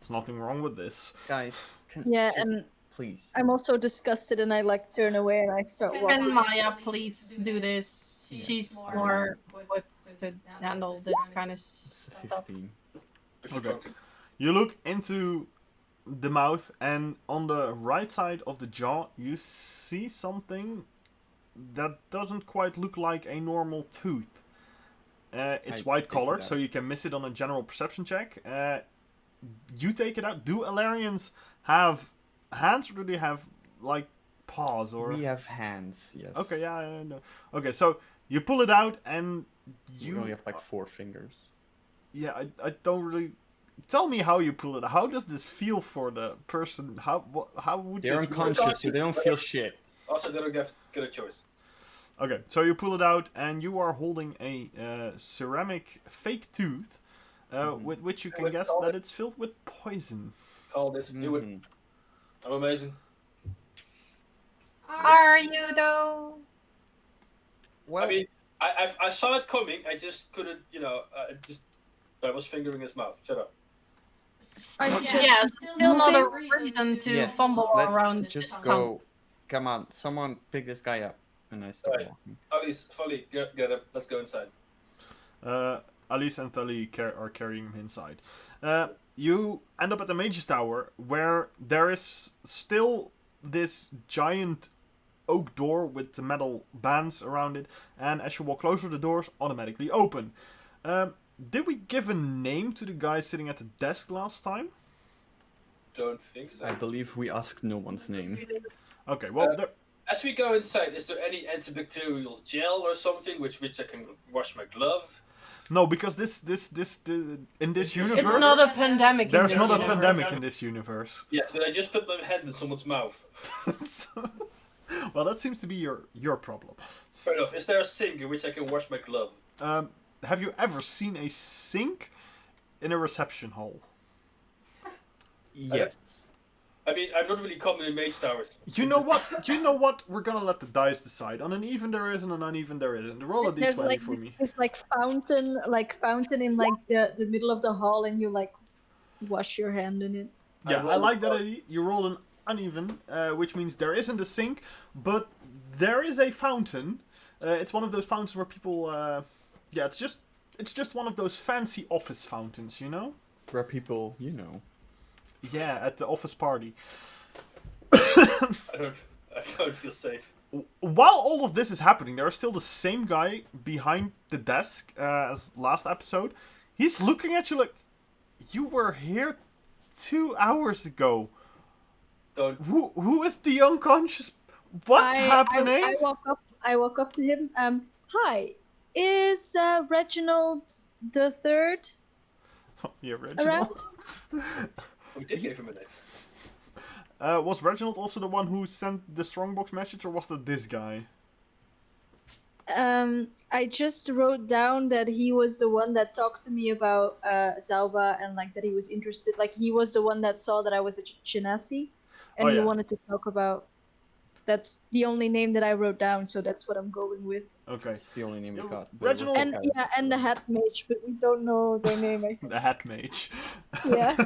There's nothing wrong with this. Guys, yeah, and please. I'm also disgusted, and I like turn away and I start walking. Can Maya please do this? She's more equipped to handle this kind of stuff. 15. Okay. You look into the mouth, and on the right side of the jaw, you see something that doesn't quite look like a normal tooth. It's I white take it colored, out. so you can miss it on a general perception check. You take it out. Do Alarians have hands, or do they have like paws? Or We have hands, yes. okay, yeah, I know. Okay, so you pull it out, and You only have like 4 fingers. yeah, I don't really. Tell me how you pull it. How does this feel for the person? How would They're this work? unconscious, so they don't feel shit. Also, they don't get a choice. Okay, so you pull it out, and you are holding a ceramic fake tooth, with which you can guess that it's filled with poison. Called it. Do it. Mhm. I'm amazing. Are you though? Well, I mean, I saw it coming. I just couldn't, I was fingering his mouth. Shut up. I suggest Yeah, still not a reason to yes, fumble let's around. just go. Come on, someone pick this guy up. And I start Right. walking. Alice, Folly, get him. Let's go inside. Alice and Tali are carrying him inside. You end up at the Mage's Tower, where there is still this giant oak door with the metal bands around it, and as you walk closer, the doors automatically open. Did we give a name to the guy sitting at the desk last time? Don't think so. I believe we asked no one's name. Okay, well, As we go inside, is there any antibacterial gel or something which I can wash my glove? No, because in this universe, It's not a pandemic. there's in not this a universe. pandemic in this universe. Yes, but I just put my head in someone's mouth. So- well, that seems to be your problem. Fair enough. Is there a sink in which I can wash my glove? Have you ever seen a sink in a reception hall? Yes. I mean, I'm not really common in mage towers. You know what? You know what? We're gonna let the dice decide. On an even there is, and an uneven there isn't. Roll a There's d20 like for me. this fountain in like the middle of the hall, and you like wash your hand in it. Yeah, I rolled like a that four. idea. You rolled an uneven, which means there isn't a sink, but there is a fountain. It's one of those fountains where people. Yeah, it's just one of those fancy office fountains, you know. Where people, you know. Yeah, at the office party. I don't feel safe. While all of this is happening, there is still the same guy behind the desk as last episode. He's looking at you like, you were here 2 hours ago. Don't. Who is the unconscious? What's happening? I walk up to him. Hi, is Reginald the Third Yeah, around? Reginald. We did give him a name. Was Reginald also the one who sent the strongbox message, or was that this guy? I just wrote down that he was the one that talked to me about Zauba, and like that he was interested. Like he was the one that saw that I was a Genasi, and Oh, he yeah. wanted to talk about. That's the only name that I wrote down, so that's what I'm going with. Okay. It's the only name we Yo, got. but it was Reginald- the And guy. yeah, and the hat mage, but we don't know their name. I think. The hat mage. Yeah.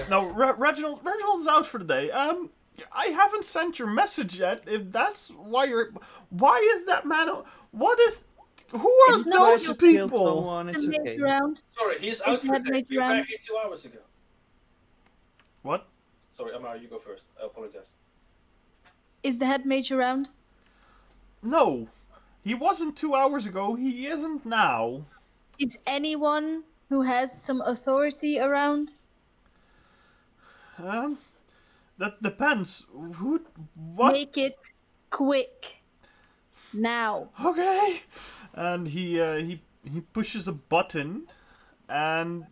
No, Reginald's out for the day. I haven't sent your message yet. If that's why you're, why is that man? What is? Who are It's not those like Killed people? someone, it's The mage okay. around. Sorry, he's out for that the day. mage We were around? back here 2 hours ago. What? Sorry, Amara, you go first. I apologize. Is the head mage around? No, he wasn't 2 hours ago. He isn't now. Is anyone who has some authority around? That depends. Who? What? Make it quick. Now. Okay. And he pushes a button, and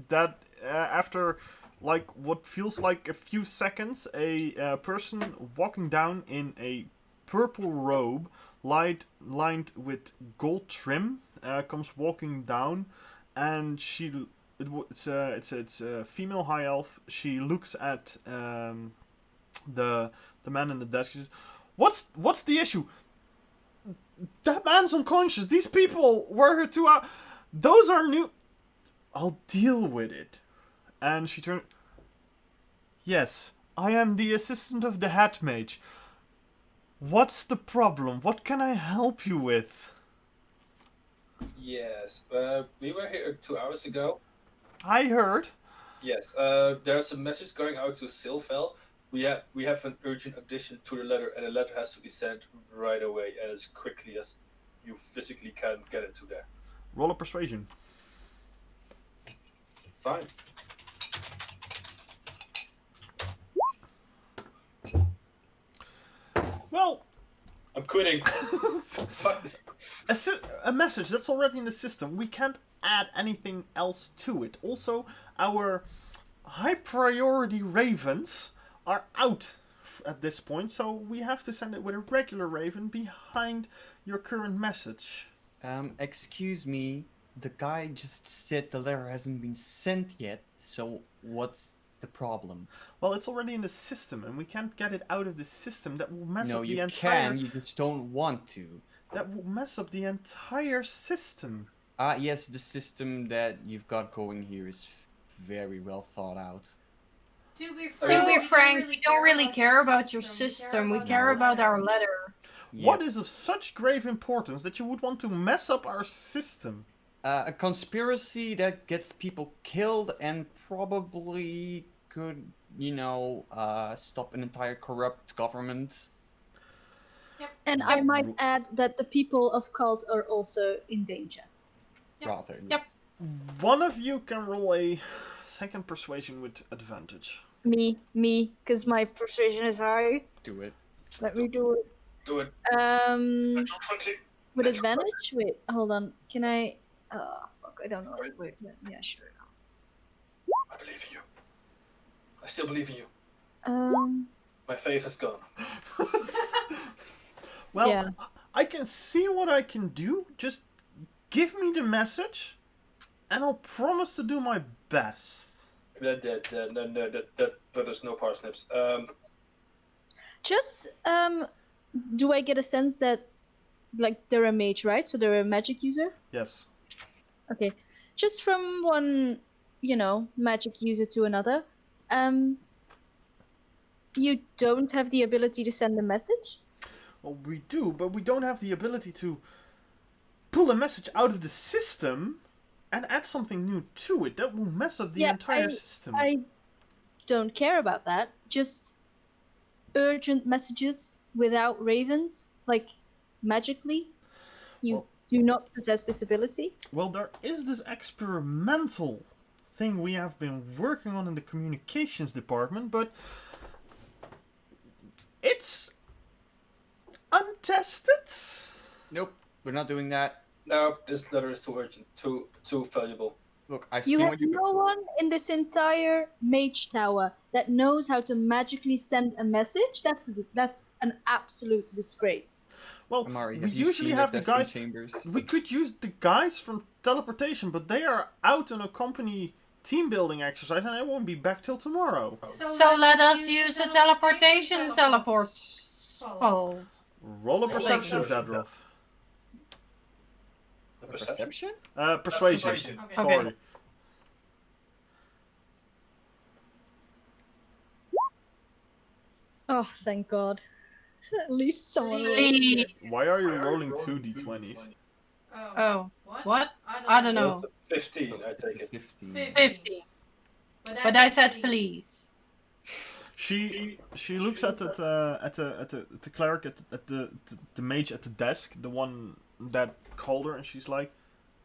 that after like what feels like a few seconds, a person walking down in a purple robe, lined with gold trim, comes walking down, and it's a female high elf. She looks at the man in the desk. She says, "What's the issue? That man's unconscious. These people were here 2 hours. Those are new. I'll deal with it." And she turned. "Yes, I am the assistant of the Hat Mage. What's the problem? What can I help you with?" Yes, we were here 2 hours ago. I heard. Yes, there's a message going out to Silfel. We have an urgent addition to the letter, and the letter has to be sent right away, and as quickly as you physically can get it to there. Roll a persuasion. Fine. Well, I'm quitting. Fuck this. a message that's already in the system. We can't add anything else to it. Also, our high priority ravens are out at this point, so we have to send it with a regular raven behind your current message. Excuse me, the guy just said the letter hasn't been sent yet, so what's the problem? Well, it's already in the system, and we can't get it out of the system. That will mess No, up the you entire. can, you just don't want to. That will mess up the entire system. Yes, the system that you've got going here is very well thought out. To be frank, we don't really care about your system. We care about our letter. What Yep. is of such grave importance that you would want to mess up our system? A conspiracy that gets people killed and probably could, stop an entire corrupt government. And I might add that the people of Cult are also in danger. Yep. Rather. Yep. One of you can roll a second persuasion with advantage. Me, because my persuasion is high. Do it. Let me do it. Do it. Um, Natural 20. With advantage? Wait, hold on. Can I? Fuck, I don't know. Wait, yeah, sure. I believe in you. I still believe in you. Um, My faith has gone. Well, yeah. I can see what I can do. Just give me the message, and I'll promise to do my best. No, there's no parsnips. Just do I get a sense that like they're a mage, right? So they're a magic user? Yes. Okay. Just from one, magic user to another. You don't have the ability to send a message? Well, we do, but we don't have the ability to pull a message out of the system and add something new to it. That will mess up the entire system. I don't care about that. Just urgent messages without ravens, like magically. You do not possess this ability. Well, there is this experimental thing we have been working on in the communications department, but it's untested. Nope, we're not doing that. No, this letter is too urgent, too valuable. Look, I've You seen have what you. no one in this entire mage tower that knows how to magically send a message. That's an absolute disgrace. Well, Amari, we have you usually seen have the the guys. Chambers? We could use the guys from teleportation, but they are out on a company team building exercise, and they won't be back till tomorrow. So let us use the teleportation teleport spells. Roll a perception, Zadroth. The perception? Persuasion. Okay. Sorry. Oh, thank God. At least someone rolls. Please. Why are you rolling 2d20s? Oh, what? I don't know. 15, I take it. 15. 50. But I said please. She looks at the cleric at the mage at the desk, the one that called her, and she's like,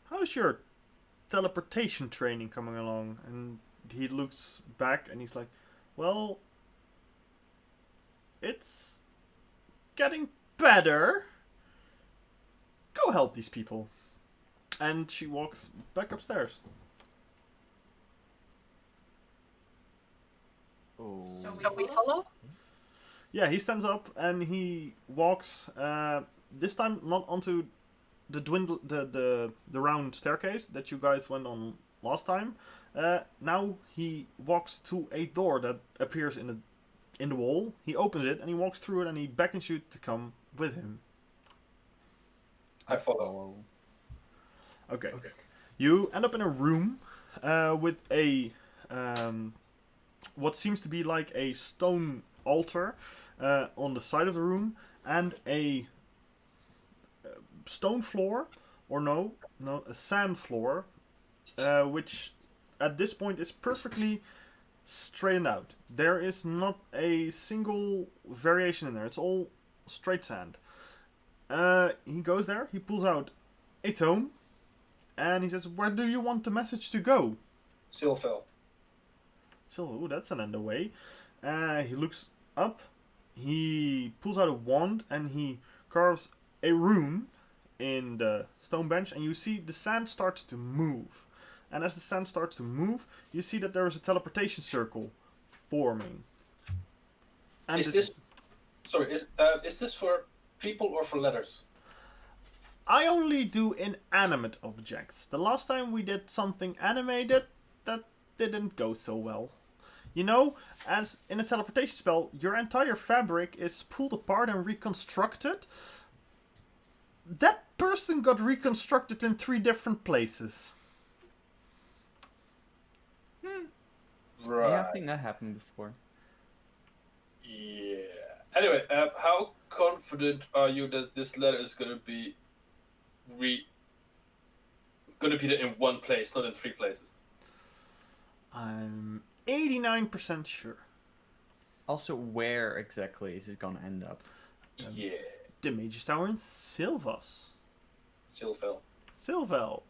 "How's your teleportation training coming along?" And he looks back and he's like, "Well, it's getting better. Go help these people." And she walks back upstairs. Oh. Shall we follow? Yeah, he stands up and he walks. This time not onto the round staircase that you guys went on last time. Now he walks to a door that appears in the wall. He opens it and he walks through it and he beckons you to come with him. I follow. Okay. You end up in a room with a what seems to be like a stone altar on the side of the room and a stone floor, or no, a sand floor, which at this point is perfectly straightened out. There is not a single variation in there. It's all straight sand. He goes there, he pulls out a tome, and he says, "Where do you want the message to go?" Silfel. So, ooh, that's an underway. He looks up, he pulls out a wand, and he carves a rune in the stone bench, and you see the sand starts to move. And as the sand starts to move, you see that there is a teleportation circle forming. And Is this for people or for letters? I only do inanimate objects. The last time we did something animated, that didn't go so well. You know, as in a teleportation spell, your entire fabric is pulled apart and reconstructed. That person got reconstructed in 3 different places. Right. Yeah, I think that happened before. Yeah. Anyway, how confident are you that this letter is gonna be in one place, not in 3 places? I'm 89% sure. Also, where exactly is it gonna end up? Yeah. The Mage's Tower in Silvas. Silfel. Silvel.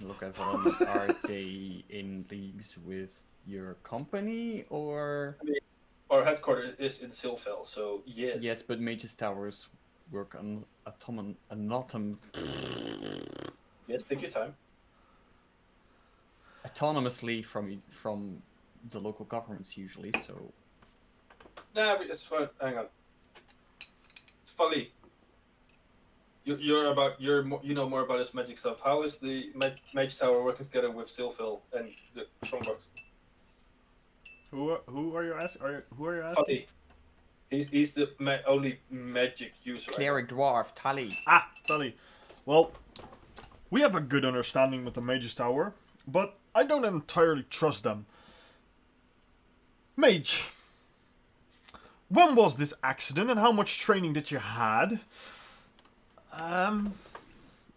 Look at them. Are they in leagues with your company or? Our headquarters is in Silfel, so yes. Yes, but Mage's Tower is work on Yes, take your time. autonomously from the local governments usually. So Nah, it's fine. Hang on. Folly. You know more about this magic stuff. How is the mage tower working together with Sylphil and the Strongbox? Who are you asking? Who are you asking? Folly. He's the only magic user. cleric dwarf Tali. Ah, Tully. Well, we have a good understanding with the Mage's Tower, but I don't entirely trust them. Mage, when was this accident and how much training did you had?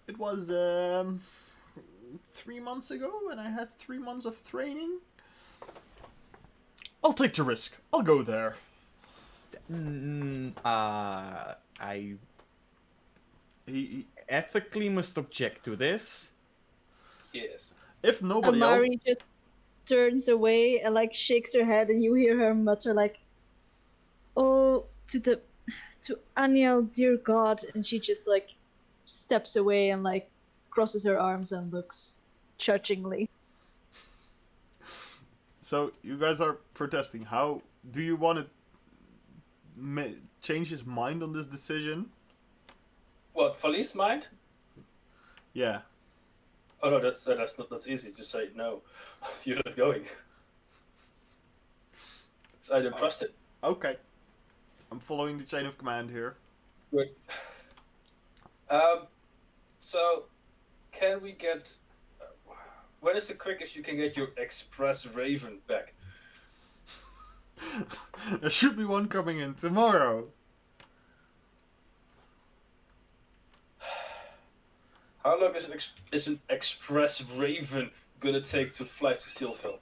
It was 3 months ago, and I had 3 months of training. I'll take the risk. I'll go there. I He ethically must object to this. Yes. if nobody else, Amari just turns away and like shakes her head, and you hear her mutter like, "Oh, to Aniel, dear God," and she just like steps away and like crosses her arms and looks judgingly. so you guys are protesting. How do you want to change his mind on this decision? What, Folly's mind? Yeah. Oh no, that's easy. Just say no. You're not going. I don't trust it. Okay. I'm following the chain of command here. Good. So, can we get? When is the quickest you can get your Express Raven back? There should be one coming in tomorrow. How long is an Express Raven gonna take to fly to Sylphil?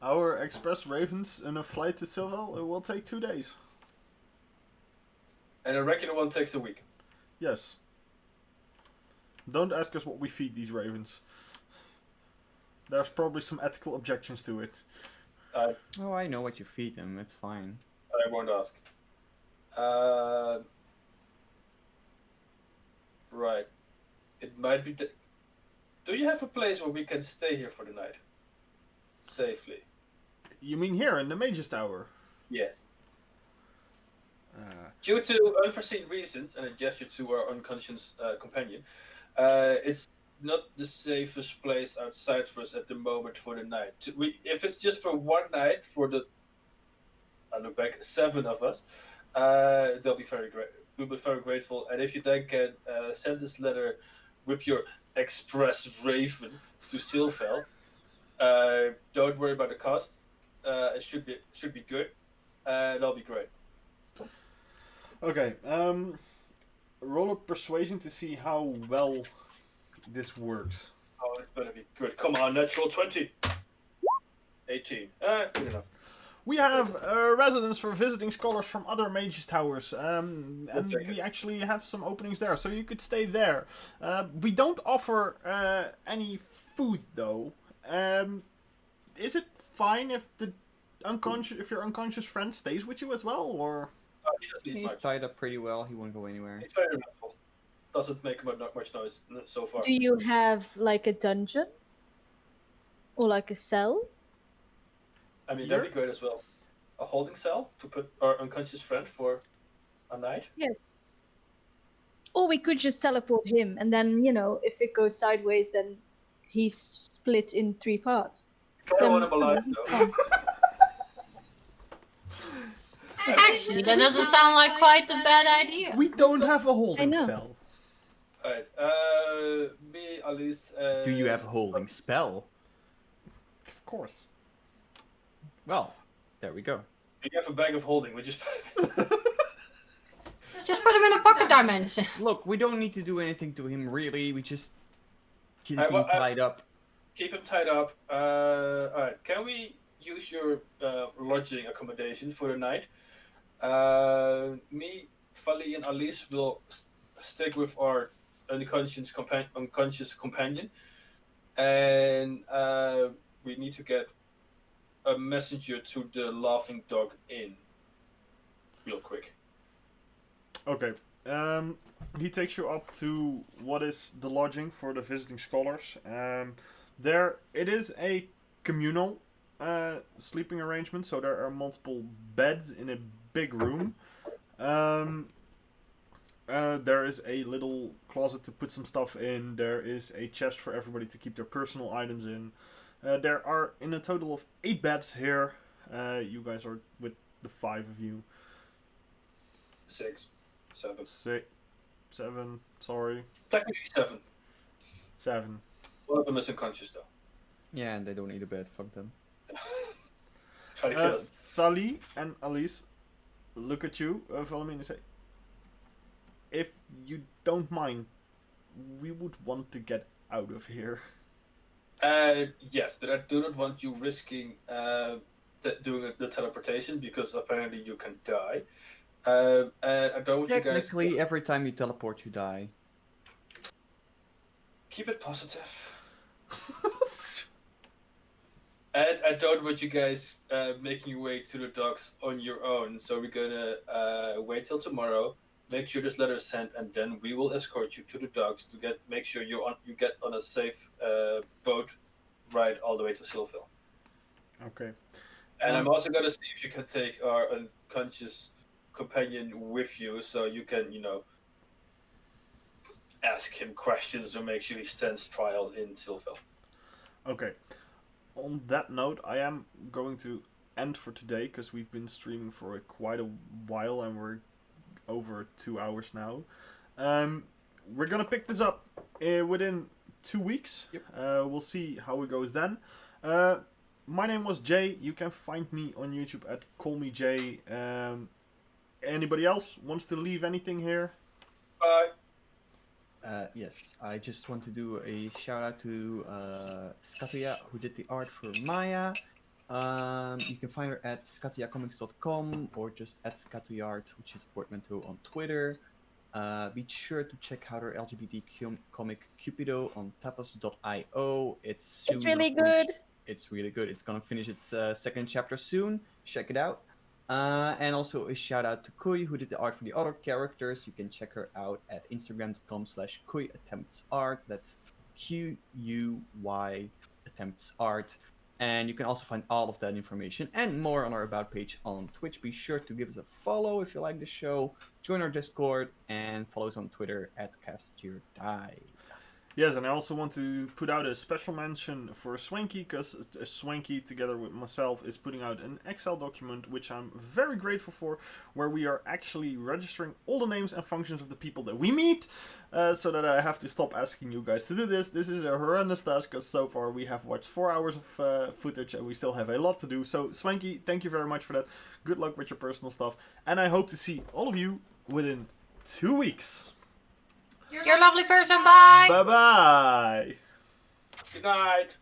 Our express ravens in a flight to Silval, it will take 2 days. And a regular one takes a week. Yes. Don't ask us what we feed these ravens. There's probably some ethical objections to it. Oh, I know what you feed them. It's fine. I won't ask. Right. It might be. Do you have a place where we can stay here for the night? Safely. You mean here in the Mage's Tower? Yes. Due to unforeseen reasons and a gesture to our unconscious companion, it's not the safest place outside for us at the moment for the night. If it's just for one night for the, I look back, 7 of us, they'll be very great. We'll be very grateful. And if you then can send this letter with your Express Raven to Sylphil, don't worry about the cost. It should be good. That'll be great. Okay, roll a persuasion to see how well this works. Oh, it's gonna be good. Come on, natural 20. 18. It's good enough. We have residents for visiting scholars from other Mage's Towers, and we actually have some openings there, so you could stay there. We don't offer any food, though. Is it fine if if your unconscious friend stays with you as well, or? He doesn't eat He's much. tied up pretty well. He won't go anywhere. He's very restful. Doesn't make much noise so far. Do you have like a dungeon or like a cell? I mean, that'd be great as well. A holding cell to put our unconscious friend for a night. Yes. Or we could just teleport him, and then if it goes sideways, then he's split in 3 parts. I don't want him alive though. Actually, that doesn't sound like quite a bad idea. We don't have a holding know. cell. Alright, me, Alice. Do you have a holding spell? Of course. Well, there we go. We have a bag of holding. We just. Just put him in a pocket dimension. Look, we don't need to do anything to him, really. We just keep I him wa- I- tied up. Keep him tied up. Alright, can we use your lodging accommodation for the night? Me, Fali, and Alice will stick with our unconscious companion, and we need to get a messenger to the Laughing Dog Inn real quick. Okay. He takes you up to what is the lodging for the visiting scholars. There, it is a communal sleeping arrangement, so there are multiple beds in a big room. There is a little closet to put some stuff in. There is a chest for everybody to keep their personal items in. There are in a total of 8 beds here. You guys are with the 5 of you. 6, 7. 7. Sorry. Technically 7. 7. One of them is unconscious though. Yeah, and they don't need a bed. Fuck them. Try to kill us. Thali and Alice look at you, follow me, and say, if you don't mind, we would want to get out of here. Yes, but I do not want you risking doing the teleportation because apparently you can die. And I don't want you guys. Technically, every time you teleport, you die. Keep it positive. And I don't want you guys making your way to the docks on your own. So we're gonna wait till tomorrow. Make sure this letter is sent, and then we will escort you to the docks to make sure you get on a safe boat ride all the way to Silville. Okay. And I'm also gonna see if you can take our unconscious companion with you, so you can, ask him questions or make sure he stands trial in Silville. Okay. On that note, I am going to end for today because we've been streaming for quite a while and we're over 2 hours now. We're gonna pick this up within 2 weeks. Yep. We'll see how it goes then. My name was Jay. You can find me on YouTube at CallMeJay. Anybody else wants to leave anything here? Bye. Yes, I just want to do a shout out to Skatia, who did the art for Maya. You can find her at skatiacomics.com or just at skatiart, which is a portmanteau on Twitter. Be sure to check out her LGBT comic Cupido on tapas.io. It's really good. It's really good. It's gonna finish its second chapter soon. Check it out. And also a shout out to Kui, who did the art for the other characters. You can check her out at instagram.com/KuiAttemptsArt. That's QUY attempts art. And you can also find all of that information and more on our About page on Twitch. Be sure to give us a follow if you like the show. Join our Discord and follow us on Twitter at CastYourDie. Yes, and I also want to put out a special mention for Swanky, because Swanky, together with myself, is putting out an Excel document, which I'm very grateful for, where we are actually registering all the names and functions of the people that we meet, so that I have to stop asking you guys to do this. This is a horrendous task, because so far we have watched 4 hours of footage, and we still have a lot to do. So, Swanky, thank you very much for that. Good luck with your personal stuff, and I hope to see all of you within 2 weeks. You're a lovely person. Bye. Bye-bye. Good night.